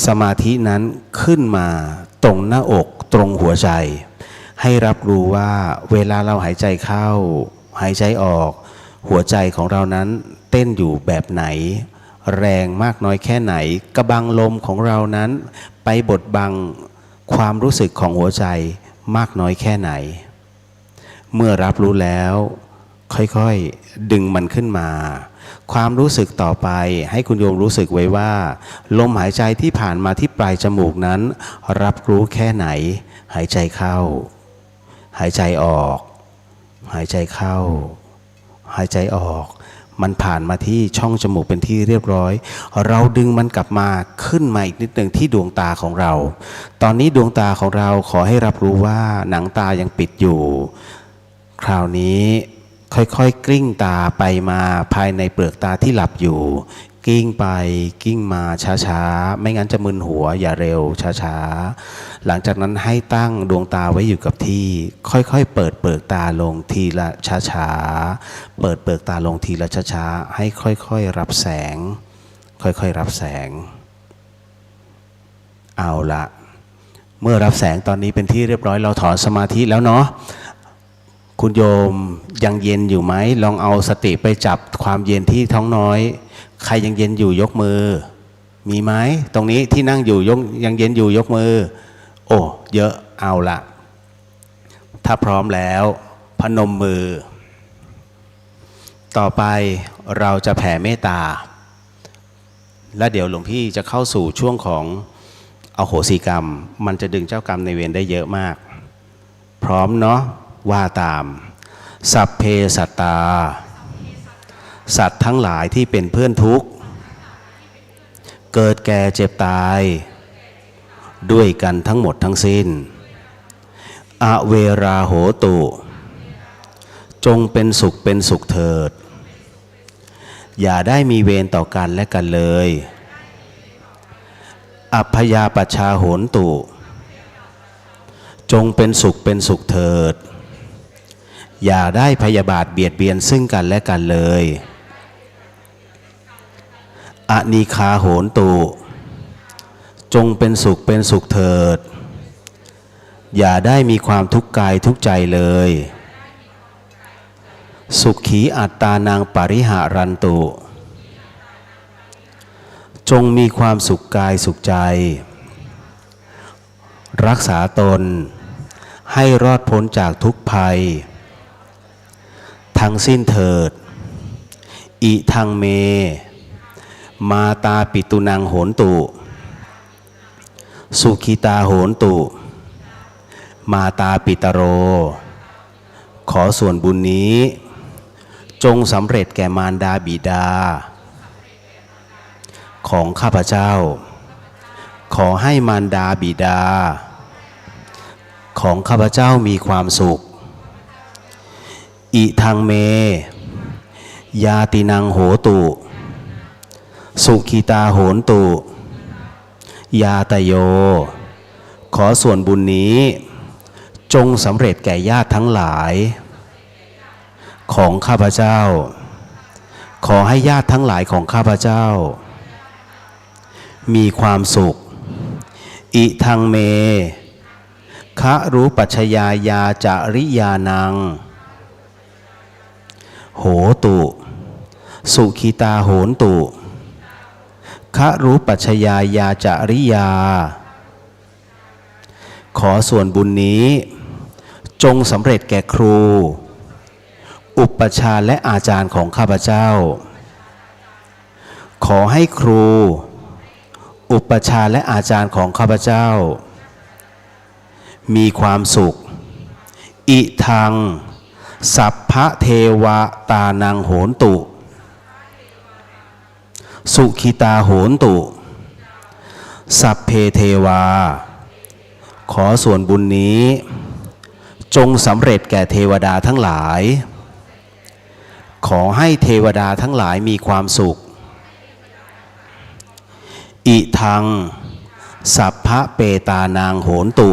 สมาธินั้นขึ้นมาตรงหน้าอกตรงหัวใจให้รับรู้ว่าเวลาเราหายใจเข้าหายใจออกหัวใจของเรานั้นเต้นอยู่แบบไหนแรงมากน้อยแค่ไหนกระบังลมของเรานั้นไปบดบังความรู้สึกของหัวใจมากน้อยแค่ไหนเมื่อรับรู้แล้วค่อยๆดึงมันขึ้นมาความรู้สึกต่อไปให้คุณโยมรู้สึกไว้ว่าลมหายใจที่ผ่านมาที่ปลายจมูกนั้นรับรู้แค่ไหนหายใจเข้าหายใจออกหายใจเข้าหายใจออกมันผ่านมาที่ช่องจมูกเป็นที่เรียบร้อยเราดึงมันกลับมาขึ้นมาอีกนิดหนึ่งที่ดวงตาของเราตอนนี้ดวงตาของเราขอให้รับรู้ว่าหนังตายังปิดอยู่คราวนี้ค่อยๆกลิ้งตาไปมาภายในเปลือกตาที่หลับอยู่กิ้งไปกิ้งมาช้าๆไม่งั้นจะมึนหัวอย่าเร็วช้าๆหลังจากนั้นให้ตั้งดวงตาไว้อยู่กับที่ค่อยๆเปิดเปลือกตาลงทีละช้าๆเปิดเปลือกตาลงทีละช้าๆให้ค่อยๆรับแสงค่อยๆรับแสงเอาละเมื่อรับแสงตอนนี้เป็นที่เรียบร้อยเราถอนสมาธิแล้วเนาะคุณโยมยังเย็นอยู่ไหมลองเอาสติไปจับความเย็นที่ท้องน้อยใครยังเย็นอยู่ยกมือมีไหมตรงนี้ที่นั่งอยู่ยังเย็นอยู่ยกมือโอ้เยอะเอาละถ้าพร้อมแล้วพนมมือต่อไปเราจะแผ่เมตตาและเดี๋ยวหลวงพี่จะเข้าสู่ช่วงของอโหสิกรรมมันจะดึงเจ้ากรรมในเวรได้เยอะมากพร้อมเนาะว่าตามสัพเพสัตตาสัตว์ทั้งหลายที่เป็นเพื่อนทุกข์เกิดแก่เจ็บตายด้วยกันทั้งหมดทั้งสิ้นอเวราโหตุจงเป็นสุขเป็นสุขเถิดอย่าได้มีเวรต่อกันและกันเลยอัพพยาปัชชาโหนตุจงเป็นสุขเป็นสุขเถิดอย่าได้พยาบาทเบียดเบียนซึ่งกันและกันเลยอนีคาโหนตุจงเป็นสุขเป็นสุขเถิดอย่าได้มีความทุกข์กายทุกข์ใจเลยสุขีอัตตานังปริหารันตุจงมีความสุขกายสุขใจรักษาตนให้รอดพ้นจากทุกภัยทั้งสิ้นเถิดอิทังเมมาตาปิตุนังโหนตุสุขิตาโหนตุมาตาปิตโรขอส่วนบุญนี้จงสำเร็จแก่มารดาบิดาของข้าพเจ้าขอให้มารดาบิดาของข้าพเจ้ามีความสุขอิทังเมยาตินังโหตุสุขิตาโหนตุยาตโยขอส่วนบุญนี้จงสำเร็จแก่ญาติทั้งหลายของข้าพเจ้าขอให้ญาติทั้งหลายของข้าพเจ้ามีความสุขอิทังเมคะรูปัชฌยายาจาริยานังโหตุสุขิตาโหนตุคะรูปัชฌยายาจาริยาขอส่วนบุญนี้จงสำเร็จแก่ครูอุปชฌาย์และอาจารย์ของข้าพเจ้าขอให้ครูอุปชฌาย์และอาจารย์ของข้าพเจ้ามีความสุขอิทังสัพพะเทวตานังโหนตุสุขิตาโหนตุสัพเพเทวาขอส่วนบุญนี้จงสำเร็จแก่เทวดาทั้งหลาย ขอให้เทวดาทั้งหลายมีความสุขอิทังสัพพะเปตานางโหนตุ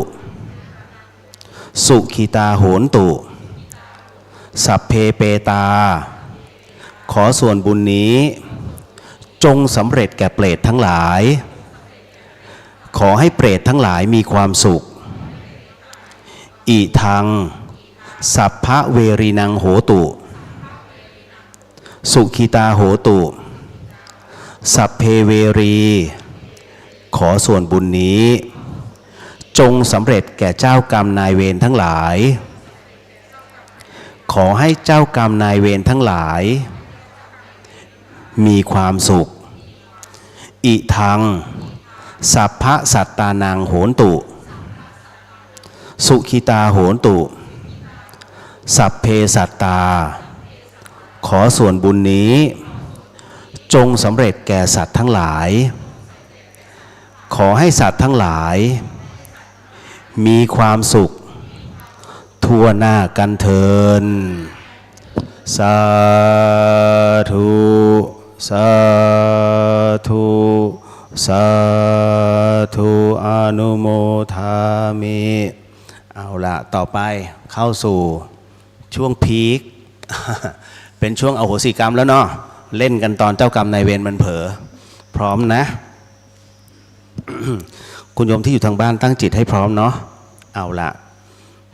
สุขิตาโหนตุสัพเพเปตาขอส่วนบุญนี้จงสำเร็จแก่เปรตทั้งหลายขอให้เปรตทั้งหลายมีความสุขอิทังสัพพะเวรีนังโหตุสุขิตาโหตุสัพเพเวรีขอส่วนบุญนี้จงสำเร็จแก่เจ้ากรรมนายเวรทั้งหลายขอให้เจ้ากรรมนายเวรทั้งหลายมีความสุขอิทังสัพพะสัตตานังโหนตุสุขิตาโหนตุสัพเพสัตตาขอส่วนบุญนี้จงสำเร็จแก่สัตว์ทั้งหลายขอให้สัตว์ทั้งหลายมีความสุขทั่วหน้ากันเทินสาธุสาธุสาธุอนุโมทามิเอาละต่อไปเข้าสู่ช่วงพีค เป็นช่วงอโหสิกรรมแล้วเนาะเล่นกันตอนเจ้ากรรมนายเวรมันเผลอพร้อมนะ คุณโยมที่อยู่ทางบ้านตั้งจิตให้พร้อมเนาะเอาละ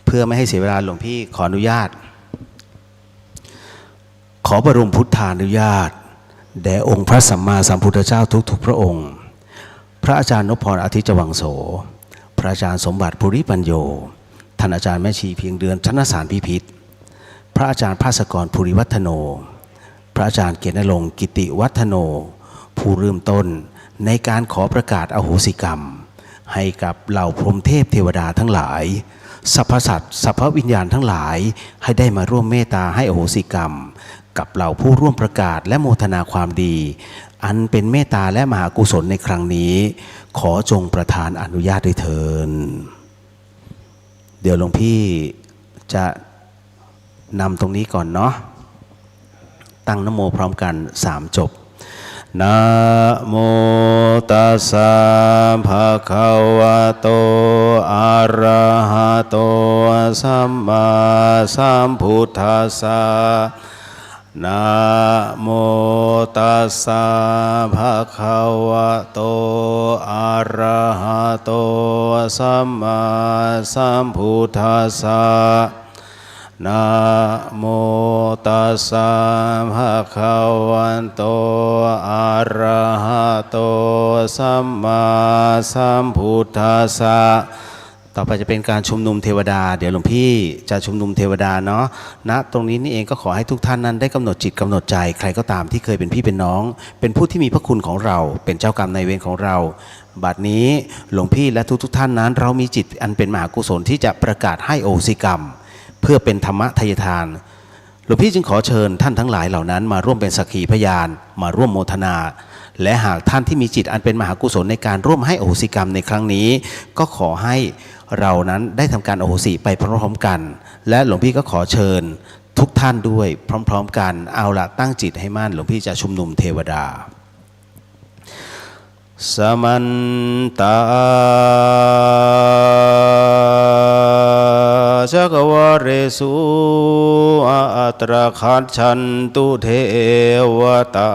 เพื่อไม่ให้เสียเวลาหลวงพี่ขออนุญาตขอบรมพุทธานุญาตแด่องค์พระสัมมาสัมพุทธเจ้าทุกๆพระองค์พระอาจารย์นพพรอาทิตย์จวังโสพระอาจารย์สมบัติภูริปัญโยท่านอาจารย์แม่ชีเพียงเดือนชนสารพิพิธพระอาจารย์ภาสกรภูริวัฒโนพระอาจารย์เกียรติณรงค์กิติวัฒโนผู้เริ่มต้นในการขอประกาศอโหสิกรรมให้กับเหล่าพรหมเทพเทวดาทั้งหลายสรรพสัตว์สรรพวิญญาณทั้งหลายให้ได้มาร่วมเมตตาให้อโหสิกรรมกับเหล่าผู้ร่วมประกาศและโมทนาความดีอันเป็นเมตตาและมหากุศลในครั้งนี้ขอจงประทานอนุญาตด้วยเถิดเดี๋ยวหลวงพี่จะนำตรงนี้ก่อนเนาะตั้งนะโมพร้อมกัน3จบนะโมตัสสะภะคะวะโตอะระหะโตสัมมาสัมพุทธัสสะนะโมตัสสะภะคะวะโตอะระหะโตสัมมาสัมพุทธัสสะนะโมตัสสะภะคะวะโตอะระหะโตสัมมาสัมพุทธัสสะต่อไปจะเป็นการชุมนุมเทวดาเดี๋ยวหลวงพี่จะชุมนุมเทวดาเนาะณตรงนี้นี่เองก็ขอให้ทุกท่านนั้นได้กำหนดจิตกำหนดใจใครก็ตามที่เคยเป็นพี่เป็นน้องเป็นผู้ที่มีพระคุณของเราเป็นเจ้ากรรมนายเวรของเราบัดนี้หลวงพี่และทุกท่านนั้นเรามีจิตอันเป็นมหากุศลที่จะประกาศให้โอสิกรรมเพื่อเป็นธรรมทายทานหลวงพี่จึงขอเชิญท่านทั้งหลายเหล่านั้นมาร่วมเป็นสักขีพยานมาร่วมโมทนาและหากท่านที่มีจิตอันเป็นมหากุศลในการร่วมให้อโหสิกรรมในครั้งนี้ก็ขอให้เรานั้นได้ทำการอโหสิไปพร้อมๆกันและหลวงพี่ก็ขอเชิญทุกท่านด้วยพร้อมๆกันเอาละตั้งจิตให้มั่นหลวงพี่จะชุมนุมเทวดาสมันตาจักวาเรสุอัตราคัจฉันตุเทวตา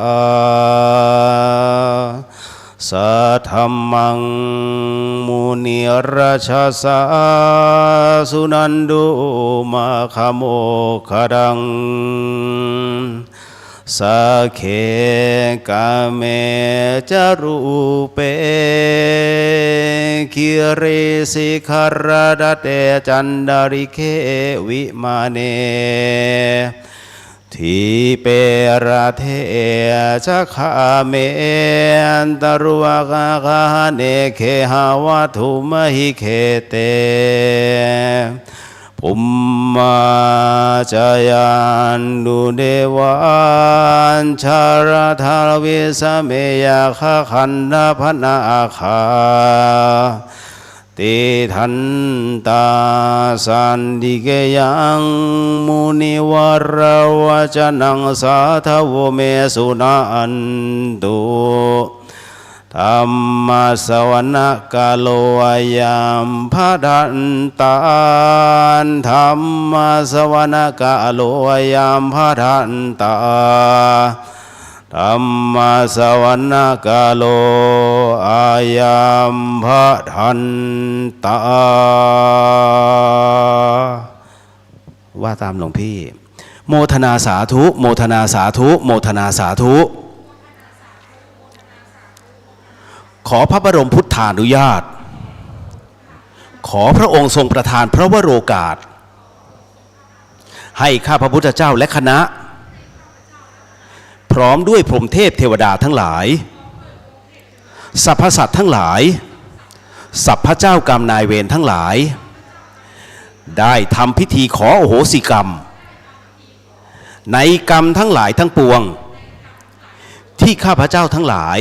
สัทธัมมังมุนิราชสาสุนันดุมาคโมคดังสักเขกาเมจารูเปคิริสิขารดเตจันดาริเควิมาเนทีเปราเทจักขาเมนตรุวะกะกะเนเคหาวัตุมหิเคเตปุมมาจายันดุเดวันชาราธาวิสเมยะขะขันธพนาคาเท ติทันตาสันติเกยังมุนิวรวจนังสาทโวเมสุนันตุธัมมาสวนะกาโลยามพะดันตานธัมมาสวนะกาโลยามพะดันตาธัมมาสวนะกาโลอายามพะดันตาว่าตามหลวงพี่โมทนาสาธุโมทนาสาธุโมทนาสาธุขอพระบรมพุทธานุญาตขอพระองค์ทรงประทานพระวโรกาสให้ข้าพระพุทธเจ้าและคณะพร้อมด้วยพรหมเทพเทวดาทั้งหลายสรรพสัตว์ทั้งหลายสัพพเจ้ากรรมนายเวรทั้งหลายได้ทำพิธีขออโหสิกรรมในกรรมทั้งหลายทั้งปวงที่ข้าพเจ้าทั้งหลาย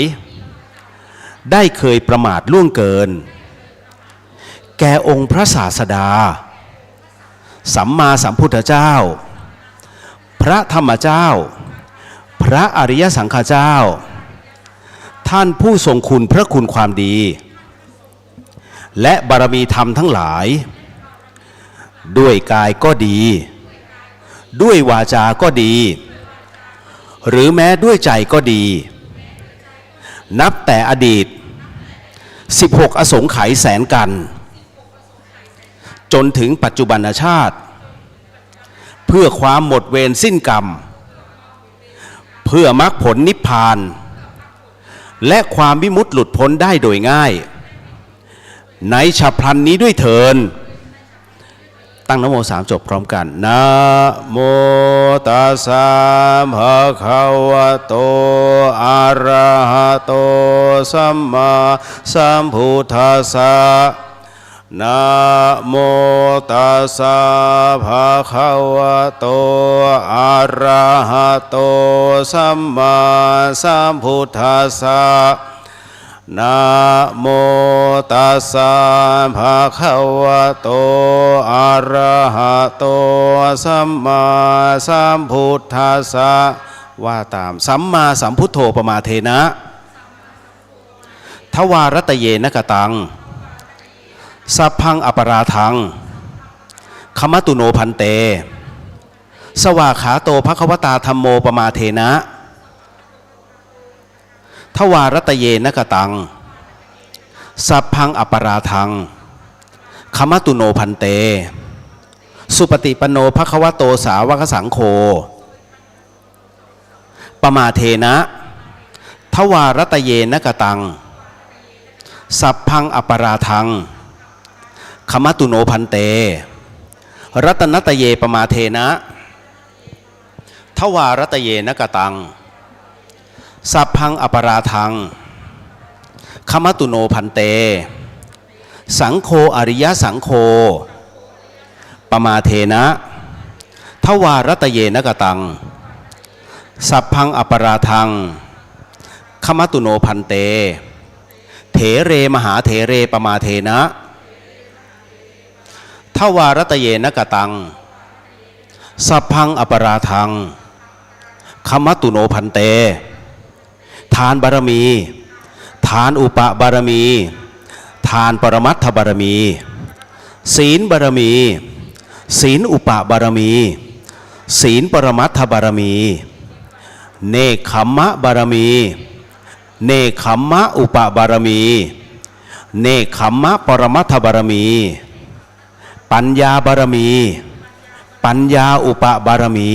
ได้เคยประมาทล่วงเกินแก่องค์พระศาสดาสัมมาสัมพุทธเจ้าพระธรรมเจ้าพระอริยสังฆเจ้าท่านผู้ทรงคุณพระคุณความดีและบารมีธรรมทั้งหลายด้วยกายก็ดีด้วยวาจาก็ดีหรือแม้ด้วยใจก็ดีนับแต่อดีต16อสงไขยแสนกันจนถึงปัจจุบันชาติเพื่อความหมดเวรสิ้นกรรมเพื่อมรรคผลนิพพานและความวิมุตติหลุดพ้นได้โดยง่ายในฉับพลันนี้ด้วยเถิดตั้งนะโมสามจบพร้อมกันนะโมตัสสะภะคะวะโตอะระหะโตสัมมาสัมพุทธัสสะนะโมตัสสะภะคะวะโตอะระหะโตสัมมาสัมพุทธัสสะนะโมตัสสะภะคะวะโตอะระหะโตสัมมาสัมพุทธัสสะว่าตามสัมมาสัมพุทโธปมาเทนะทวารตเยนะกตังสัพพังอปราทังขมตุโนพันเตสวากขาโตภควตาธัมโมปมาเทนะทวารตเยนะกตังสัพพังอปราทังขมตุโนพันเตสุปฏิปันโนภควโตสาวกสังโฆปมาเทนะทวารตเยนะกตังสัพพังอปราทังขมตุโนพันเตรัตนตเยปมาเทนะทวารตเยนะกตังสัพพังอปราทังขมตุโนพันเตสังโฆอริยสังโฆปมาเทนะทวารตเยนะกตังสัพพังอปราทังขมตุโนพันเตเถเรมหาเถเรปมาเทนะทวารตเยนะกตังสัพพังอปราทังขมตุโนพันเตทานบารมีทานอุปบารมีทานปรมัตถบารมีศีลบารมีศีลอุปบารมีศีลปรมัตถบารมีเนกขัมมะบารมีเนกขัมมะอุปบารมีเนกขัมมะปรมัตถบารมีปัญญาบารมีปัญญาอุปบารมี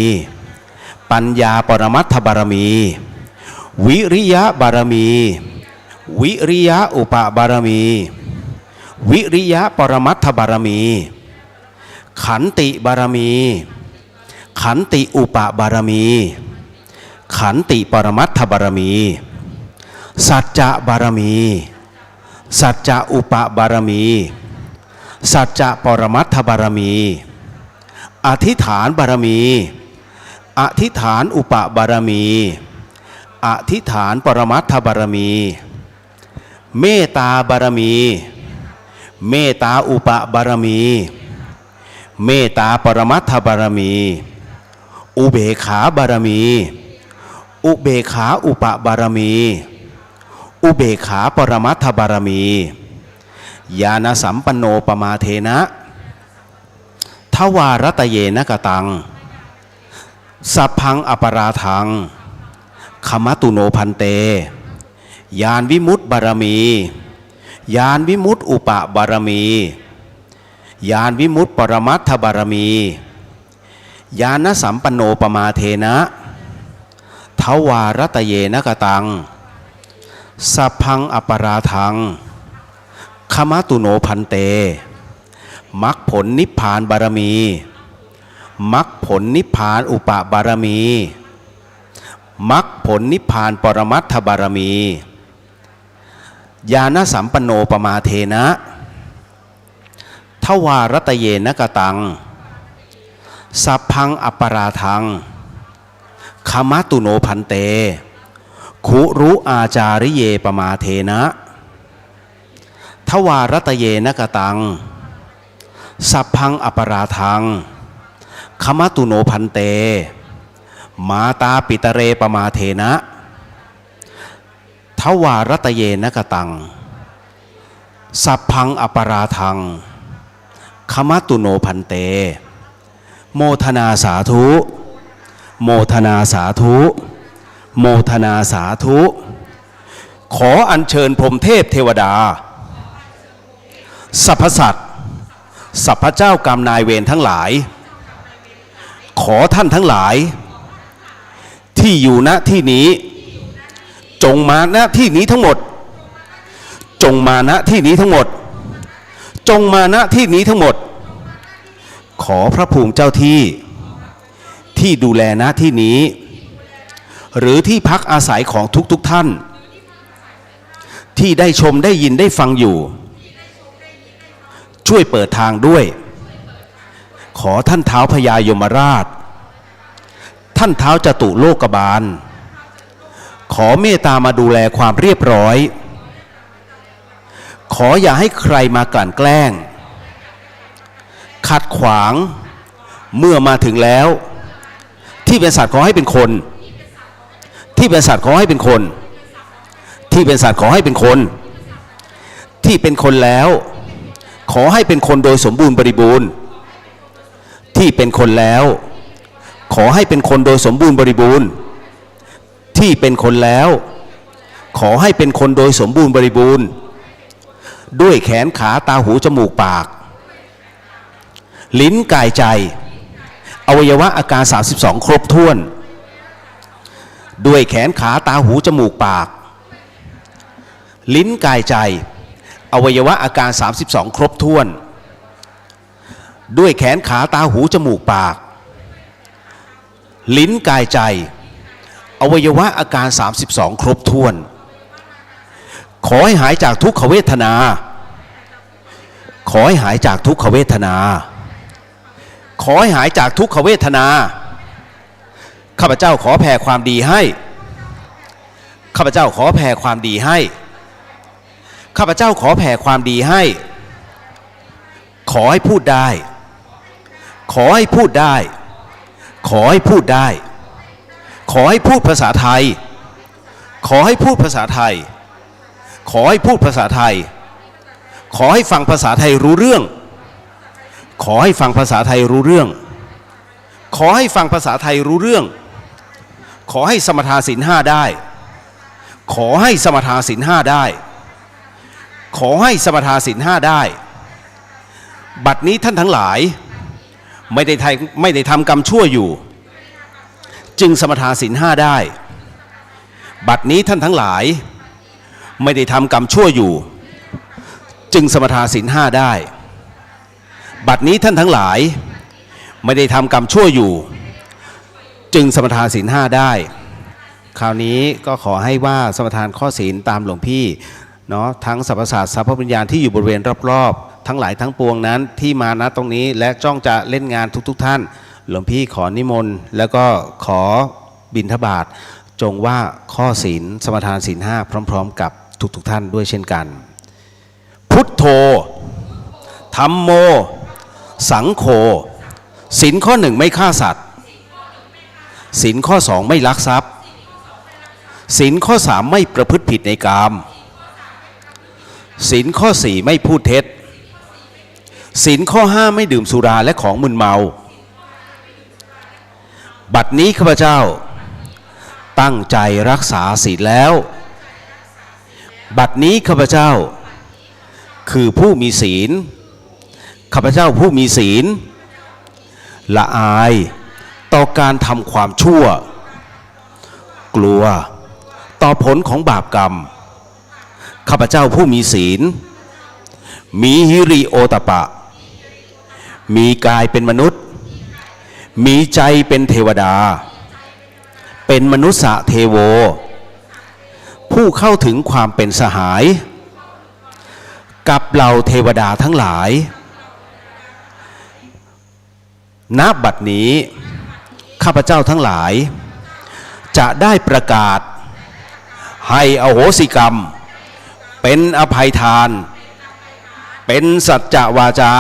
ปัญญาปรมัตถบารมีวิริยะบารมีวิริยะอุปบารมีวิริยะปรมัตถบารมีขันติบารมีขันติอุปบารมีขันติปรมัตถบารมีสัจจะบารมีสัจจะอุปบารมีสัจจะปรมัตถบารมีอธิษฐานบารมีอธิษฐานอุปบารมีอธิษฐานปรมัตถบารมีเมตตาบารมี เมตตาอุปบารมีเมตตาปรมัตถบารมีอุเบกขาบารมีอุเบกขาอุปบารมีอุเบกขาปรมัตถบารมีญาณสัมปันโนปมาเทนะทวารตเยนะกตังสัพพังอปราทังขมตุโนพันเตญาณวิมุตติบารมีญาณวิมุตติอุปบารมีญาณวิมุตติปรมัตถบารมีญาณสัมปันโนปมาเทนะทวารตเยนะกตังสัพพังอปราทังขมตุโนพันเตมรรคผลนิพพานบารมีมรรคผลนิพพานอุปบารมีมรรคผลนิพพานปรมัตถบารมีญาณสัมปันโนปมาเทนะทวารตเยนะกตังสัพพังอปราทังขมตุโนพันเตคุรุอาจาริเยปมาเทนะทวารตเยนะกตังสัพพังอปราทังขมตุโนพันเตมาตาปิตเรปมาเทนะทวารตเยนะกตังสัพพังอปราทังขมตุโนพันเตโมทนาสาธุโมทนาสาธุโมทนาสาธุขออัญเชิญพรหมเทพเทวดาสรรพสัตว์สรรพเจ้ากรรมนายเวรทั้งหลายขอท่านทั้งหลายที่อยู่ณที่นี้จงมาณที่นี้ทั้งหมดจงมาณที่นี้ทั้งหมดจงมาณที่นี้ทั้งหมดขอพระภูมิเจ้าที่ที่ดูแลณที่นี้หรือที่พักอาศัยของทุกท่านที่ได้ชมได้ยินได้ฟังอยู่ช่วยเปิดทางด้วยขอท่านท้าวพญายมราชท่านท้าวจตุโลกบาลขอเมตตามาดูแลความเรียบร้อยขออย่าให้ใครมากลั่นแกล้งขัดขวางเมื่อมาถึงแล้วที่เป็นสัตว์ขอให้เป็นคนที่เป็นสัตว์ขอให้เป็นคนที่เป็นสัตว์ขอให้เป็นคนที่เป็นคนแล้วขอให้เป็นคนโดยสมบูรณ์บริบูรณ์ที่เป็นคนแล้วขอให้เป็นคนโดยสมบูรณ์บริบูรณ์ที่เป็นคนแล้วขอให้เป็นคนโดยสมบูรณ์บริบูรณ์ด้วยแขนขาตาหูจมูกปากลิ้นกายใจอวัยวะอาการ32ครบถ้วนด้วยแขนขาตาหูจมูกปากลิ้นกายใจอวัยวะอาการ32ครบถ้วนด้วยแขนขาตาหูจมูกปากลิ้นกายใจอวัยวะอาการ32ครบถ้วนขอให้หายจากทุกขเวทนาขอให้หายจากทุกขเวทนาขอให้หายจากทุกขเวทนาข้าพเจ้าขอแผ่ความดีให้ข้าพเจ้าขอแผ่ความดีให้ข้าพเจ้าขอแผ่ความดีให้ขอให้พูดได้ขอให้พูดได้ขอให้พูดได้ขอให้พูดภาษาไทยขอให้พูดภาษาไทยขอให้พูดภาษาไทยขอให้ฟังภาษาไทยรู้เรื่องขอให้ฟังภาษาไทยรู้เรื่องขอให้ฟังภาษาไทยรู้เรื่องขอให้สมทานศีล5ได้ขอให้สมทานศีล5ได้ขอให้สมทานศีล5ได้บัดนี้ท่านทั้งหลายไม่ได้ทำกรรมชั่วอยู่จึงสมทานศีล5ได้บัดนี้ท่านทั้งหลายไม่ได้ทำกรรมชั่วอยู่จึงสมทานศีล5ได้บัดนี้ท่านทั้งหลายไม่ได้ทำกรรมชั่วอยู่จึงสมทานศีล5ได้คราวนี้ก็ขอให้ว่าสมทานข้อศีลตามหลวงพี่เนาะทั้งสรรพสัตว์สรรพวิญญาณที่อยู่บริเวณรอบๆทั้งหลายทั้งปวงนั้นที่มาณตรงนี้และจ้องจะเล่นงานทุกท่านหลวงพี่ขอนิมนต์แล้วก็ขอบิณฑบาตจงว่าข้อศีลสมทานศีล5พร้อมๆกับทุกท่านด้วยเช่นกันพุทโธ ธัมโมสังโฆศีลข้อ 1ไม่ฆ่าสัตว์ศีลข้อ 2ไม่ลักทรัพย์ศีลข้อ 3ไม่ประพฤติผิดในกามศีลข้อ 4ไม่พูดเท็จศีลข้อ 5ไม่ดื่มสุราและของมึนเมาบัดนี้ข้าพเจ้าตั้งใจรักษาศีลแล้วบัดนี้ข้าพเจ้าคือผู้มีศีลข้าพเจ้าผู้มีศีลละอายต่อการทำความชั่วกลัวต่อผลของบาปกรรมข้าพเจ้าผู้มีศีลมีหิริโอตปะมีกายเป็นมนุษย์มีใจเป็นเทวดาเป็นมนุษย์เทโวผู้เข้าถึงความเป็นสหายกับเหล่าเทวดาทั้งหลายณบัดนี้ข้าพเจ้าทั้งหลายจะได้ประกาศให้อโหสิกรรมเป็นอภัยทานเป็นสัจจวาจา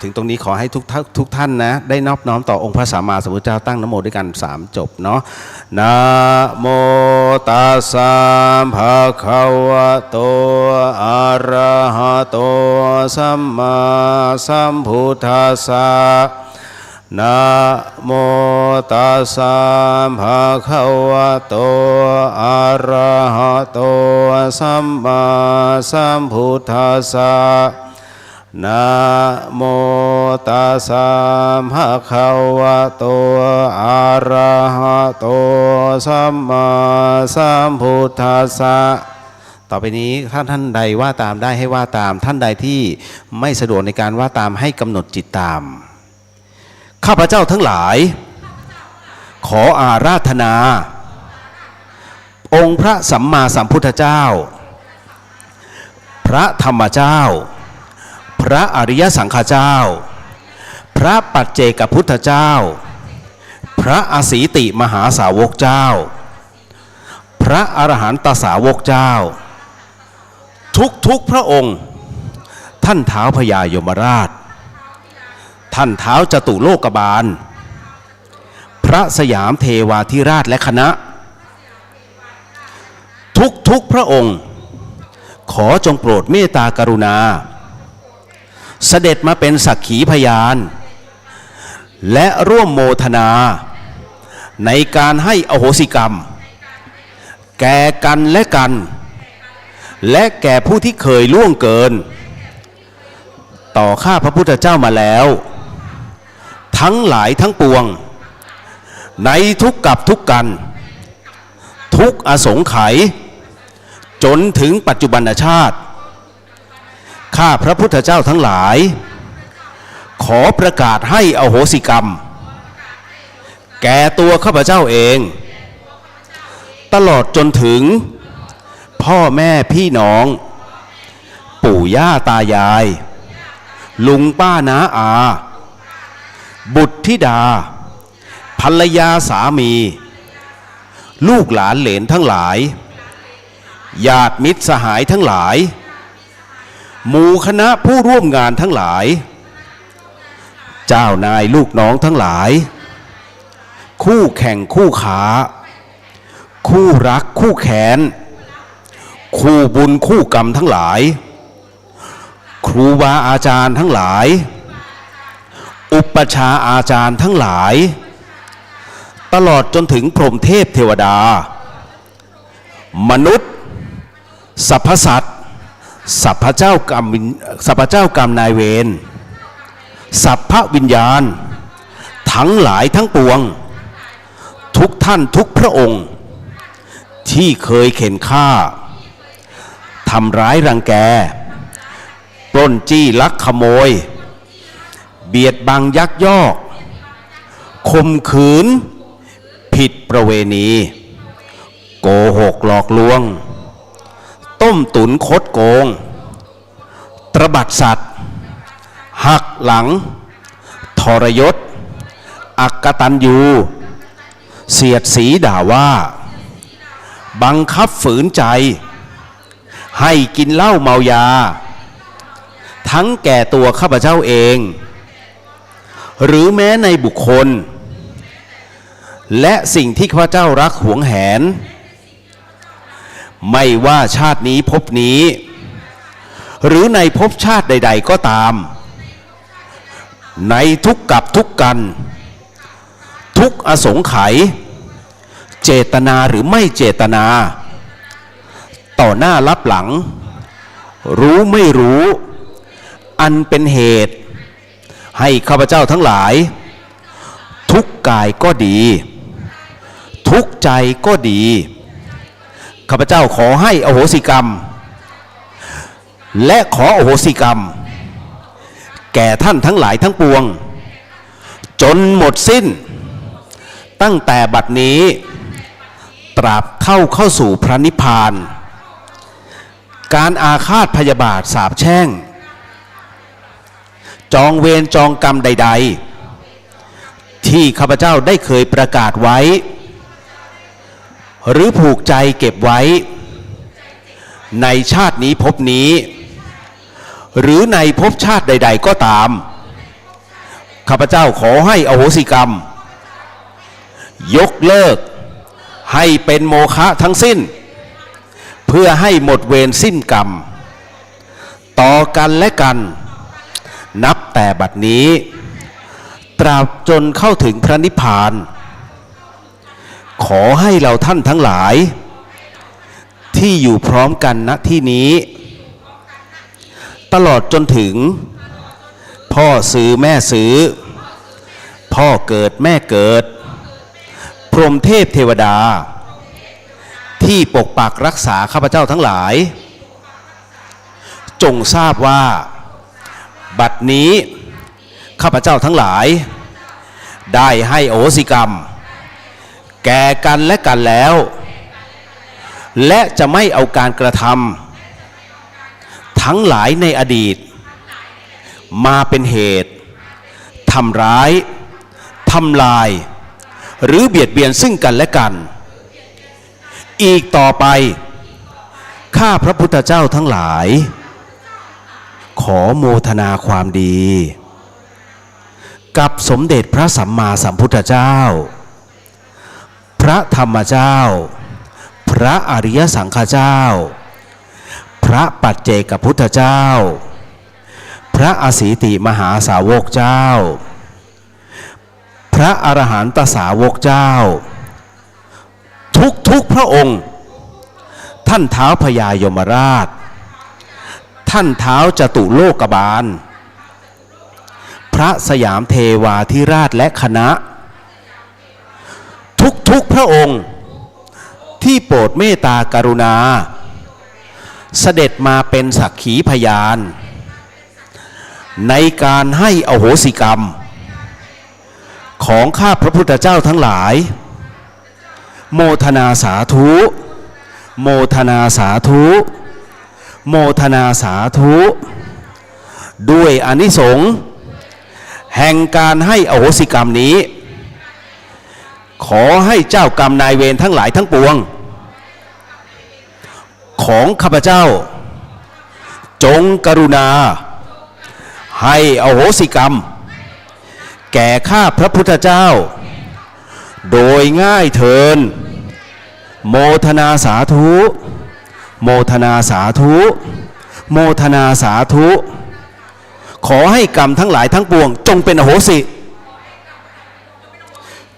ถึงตรงนี้ขอให้ทุกท่านนะได้นอบน้อมต่อองค์พระสัมมาสัมพุทธเจ้าตั้งนะโมด้วยกัน3จบเนาะนะโมตัสสะภะคะวะโตอะระหะโตสัมมาสัมพุทธัสสะนะโมตัสสะภะคะวะโตอะระหะโตสัมมาสัมพุทธัสสะนะโมตัสสะภะคะวะโตอะระหะโตสัมมาสัมพุทธัสสะต่อไปนี้ท่านใดว่าตามได้ให้ว่าตามท่านใดที่ไม่สะดวกในการว่าตามให้กำหนดจิตตามข้าพเจ้าทั้งหลายขออาราธนาองค์พระสัมมาสัมพุทธเจ้าพระธรรมเจ้าพระอริยสังฆเจ้าพระปัจเจกพุทธเจ้าพระอสีติมหาสาวกเจ้าพระอรหันตสาวกเจ้าทุกพระองค์ท่านท้าวพญายมราชท่านท้าวจตุโลกบาลพระสยามเทวาธิราชและคณะทุกพระองค์ขอจงโปรดเมตตากรุณาเสด็จมาเป็นสักขีพยานและร่วมโมทนาในการให้อโหสิกรรมแก่กันและกันและแก่ผู้ที่เคยล่วงเกินต่อข้าพระพุทธเจ้ามาแล้วทั้งหลายทั้งปวงในทุกกับทุกกันทุกอสงไขยจนถึงปัจจุบันชาติข้าพระพุทธเจ้าทั้งหลายขอประกาศให้อโหสิกรรมแก่ตัวข้าพเจ้าเองตลอดจนถึงพ่อแม่พี่น้องปู่ย่าตายายลุงป้าน้าอาบุตรธิดาภรรยาสามีลูกหลานเหลนทั้งหลายญาติมิตรสหายทั้งหลายหมู่คณะผู้ร่วมงานทั้งหลายเจ้านายลูกน้องทั้งหลายคู่แข่งคู่ขาคู่รักคู่แค้นคู่บุญคู่กรรมทั้งหลายครูบาอาจารย์ทั้งหลายอุปชาอาจารย์ทั้งหลายตลอดจนถึงพรหมเทพเทวดามนุษย์สรรพสัตว์สัพพเจ้ากรรมนายเวรสัพพวิญญาณทั้งหลายทั้งปวงทุกท่านทุกพระองค์ที่เคยเข็นฆ่าทำร้ายรังแกปล้นจี้ลักขโมยเบียดบังยักยอกข่มขืนผิดประเวณีโกหกหลอกลวงต้มตุ๋นคดโกงตระบัดสัตว์หักหลังทรยศอักตันยูเสียดสีด่าว่าบังคับฝืนใจให้กินเหล้าเมายาท ทั้งแก่ตัวข้าพเจ้าเองหรือแม้ในบุคคลและสิ่งที่ข้าพเจ้ารักหวงแหนไม่ว่าชาตินี้ภพนี้หรือในภพชาติใดๆก็ตามในทุกกับทุกกันทุกอสงไขยเจตนาหรือไม่เจตนาต่อหน้ารับหลังรู้ไม่รู้อันเป็นเหตุให้ข้าพเจ้าทั้งหลายทุกกายก็ดีทุกใจก็ดีข้าพเจ้าขอให้อโหสิกรรมและขออโหสิกรรมแก่ท่านทั้งหลายทั้งปวงจนหมดสิ้นตั้งแต่บัดนี้ตราบเข้าสู่พระนิพพานการอาฆาตพยาบาทสาปแช่งจองเวรจองกรรมใดๆที่ข้าพเจ้าได้เคยประกาศไว้หรือผูกใจเก็บไว้ในชาตินี้ภพนี้หรือในภพชาติใดๆก็ตามข้าพเจ้าขอให้อโหสิกรรมยกเลิกให้เป็นโมฆะทั้งสิ้นเพื่อให้หมดเวรสิ้นกรรมต่อกันและกันนับแต่บัดนี้ตราบจนเข้าถึงพระนิพพานขอให้เราท่านทั้งหลายที่อยู่พร้อมกันณที่นี้ตลอดจนถึงพ่อซื้อแม่ซื้อพ่อเกิดแม่เกิดพรหมเทพเทวดาที่ปกปักรักษาข้าพเจ้าทั้งหลายจงทราบว่าบัดนี้ข้าพเจ้าทั้งหลายได้ให้อโหสิกรรมแก่กันและกันแล้วและจะไม่เอาการกระทำทั้งหลายในอดีตมาเป็นเหตุทำร้ายทำลายหรือเบียดเบียนซึ่งกันและกันอีกต่อไปข้าพระพุทธเจ้าทั้งหลายขอโมทนาความดีกับสมเด็จพระสัมมาสัมพุทธเจ้าพระธรรมเจ้าพระอริยสังฆเจ้าพระปัจเจกพุทธเจ้าพระอสีติมหาสาวกเจ้าพระอรหันตสาวกเจ้าทุกพระองค์ท่านท้าวพญายมราชท่านท้าวจตุโลกบาลพระสยามเทวาธิราชและคณะทุกพระองค์ที่โปรดเมตตากรุณาเสด็จมาเป็นสักขีพยานในการให้อโหสิกรรมของข้าพระพุทธเจ้าทั้งหลายโมทนาสาธุโมทนาสาธุโมทนาสาธุด้วยอานิสงส์แห่งการให้อโหสิกรรมนี้ขอให้เจ้ากรรมนายเวรทั้งหลายทั้งปวงของข้าพเจ้าจงกรุณาให้อโหสิกรรมแก่ข้าพระพุทธเจ้าโดยง่ายเถิดโมทนาสาธุโมทนาสาธุโมทนาสาธุขอให้กรรมทั้งหลายทั้งปวงจงเป็นอโหสิ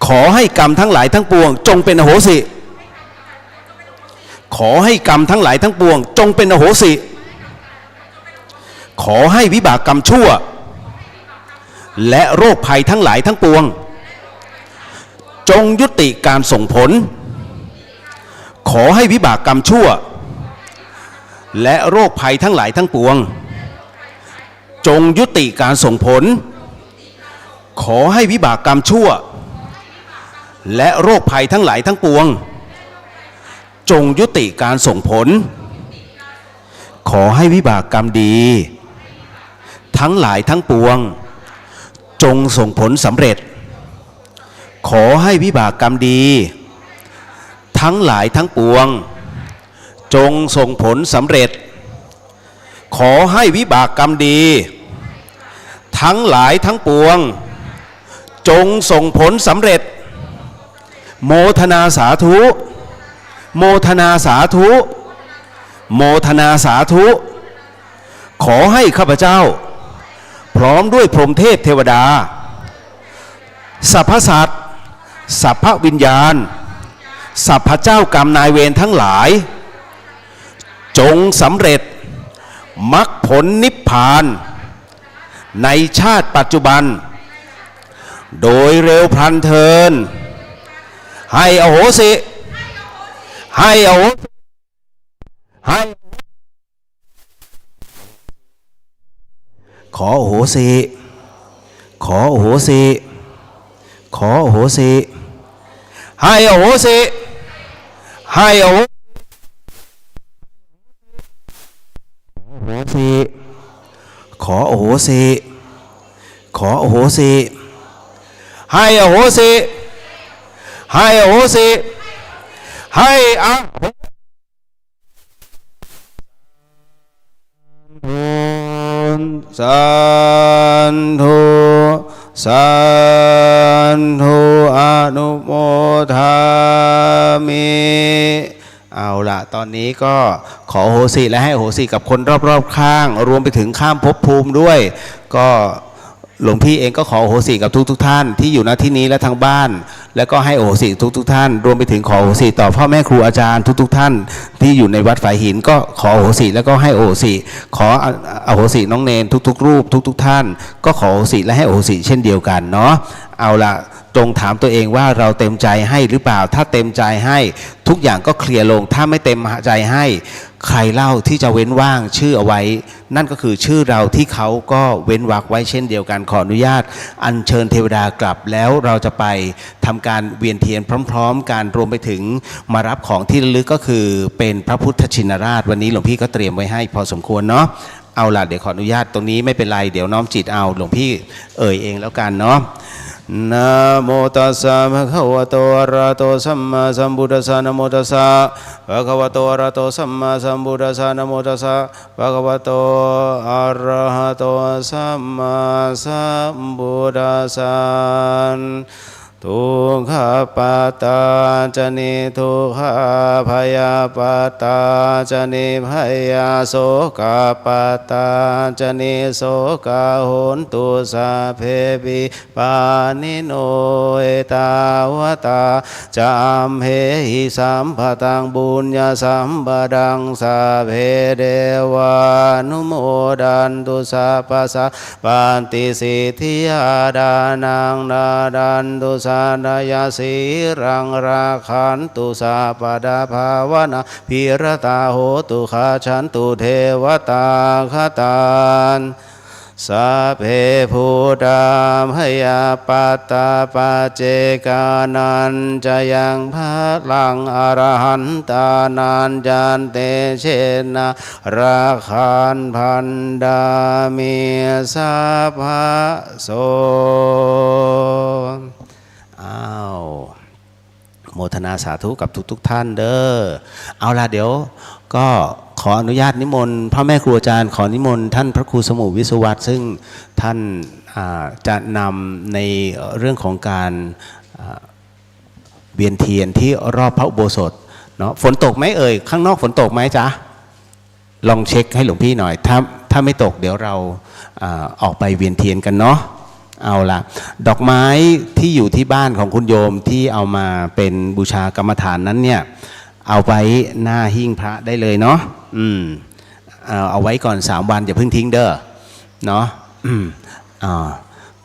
ขอให้กรรมทั้งหลายทั้งปวงจงเป็นอโหสิขอให้กรรมทั้งหลายทั้งปวงจงเป็นอโหสิขอให้วิบากกรรมชั่วและโรคภัยทั้งหลายทั้งปวงจงยุติการส่งผลขอให้วิบากกรรมชั่วและโรคภัยทั้งหลายทั้งปวงจงยุติการส่งผลขอให้วิบากกรรมชั่วและโรคภัยทั้งหลายทั้งปวงจงยุติการส่งผลขอให้วิบากกรรมดีทั้งหลายทั้งปวงจงส่งผลสำเร็จขอให้วิบากกรรมดีทั้งหลายทั้งปวงจงส่งผลสำเร็จ ขอให้วิบากกรรมดี ทั้งหลายทั้งปวง จงส่งผลสำเร็จ โมทนาสาธุ โมทนาสาธุ โมทนาสาธุ ขอให้ข้าพเจ้า พร้อมด้วยพรหมเทพเทวดาสรรพสัตว์สรรพวิญญาณสรรพเจ้ากรรมนายเวรทั้งหลาย จงสำเร็จมรรคผลนิพพาน ในชาติปัจจุบัน โดยเร็วพลันเทิน ให้อโหสิ ให้อโหสิให้ขออโหสิ ขออโหสิ ขออโหสิ ให้อโหสิ ให้อโหสิ ขออโหสิ ขออโหสิ ให้อโหสิ ให้อโหสิ ให้อโหสาธุสาธุอนุโมทามิ เอาละตอนนี้ก็ขอโหสิและให้โหสิกับคนรอบๆข้างรวมไปถึงข้ามภพภูมิด้วยก็หลวงพี่เองก็ขอโหสิกับทุกท่านที่อยู่ณที่นี้และทางบ้านแล้วก็ให้โหสิทุกท่านรวมไปถึงขอโหสิต่อพ่อแม่ครูอาจารย์ทุกท่านที่อยู่ในวัดฝายหินก็ขอโหสิแล้วก็ให้โหสิขออโหสิน้องเนรทุกรูปทุกท่านก็ขอโหสิและให้โหสิเช่นเดียวกันเนาะเอาละจงถามตัวเองว่าเราเต็มใจให้หรือเปล่าถ้าเต็มใจให้ทุกอย่างก็เคลียร์ลงถ้าไม่เต็มใจให้ใครเล่าที่จะเว้นว่างชื่อเอาไว้นั่นก็คือชื่อเราที่เขาก็เว้นวรรคไว้เช่นเดียวกันขออนุญาตอัญเชิญเทวดากลับแล้วเราจะไปทำการเวียนเทียนพร้อมๆกันรวมไปถึงมารับของที่ระลึกก็คือเป็นพระพุทธชินราชวันนี้หลวงพี่ก็เตรียมไว้ให้พอสมควรเนาะเอาล่ะเดี๋ยวขออนุญาตตรงนี้ไม่เป็นไรเดี๋ยวน้อมจิตเอาหลวงพี่เอ่ยเองแล้วกันเนาะนะโมตัสสะภะคะวะโตอะระหะโตสัมมาสัมพุทธัสสะนะโมตัสสะภะคะวะโตอะระหะโตสัมมาสัมพุทธัสสะนะโมตัสสะภะคะวะโตอะระหะโตสัมมาสัมพุทธัสสะทุกขปาตาจเนทุกขพยาปาตาจเนพยาโสกปาตาจเนโสกโหนตุสาเพปิปานิโนเอตาวตาจามเหหิสัมภตังบุญญาสัมปดังสาเพเดวานุโมดันตุสัพพะสัพปันติสิทธิยาดานังนาดันตุสานายสีรังราคันตุสาปดาภาวนาพิรตาโหตุขาชันตุเทวตาคตานสัพเพพุทธามหยาปัตตาปัจเจกานันจะยังพลังอรหันตานันจันเตเชนะราคันพันดามิสัพพะโสอ้าวโมทนาสาธุกับทุกท่านเด้อเอาล่ะเดี๋ยวก็ขออนุญาตนิมนต์พ่อแม่ครูอาจารย์ขอนิมนต์ท่านพระครูสมุวิศวัตรซึ่งท่านจะนำในเรื่องของการเวียนเทียนที่รอบพระอุโบสถเนาะฝนตกไหมเอ่ยข้างนอกฝนตกไหมจ๊ะลองเช็คให้หลวงพี่หน่อยถ้าไม่ตกเดี๋ยวเราออกไปเวียนเทียนกันเนาะเอาละดอกไม้ที่อยู่ที่บ้านของคุณโยมที่เอามาเป็นบูชากรรมฐานนั้นเนี่ยเอาไว้หน้าหิ้งพระได้เลยเนาะเอาไว้ก่อน3 วันอย่าเพิ่งทิ้งเด้อเนาะ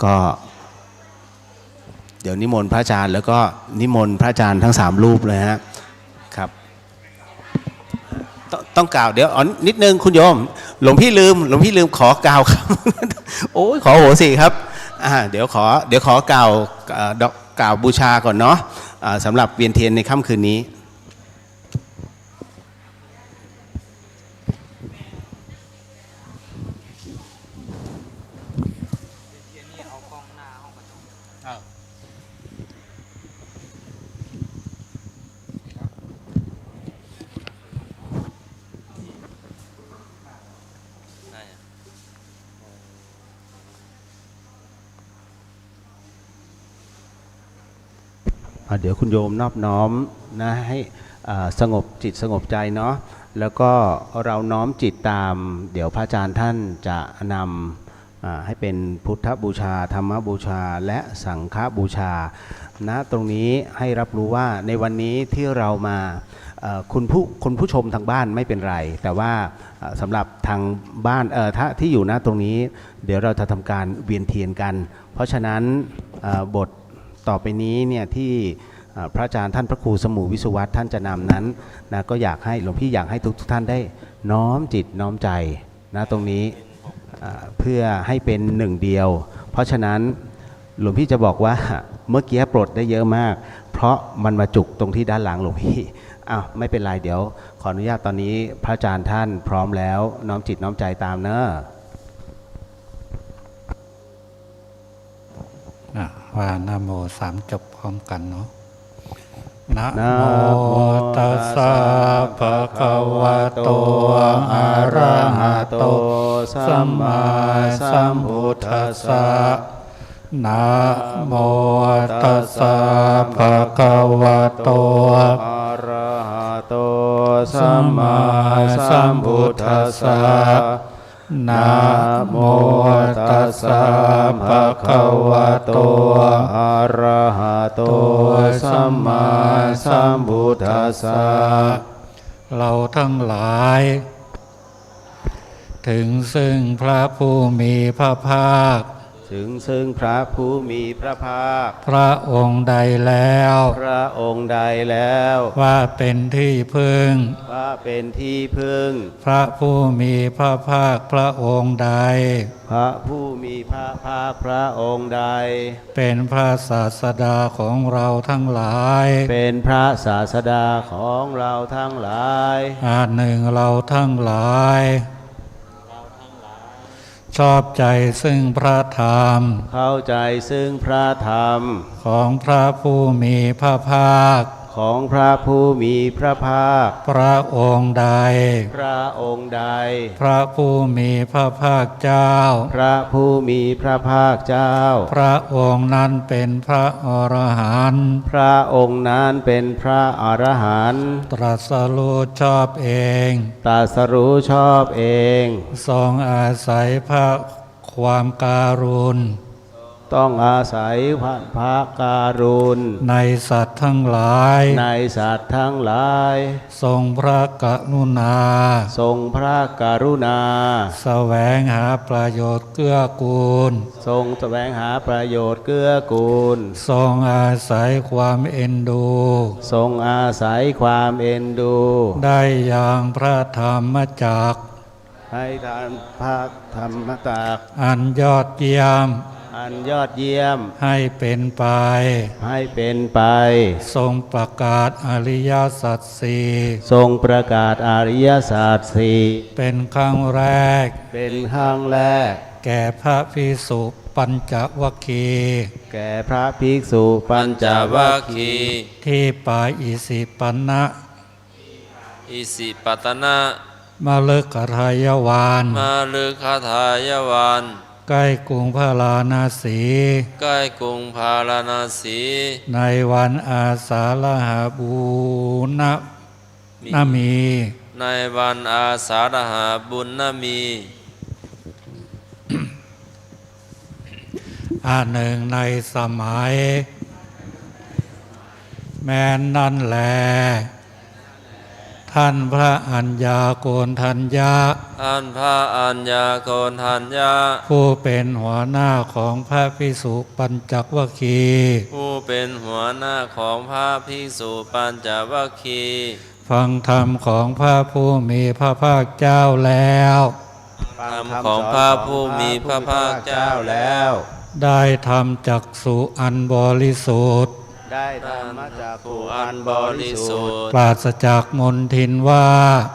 ก็เดี๋ยวนิมนต์พระอาจารย์แล้วก็นิมนต์พระอาจารย์ทั้ง3 รูปเลยฮะครับต้องกล่าวเดี๋ยวนิดนึงคุณโยมหลวงพี่ลืมขอกล่าวครับโอ้ยขอโหสิครับเดี๋ยวขอกล่าวบูชาก่อนเนาะสำหรับเวียนเทียนในค่ำคืนนี้ เดี๋ยวคุณโยมนอบน้อมนะให้สงบจิตสงบใจเนาะแล้วก็เราน้อมจิตตามเดี๋ยวพระอาจารย์ท่านจะนำให้เป็นพุทธบูชาธรรมบูชาและสังฆบูชานะตรงนี้ให้รับรู้ว่าในวันนี้ที่เรามาคุณผู้ชมทางบ้านไม่เป็นไรแต่ว่าสำหรับทางบ้านถ้าที่อยู่ณตรงนี้เดี๋ยวเราจะทำการเวียนเทียนกันเพราะฉะนั้นบทต่อไปนี้เนี่ยที่พระอาจารย์ท่านพระครูสมุวิสุวัตท่านจะนำนั้นนะก็อยากให้หลวงพี่อยากให้ทุกท่านได้น้อมจิตน้อมใจนะตรงนี้เพื่อให้เป็นหนึ่งเดียวเพราะฉะนั้นหลวงพี่จะบอกว่าเมื่อกี้ปลดได้เยอะมากเพราะมันมาจุกตรงที่ด้านหลังหลวงพี่ไม่เป็นไรเดี๋ยวขออนุญาตตอนนี้พระอาจารย์ท่านพร้อมแล้วน้อมจิตน้อมใจตามเนอะว่านะโมสามจบพร้อมกันเนาะนะโมตัสสะภะคะวะโตอะระหะโตสัมมาสัมพุทธัสสะนะโมตัสสะภะคะวะโตอะระหะโตสัมมาสัมพุทธัสสะนะโมตัสสะภะคะวะโตอะระหะโตสัมมาสัมพุทธัสสะเราทั้งหลายถึงซึ่งพระผู้มีพระภาคถึงซึ่งพระผู้มีพระภาคพระองค์ใดแล้วพระองค์ใดแล้วว่าเป็นที่พึ่งว่าเป็นที่พึ่งพระผู้มีพระภาคพระองค์ใดพระผู้มีพระภาคพระองค์ใดเป็นพระศาสดาของเราทั้งหลายเป็นพระศาสดาของเราทั้งหลายหนึ่งเราทั้งหลายชอบใจซึ่งพระธรรมเข้าใจซึ่งพระธรรมของพระผู้มีพระภาคของพระผู้มีพระภาคพระองค์ใดพระองค์ใดพระผู้มีพระภาคเจ้าพระผู้มีพระภาคเจ้าพระองค์นั้นเป็นพระอรหันต์พระองค์นั้นเป็นพระอรหันต์ตรัสรู้ชอบเองตรัสรู้ชอบเองทรงอาศัยพระความการุณต้องอาศัยพระการุณในสัตว์ทั้งหลายในสัตว์ทั้งหลายทรงพระกรุณาทรงพระกรุณาแสวงหาประโยชน์เกื้อกูลทรงแสวงหาประโยชน์เกื้อกูลทรงอาศัยความเอ็นดูทรงอาศัยความเอ็นดูได้อย่างพระธรรมจักรให้ทานพระธรรมจักรอันยอดเยี่ยมอันยอดเยี่ยมให้เป็นไปให้เป็นไปทรงประกาศอริยสัจสี่ทรงประกาศอริยสัจสี่เป็นครั้งแรกเป็นครั้งแรกแก่พระภิกษุปัญจวัคคีย์แก่พระภิกษุปัญจวัคคีย์ที่ป่าอิสิปนะอิสิปตนะมฤคทายวานมฤคทายวานใกล้กรุงพาราณสีใกล้กรุงพาราณสีในวันอาสาฬหบูณมีในวันอาสาฬหบุญนมีหนึ่งในสมัยแม้นนั่นแลท่านพระอัญญาโกณทัญญะท่านพระอัญญาโกณทัญญะผู้เป็นหัวหน้าของพระภิกษุปัญจวัคคีย์ผู้เป็นหัวหน้าของพระภิกษุปัญจวัคคีย์ฟังธรรมของพระผู้มีพระภาคเจ้าแล้วธรรมของพระผู้มีพระภาคเจ้าแล้วได้ทำจักษุอันบริสุทธิ์ได้ธรรมจักขุอันบริสุทธิ์ปราศจากมลทินว่า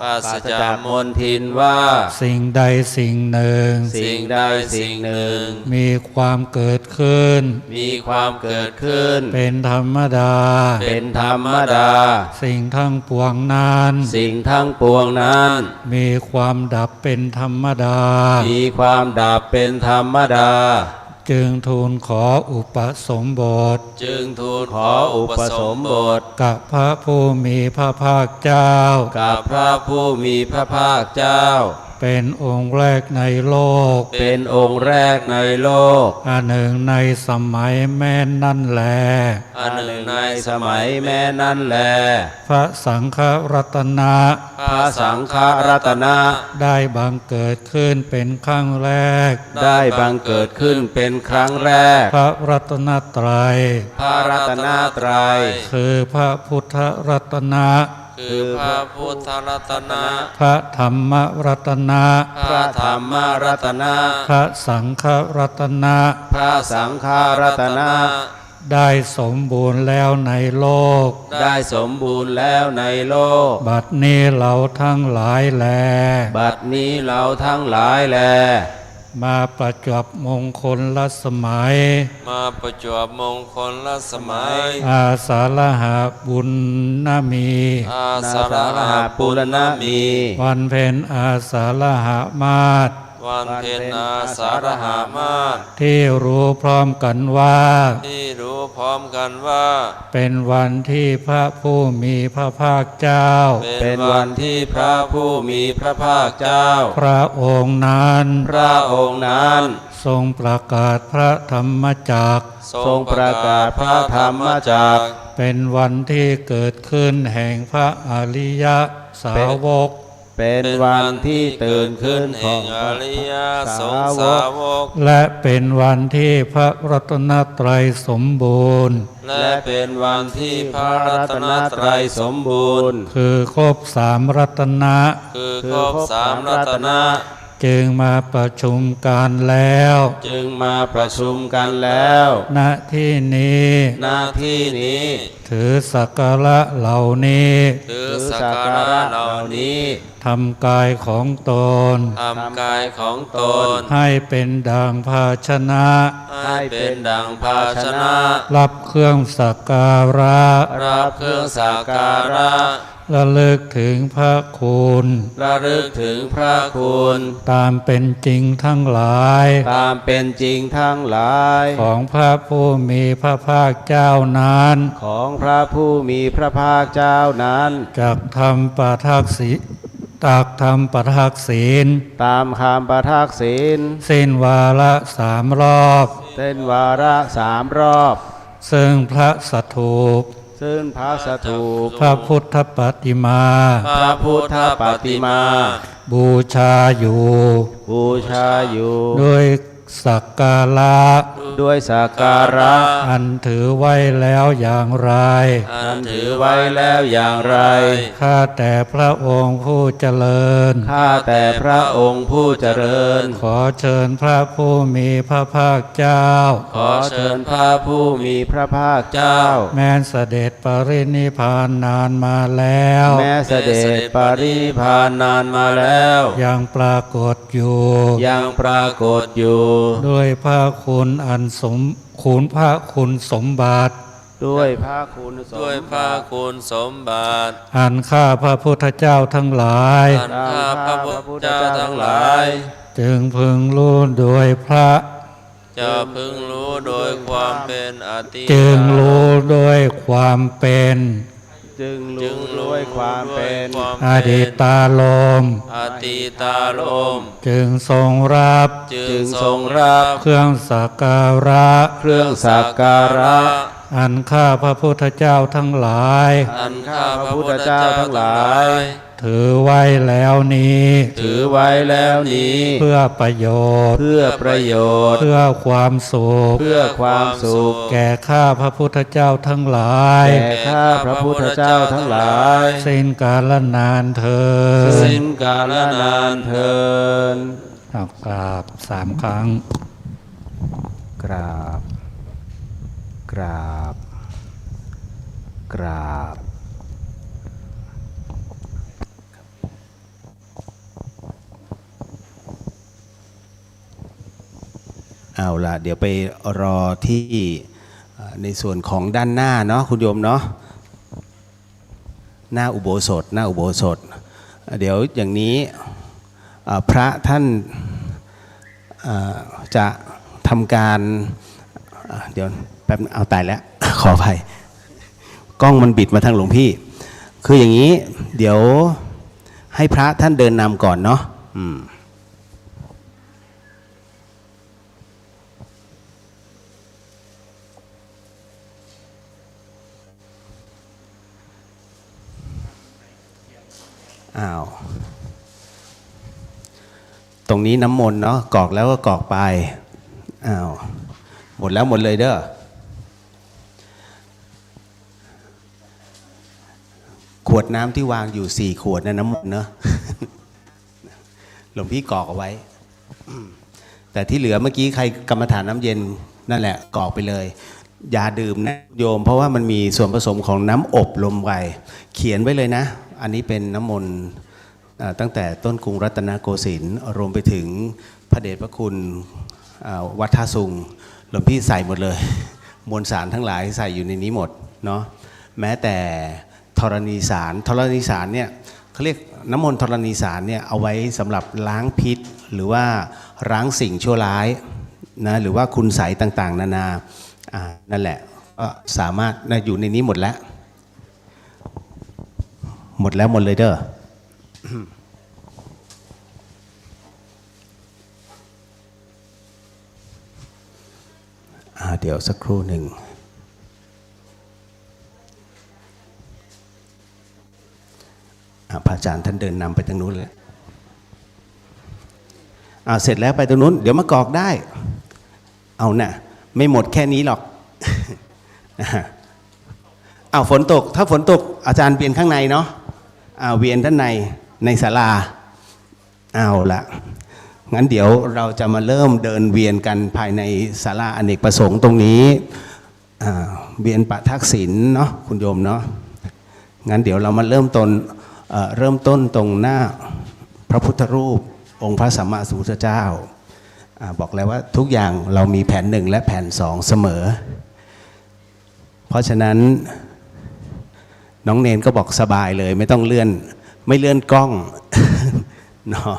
ปราศจากมลทินว่าสิ่งใดสิ่งหนึ่งสิ่งใดสิ่งหนึ่งมีความเกิดขึ้นมีความเกิดขึ้นเป็นธรรมดาเป็นธรรมดาสิ่งทั้งปวงนั้นสิ่งทั้งปวงนั้นมีความดับเป็นธรรมดามีความดับเป็นธรรมดา จึงทูลขออุปสมบท จึงทูลขออุปสมบท กับพระผู้มีพระภาคเจ้า กับพระผู้มีพระภาคเจ้า เป็นองค์แรกในโลก เป็นองค์แรกในโลก อันหนึ่งในสมัยแม่นั่นแล อันหนึ่งในสมัยแม้นั้นแล พระสังฆรัตนะ พระสังฆรัตนะ ได้บังเกิดขึ้นเป็นครั้งแรก ได้บังเกิดขึ้นเป็นครั้งแรก พระรัตนตรัย พระรัตนตรัย คือพระพุทธรัตนะ คือพระพุทธรัตนะ พระธรรมรัตนะ พระธรรมรัตนะ พระสังฆรัตนะ พระสังฆรัตนะ ได้สมบูรณ์แล้วในโลก ได้สมบูรณ์แล้วในโลก บัดนี้เราทั้งหลายแล บัดนี้เราทั้งหลายแล มาประจวบมงคลละสมัย มาประจวบมงคลละสมัย อาสาฬหาบุญนามี อาสารหาปุรณมี วันเพ็ญอาสาฬหามาศ วันเพ็ญอาสารหามาศ ที่รู้พร้อมกันว่า ที่รู้พร้อมกันว่า เป็นวันที่พระผู้มีพระภาคเจ้า เป็นวันที่พระผู้มีพระภาคเจ้า พระองค์นั้น พระองค์นั้น ทรงประกาศพระธรรมจักร ทรงประกาศพระธรรมจักร เป็นวันที่เกิดขึ้นแห่งพระอริยสาวก เป็นวันที่ตื่นขึ้นของอริยสงฆ์สาวก และเป็นวันที่พระรัตนตรัยสมบูรณ์ และเป็นวันที่พระรัตนตรัยสมบูรณ์ คือครบสามรัตนะ คือครบสามรัตนะ จึงมาประชุมกันแล้ว จึงมาประชุมกันแล้ว ณที่นี้ หน้าที่นี้ ถือสักการะเหล่านี้ ถือสักการะเหล่านี้ ทำกายของตน ทำกายของตน ให้เป็นดังภาชนะ ให้เป็นดังภาชนะ รับเครื่องสักการะ รับเครื่องสักการะ ระลึกถึงพระคุณ ระลึกถึงพระคุณ ตามเป็นจริงทั้งหลาย ตามเป็นจริงทั้งหลาย ของพระผู้มีพระภาคเจ้านั้น ของพระผู้มีพระภาคเจ้านั้น จากทำประทักษิศีล ตามคำประทักษิณ สิ้นวาระ3 รอบ เส้นวาระ3 รอบ ซึ่งพระสถูป ซึ่งพระสถูป พระพุทธปฏิมา พระพุทธปฏิมา บูชาอยู่ บูชาอยู่ ด้วยสักการะ ด้วยสักการะ อันถือไว้แล้วอย่างไร อันถือไว้แล้วอย่างไร ข้าแต่พระองค์ผู้เจริญ ข้าแต่พระองค์ผู้เจริญ ขอเชิญพระผู้มีพระภาคเจ้า ขอเชิญพระผู้มีพระภาคเจ้า แม้เสด็จปรินิพพานนานมาแล้ว แม้เสด็จปรินิพพานนานมาแล้ว ยังปรากฏอยู่ ยังปรากฏอยู่ ด้วยพระคุณอันพระคุณสมบัติ ด้วยพระคุณด้วยพระคุณสมบัติ อันข้าพระพุทธเจ้าทั้งหลาย อันข้าพระพุทธเจ้าทั้งหลาย จึงพึงรู้โดยพระ จะพึงรู้โดยความเป็นอติ จึงรู้โดยความเป็น จึงรู้ด้วยความเป็น อดีตาลม อติตาลม จึงทรงรับ จึงทรงรับ เครื่องสักการะ เครื่องสักการะ อันข้าพระพุทธเจ้าทั้งหลาย อันข้าพระพุทธเจ้าทั้งหลาย ถือไว้แล้วนี้ ถือไว้แล้วนี้ เพื่อประโยชน์ เพื่อประโยชน์ เพื่อความสุข เพื่อความสุข แก่ข้าพระพุทธเจ้าทั้งหลาย แก่ข้าพระพุทธเจ้าทั้งหลาย สิ้นกาลนานเถิด สิ้นกาลนานเทิน กราบ3 ครั้ง กราบ กราบ กราบ เอาละเดี๋ยวไปรอที่ในส่วนของด้านหน้าเนาะคุณโยมเนาะหน้าอุโบสถหน้าอุโบสถเดี๋ยวอย่างนี้พระท่านจะ ทำการเดี๋ยวแป๊บเอาตายแล้ว ขออภัยกล้องมันบิดมาทางหลวงพี่ คืออย่างนี้เดี๋ยวให้พระท่านเดินนำก่อนเนาะอ้าวตรงนี้น้ำมนต์เนาะกรอกแล้วก็กรอกไปอ้าวหมดแล้วหมดเลยเด้อขวดน้ำที่วางอยู่4 ขวดนะน้ำมนต์เนาะ หลวงพี่กรอกเอาไว้ แต่ที่เหลือเมื่อกี้ใครกรรมฐานน้ำเย็นนั่นแหละกรอกไปเลยอย่าดื่มนะโยมเพราะว่ามันมีส่วนผสมของน้ำอบลมไว้เขียนไว้เลยนะอันนี้เป็นน้ำมนต์ตั้งแต่ต้นกรุงรัตนโกสินทร์รวมไปถึงพระเดชพระคุณวัดท่าซุงหลวงพี่ใส่หมดเลยมวลสารทั้งหลายใส่อยู่ในนี้หมดเนาะแม้แต่ธรณีสารเนี่ยเขาเรียกน้ำมนต์ธรณีสารเนี่ยเอาไว้สำหรับล้างพิษหรือว่าล้างสิ่งชั่วร้ายนะหรือว่าคุณไสยต่างๆนานานั่นแหละก็สามารถอยู่ในนี้หมดแล้วหมดเลยเด้อ เดี๋ยวสักครู่หนึ่งพระอาจารย์ท่านเดินนำไปทางนู้นเลยเสร็จแล้วไปตรงนู้นเดี๋ยวมากรอกได้เอาน่ะไม่หมดแค่นี้หรอก ฝนตกถ้าฝนตกอาจารย์เวียนข้างในเนาะเวียนด้านในศาลาเอาละงั้นเดี๋ยวเราจะมาเริ่มเดินเวียนกันภายในศาลาอเนกประสงค์ตรงนี้เวียนปะทักษิณเนาะคุณโยมเนาะงั้นเดี๋ยวเรามาเริ่มต้นตรงหน้าพระพุทธรูปองค์พระสัมมาสัมพุทธเจ้าบอกแล้วว่าทุกอย่างเรามีแผน1และแผน2เสมอเพราะฉะนั้นน้องเนนก็บอกสบายเลยไม่ต้องไม่เลื่อนกล้อง เนาะ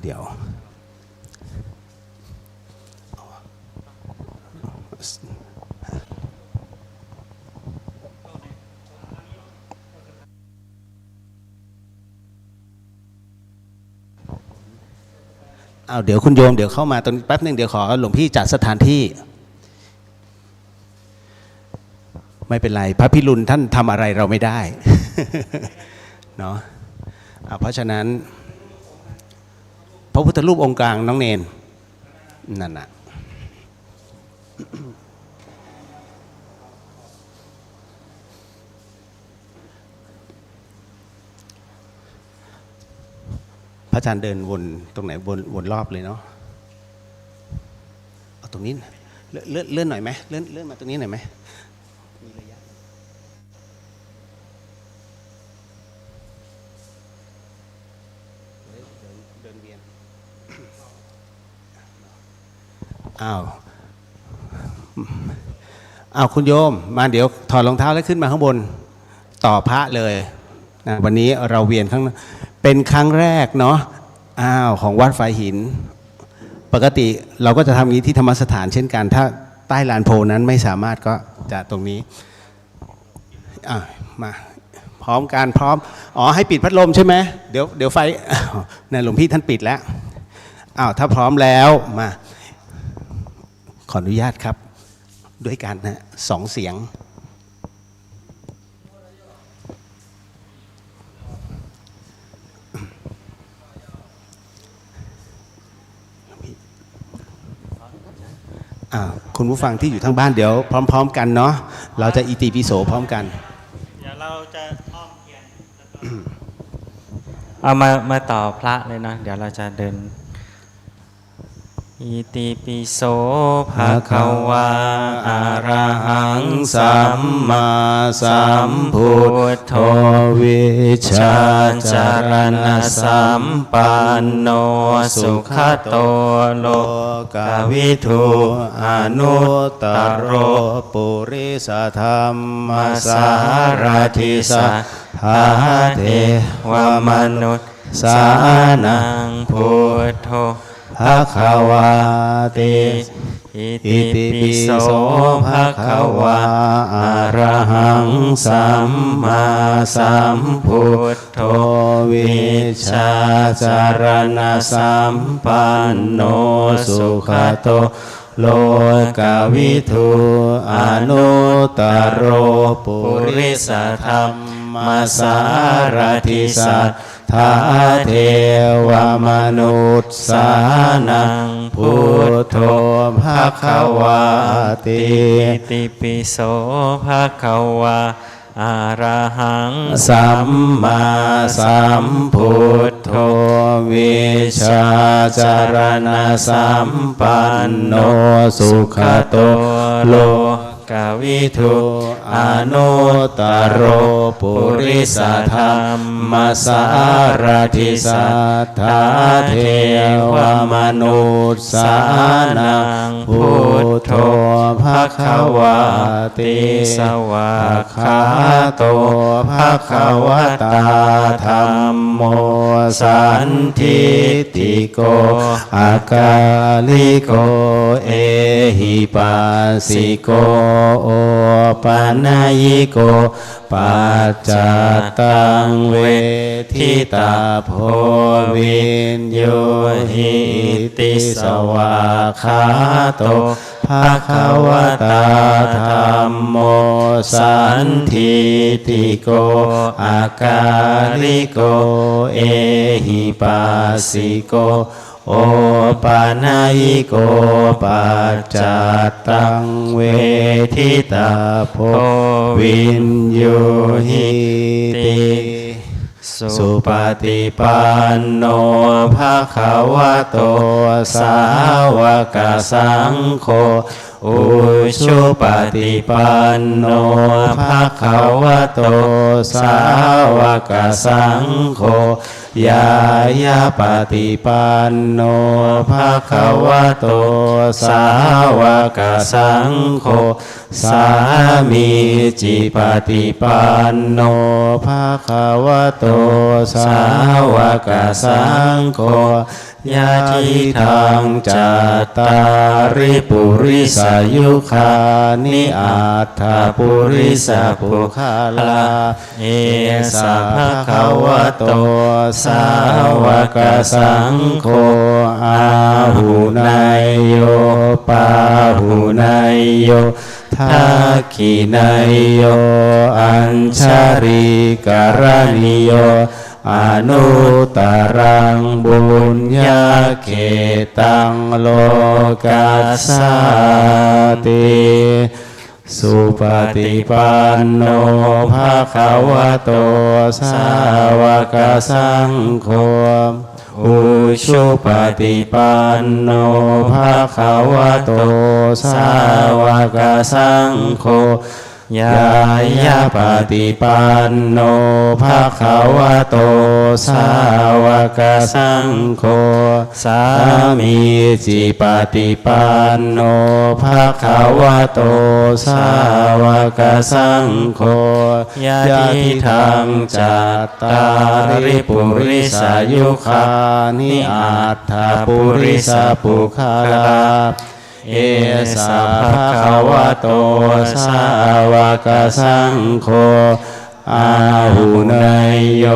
เดี๋ยวเดี๋ยวคุณโยมเดี๋ยวเข้ามาตรงแป๊บนึงเดี๋ยวขอหลวงพี่จัดสถานที่ไม่เป็นไรพระพิรุณท่านทำอะไรเราไม่ได้ เนาะเพราะฉะนั้นพระพุทธรูปองค์กลางน้องเนนนั่นน่ะพระอาจารย์เดินวนตรงไหนวนรอบเลยเนาะเอาตรงนี้เลื่อนหน่อยไหมเลื่อนมาตรงนี้หน่อยไหมมีระยะเดินเวียนคุณโยมมาเดี๋ยวถอดรองเท้าแล้วขึ้นมาข้างบนต่อพระเลยนะวันนี้เราเวียนเป็นครั้งแรกเนาะของวัดฝายหินปกติเราก็จะทำอย่างนี้ที่ธรรมสถานเช่นกันถ้าใต้ลานโพนั้นไม่สามารถก็จะตรงนี้มาพร้อมกันพร้อมให้ปิดพัดลมใช่ไหมเดี๋ยวไฟเนี่ยหลวงพี่ท่านปิดแล้วถ้าพร้อมแล้วมาขออนุญาตครับด้วยกันนะ2 เสียงคุณผู้ฟังที่อยู่ทางบ้านเดี๋ยวพร้อมๆกันเนาะเราจะอิติปิโสพร้อมกันเดี๋ยวเราจะอ้อมเทียนเอามาต่อพระเลยนะเดี๋ยวเราจะเดิน อิติปิโสภะคะวาอะระหังสัมมาสัมพุทโธวิชาจารณสัมปันโนสุขโตโลกวิทูอนุตตโรปุริสธรรม สารทิสัทธาเทวมนุษย์สานังพุทโธภะคะวาติ อิติปิโสภะคะวาอะระหังสัมมาสัมพุทโธวิชาจารณสัมปันโนสุขโตโลกวิทูอนุตตโรปุริสธรรมสารทิสัทธาเทวมนุษย์สานังพุทโธภะคะวาติ อิติปิโสภะคะวาอะระหังสัมมาสัมพุทโธวิชาจารณสัมปันโนสุขโตโลกวิทูอนุตตโรปุริสธรรมสารทิสัทธาเทวมนุษย์สานังพุทโธภะคะวาติ สวา คาโตภะคะวะตาธัมโมสันทิติโกอากาลิโกเอหิปัสสิโกโอปัญญิโกปัจจตังเวทิตาโพวินโยหิติสวาคาโตภะคะวะตาธัมโมสันทิติโกอากาลิโกเอหิปัสสิโกโอปัญญิโกปัจจตังเวทิตาโพวินโยหิติสุปฏิปันโนภะคะวะโตสาวกสังโฆอุชุปฏิปันโนภะคะวะโตสาวกสังโฆยายาปฏิปันโนภะคะวะโตสาวกสังโฆสามีจิปฏิปันโนภะคะวะโตสาวกสังโฆยะทิทังจัตตาริปุริสายุคานิอัตถปุริสปุคาลาเอสะภะคะวะโตสาวกสังโฆอาหุนายโยปาหุนายโยทักขินายโยอัญชาริกรณิโยอนุตตรังบุญญาเขตังโลกัสสติสุปฏิปันโนภะคะวะโตสาวกสังโฆอุชุปฏิปันโนภะคะวะโตสาวกสังโฆยายาปฏิปันโนภะคะวะโตสาวกสังโฆสามีจิปฏิปันโนภะคะวะโตสาวกสังโฆยะทิทังจัตตาริปุริสายุคานิอัตถปุริสปุคาลาเอสะภะคะวะโตสาวกสังโฆอาหุนายโย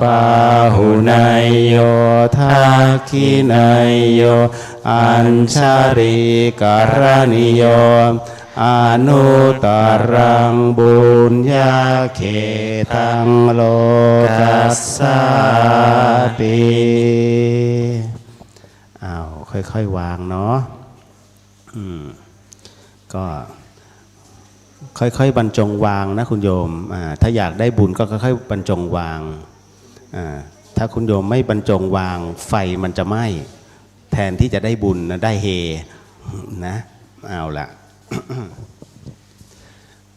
ปาหุนายโยทักขินายโยอัญชาริกรณิโยอนุตตรังบุญญาเขตังโลกัสสติอ้าวค่อยๆวางเนาะก็ค่อยๆบรรจงวางนะคุณโยมถ้าอยากได้บุญก็ค่อยๆบรรจงวางถ้าคุณโยมไม่บรรจงวางไฟมันจะไหม้ แทนที่จะได้บุญนะได้เฮนะเอาละ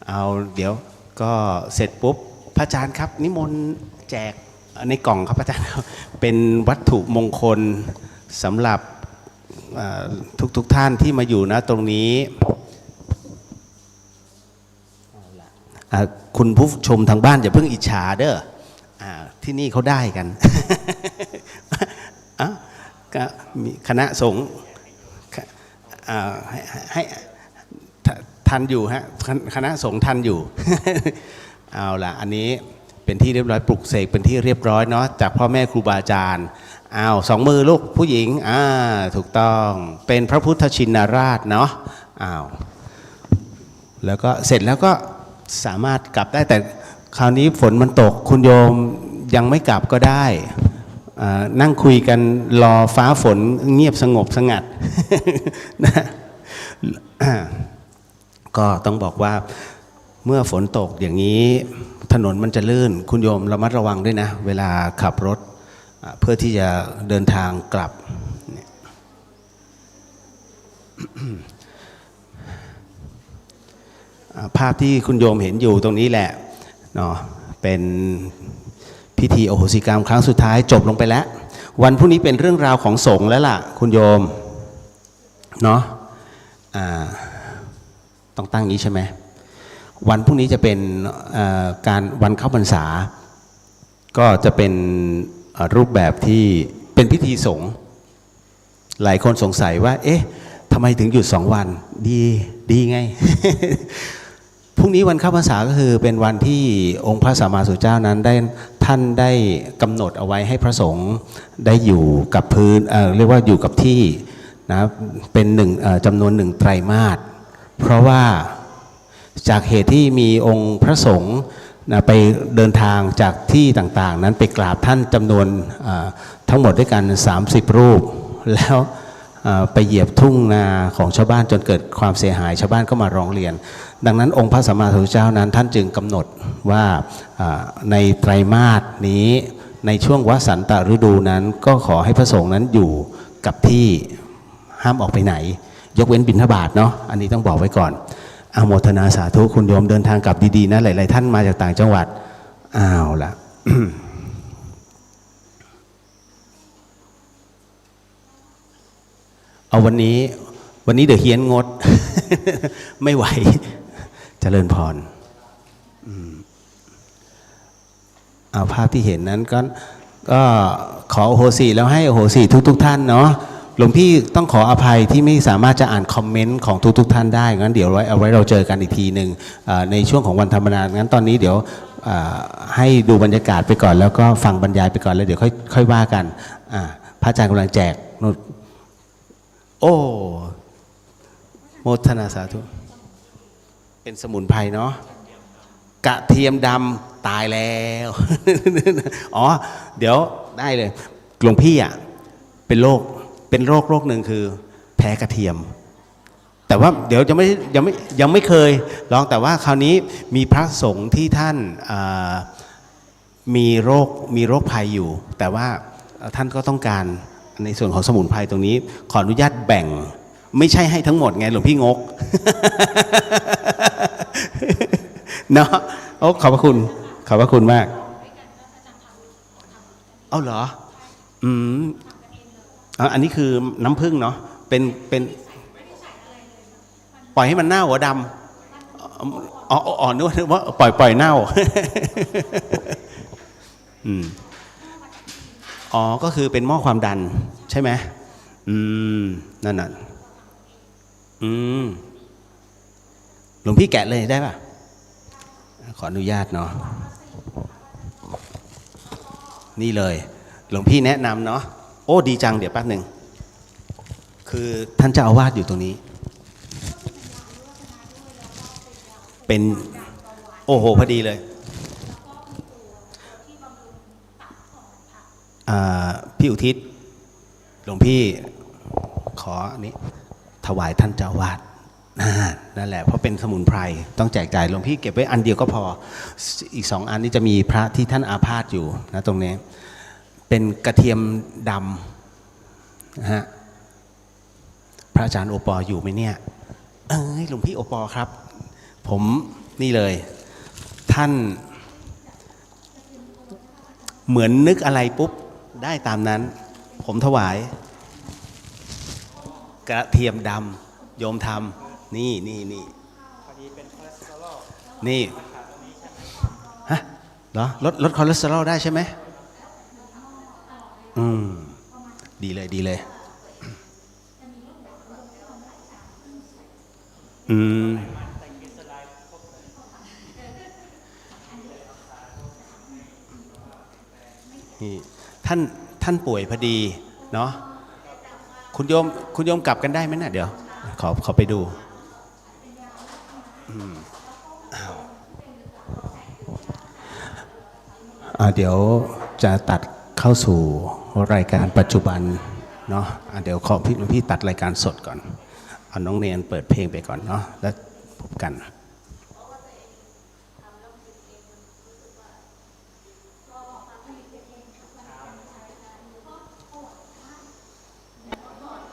เอาเดี๋ยวก็เสร็จปุ๊บพระอาจารย์ครับนิมนต์แจกในกล่องครับพระอาจารย์ครับเป็นวัตถุมงคลสำหรับทุกท่านที่มาอยู่นะตรงนี้คุณผู้ชมทางบ้านอย่าเพิ่งอิจฉาเด้อที่นี่เขาได้กัน ก็มีคณะสงฆ์ให้ทันอยู่ฮะคณะสงฆ์ทันอยู่ เอาล่ะอันนี้เป็นที่เรียบร้อยปลุกเสกเป็นที่เรียบร้อยเนาะจากพ่อแม่ครูบาอาจารย์สองมือลูกผู้หญิงถูกต้องเป็นพระพุทธชินราชเนาะแล้วก็เสร็จแล้วก็สามารถกลับได้แต่คราวนี้ฝนมันตกคุณโยมยังไม่กลับก็ได้นั่งคุยกันรอฟ้าฝนเงียบสงบสงัด นะก็ต้องบอกว่าเมื่อฝนตกอย่างนี้ถนนมันจะลื่นคุณโยมระมัดระวังด้วยนะเวลาขับรถเพื่อที่จะเดินทางกลับภาพที่คุณโยมเห็นอยู่ตรงนี้แหละเนาะเป็นพิธีโอโหสิกรรมครั้งสุดท้ายจบลงไปแล้ววันพรุ่งนี้เป็นเรื่องราวของสงฆ์แล้วล่ะคุณโยมเนาะต้องตั้งนี้ใช่ไหมวันพรุ่งนี้จะเป็นการวันเข้าพรรษาก็จะเป็นรูปแบบที่เป็นพิธีสงฆ์หลายคนสงสัยว่าเอ๊ะทำไมถึงหยุด2 วันดีไง พรุ่งนี้วันเข้าพรรษาก็คือเป็นวันที่องค์พระสัมมาสัมพุทธเจ้านั้นท่านได้กำหนดเอาไว้ให้พระสงฆ์ได้อยู่กับพื้นเรียกว่าอยู่กับที่นะเป็นจำนวน1 ไตรมาสเพราะว่าจากเหตุที่มีองค์พระสงฆ์ไปเดินทางจากที่ต่างๆนั้นไปกราบท่านจำนวนทั้งหมดด้วยกัน30 รูปแล้วไปเหยียบทุ่งนาของชาวบ้านจนเกิดความเสียหายชาวบ้านก็มาร้องเรียนดังนั้นองค์พระสัมมาสัมพุทธเจ้านั้นท่านจึงกำหนดว่าในไตรมาสนี้ในช่วงวสันตฤดูนั้นก็ขอให้พระสงฆ์นั้นอยู่กับที่ห้ามออกไปไหนยกเว้นบิณฑบาตเนาะอันนี้ต้องบอกไว้ก่อนอโมทนาสาธุคุณโยมเดินทางกลับดีๆนะหลายๆท่านมาจากต่างจังหวัดละ เอาวันนี้เดี๋ยวเฮียนงด ไม่ไหวเจริญพรเอาภาพที่เห็นนั้นก็ขออโหสิแล้วให้อโหสิทุกท่านเนาะหลวงพี่ต้องขออภัยที่ไม่สามารถจะอ่านคอมเมนต์ของทุกท่านได้งั้นเดี๋ยวเอาไว้เราเจอกันอีกทีหนึ่งในช่วงของวันธรรมดางั้นตอนนี้เดี๋ยวให้ดูบรรยากาศไปก่อนแล้วก็ฟังบรรยายไปก่อนแล้วเดี๋ยวค่อยว่ากันพระอาจารย์กำลังแจกโอ้โมทนาสาธุเป็นสมุนไพรเนาะกระเทียมดำตายแล้วอ๋อเดี๋ยวได้เลยหลวงพี่เป็นโรคหนึ่งคือแพ้กระเทียมแต่ว่าเดี๋ยวยังไม่เคยลองแต่ว่าคราวนี้มีพระสงฆ์ที่ท่านมีโรคภัยอยู่แต่ว่าท่านก็ต้องการในส่วนของสมุนไพรตรงนี้ขออนุญาตแบ่งไม่ใช่ให้ทั้งหมดไงหลวงพี่งก เนาะโอ้ขอบพระคุณมากเอาเหรออันนี้คือน้ำผึ้งเนาะเป็นปล่อยให้มันเน่าหัวดำอ๋อนึกว่าปล่อยเน่า อ๋อก็คือเป็นหม้อความดันใช่ไหมนั่นน่ะหลวงพี่แกะเลยได้ป่ะขออนุญาตเนาะนี่เลยหลวงพี่แนะนำเนาะโอ้ดีจังเดี๋ยวแป๊บหนึ่งคือท่านเจ้าอาวาสอยู่ตรงนี้เป็นโอ้โหพอดีเลยพี่อุทิศหลวงพี่ขออันนี้ถวายท่านเจ้าอาวาสนั่นแหละเพราะเป็นสมุนไพรต้องแจกจ่ายหลวงพี่เก็บไว้อันเดียวก็พออีก2 อันนี้จะมีพระที่ท่านอาพาธอยู่นะตรงนี้เป็นกระเทียมดำนะฮะ พระอาจารย์โอปออยู่ไหมเนี่ยหลวงพี่โอปอครับ ผมนี่เลย ท่านเหมือนนึกอะไรปุ๊บได้ตามนั้น ผมถวายกระเทียมดำโยมทำนี่ฮะเหรอลดคอเลสเตอรอลได้ใช่ไหมดีเลยนี่ท่านป่วยพอดีเนาะคุณโยมกลับกันได้ไหมนะเดี๋ยวขอไปดูเดี๋ยวจะตัดเข้าสู่รายการปัจจุบันเนาะเดี๋ยวขอพี่ตัดรายการสดก่อนเอาน้องเนียนเปิดเพลงไปก่อนเนาะแล้วพบกัน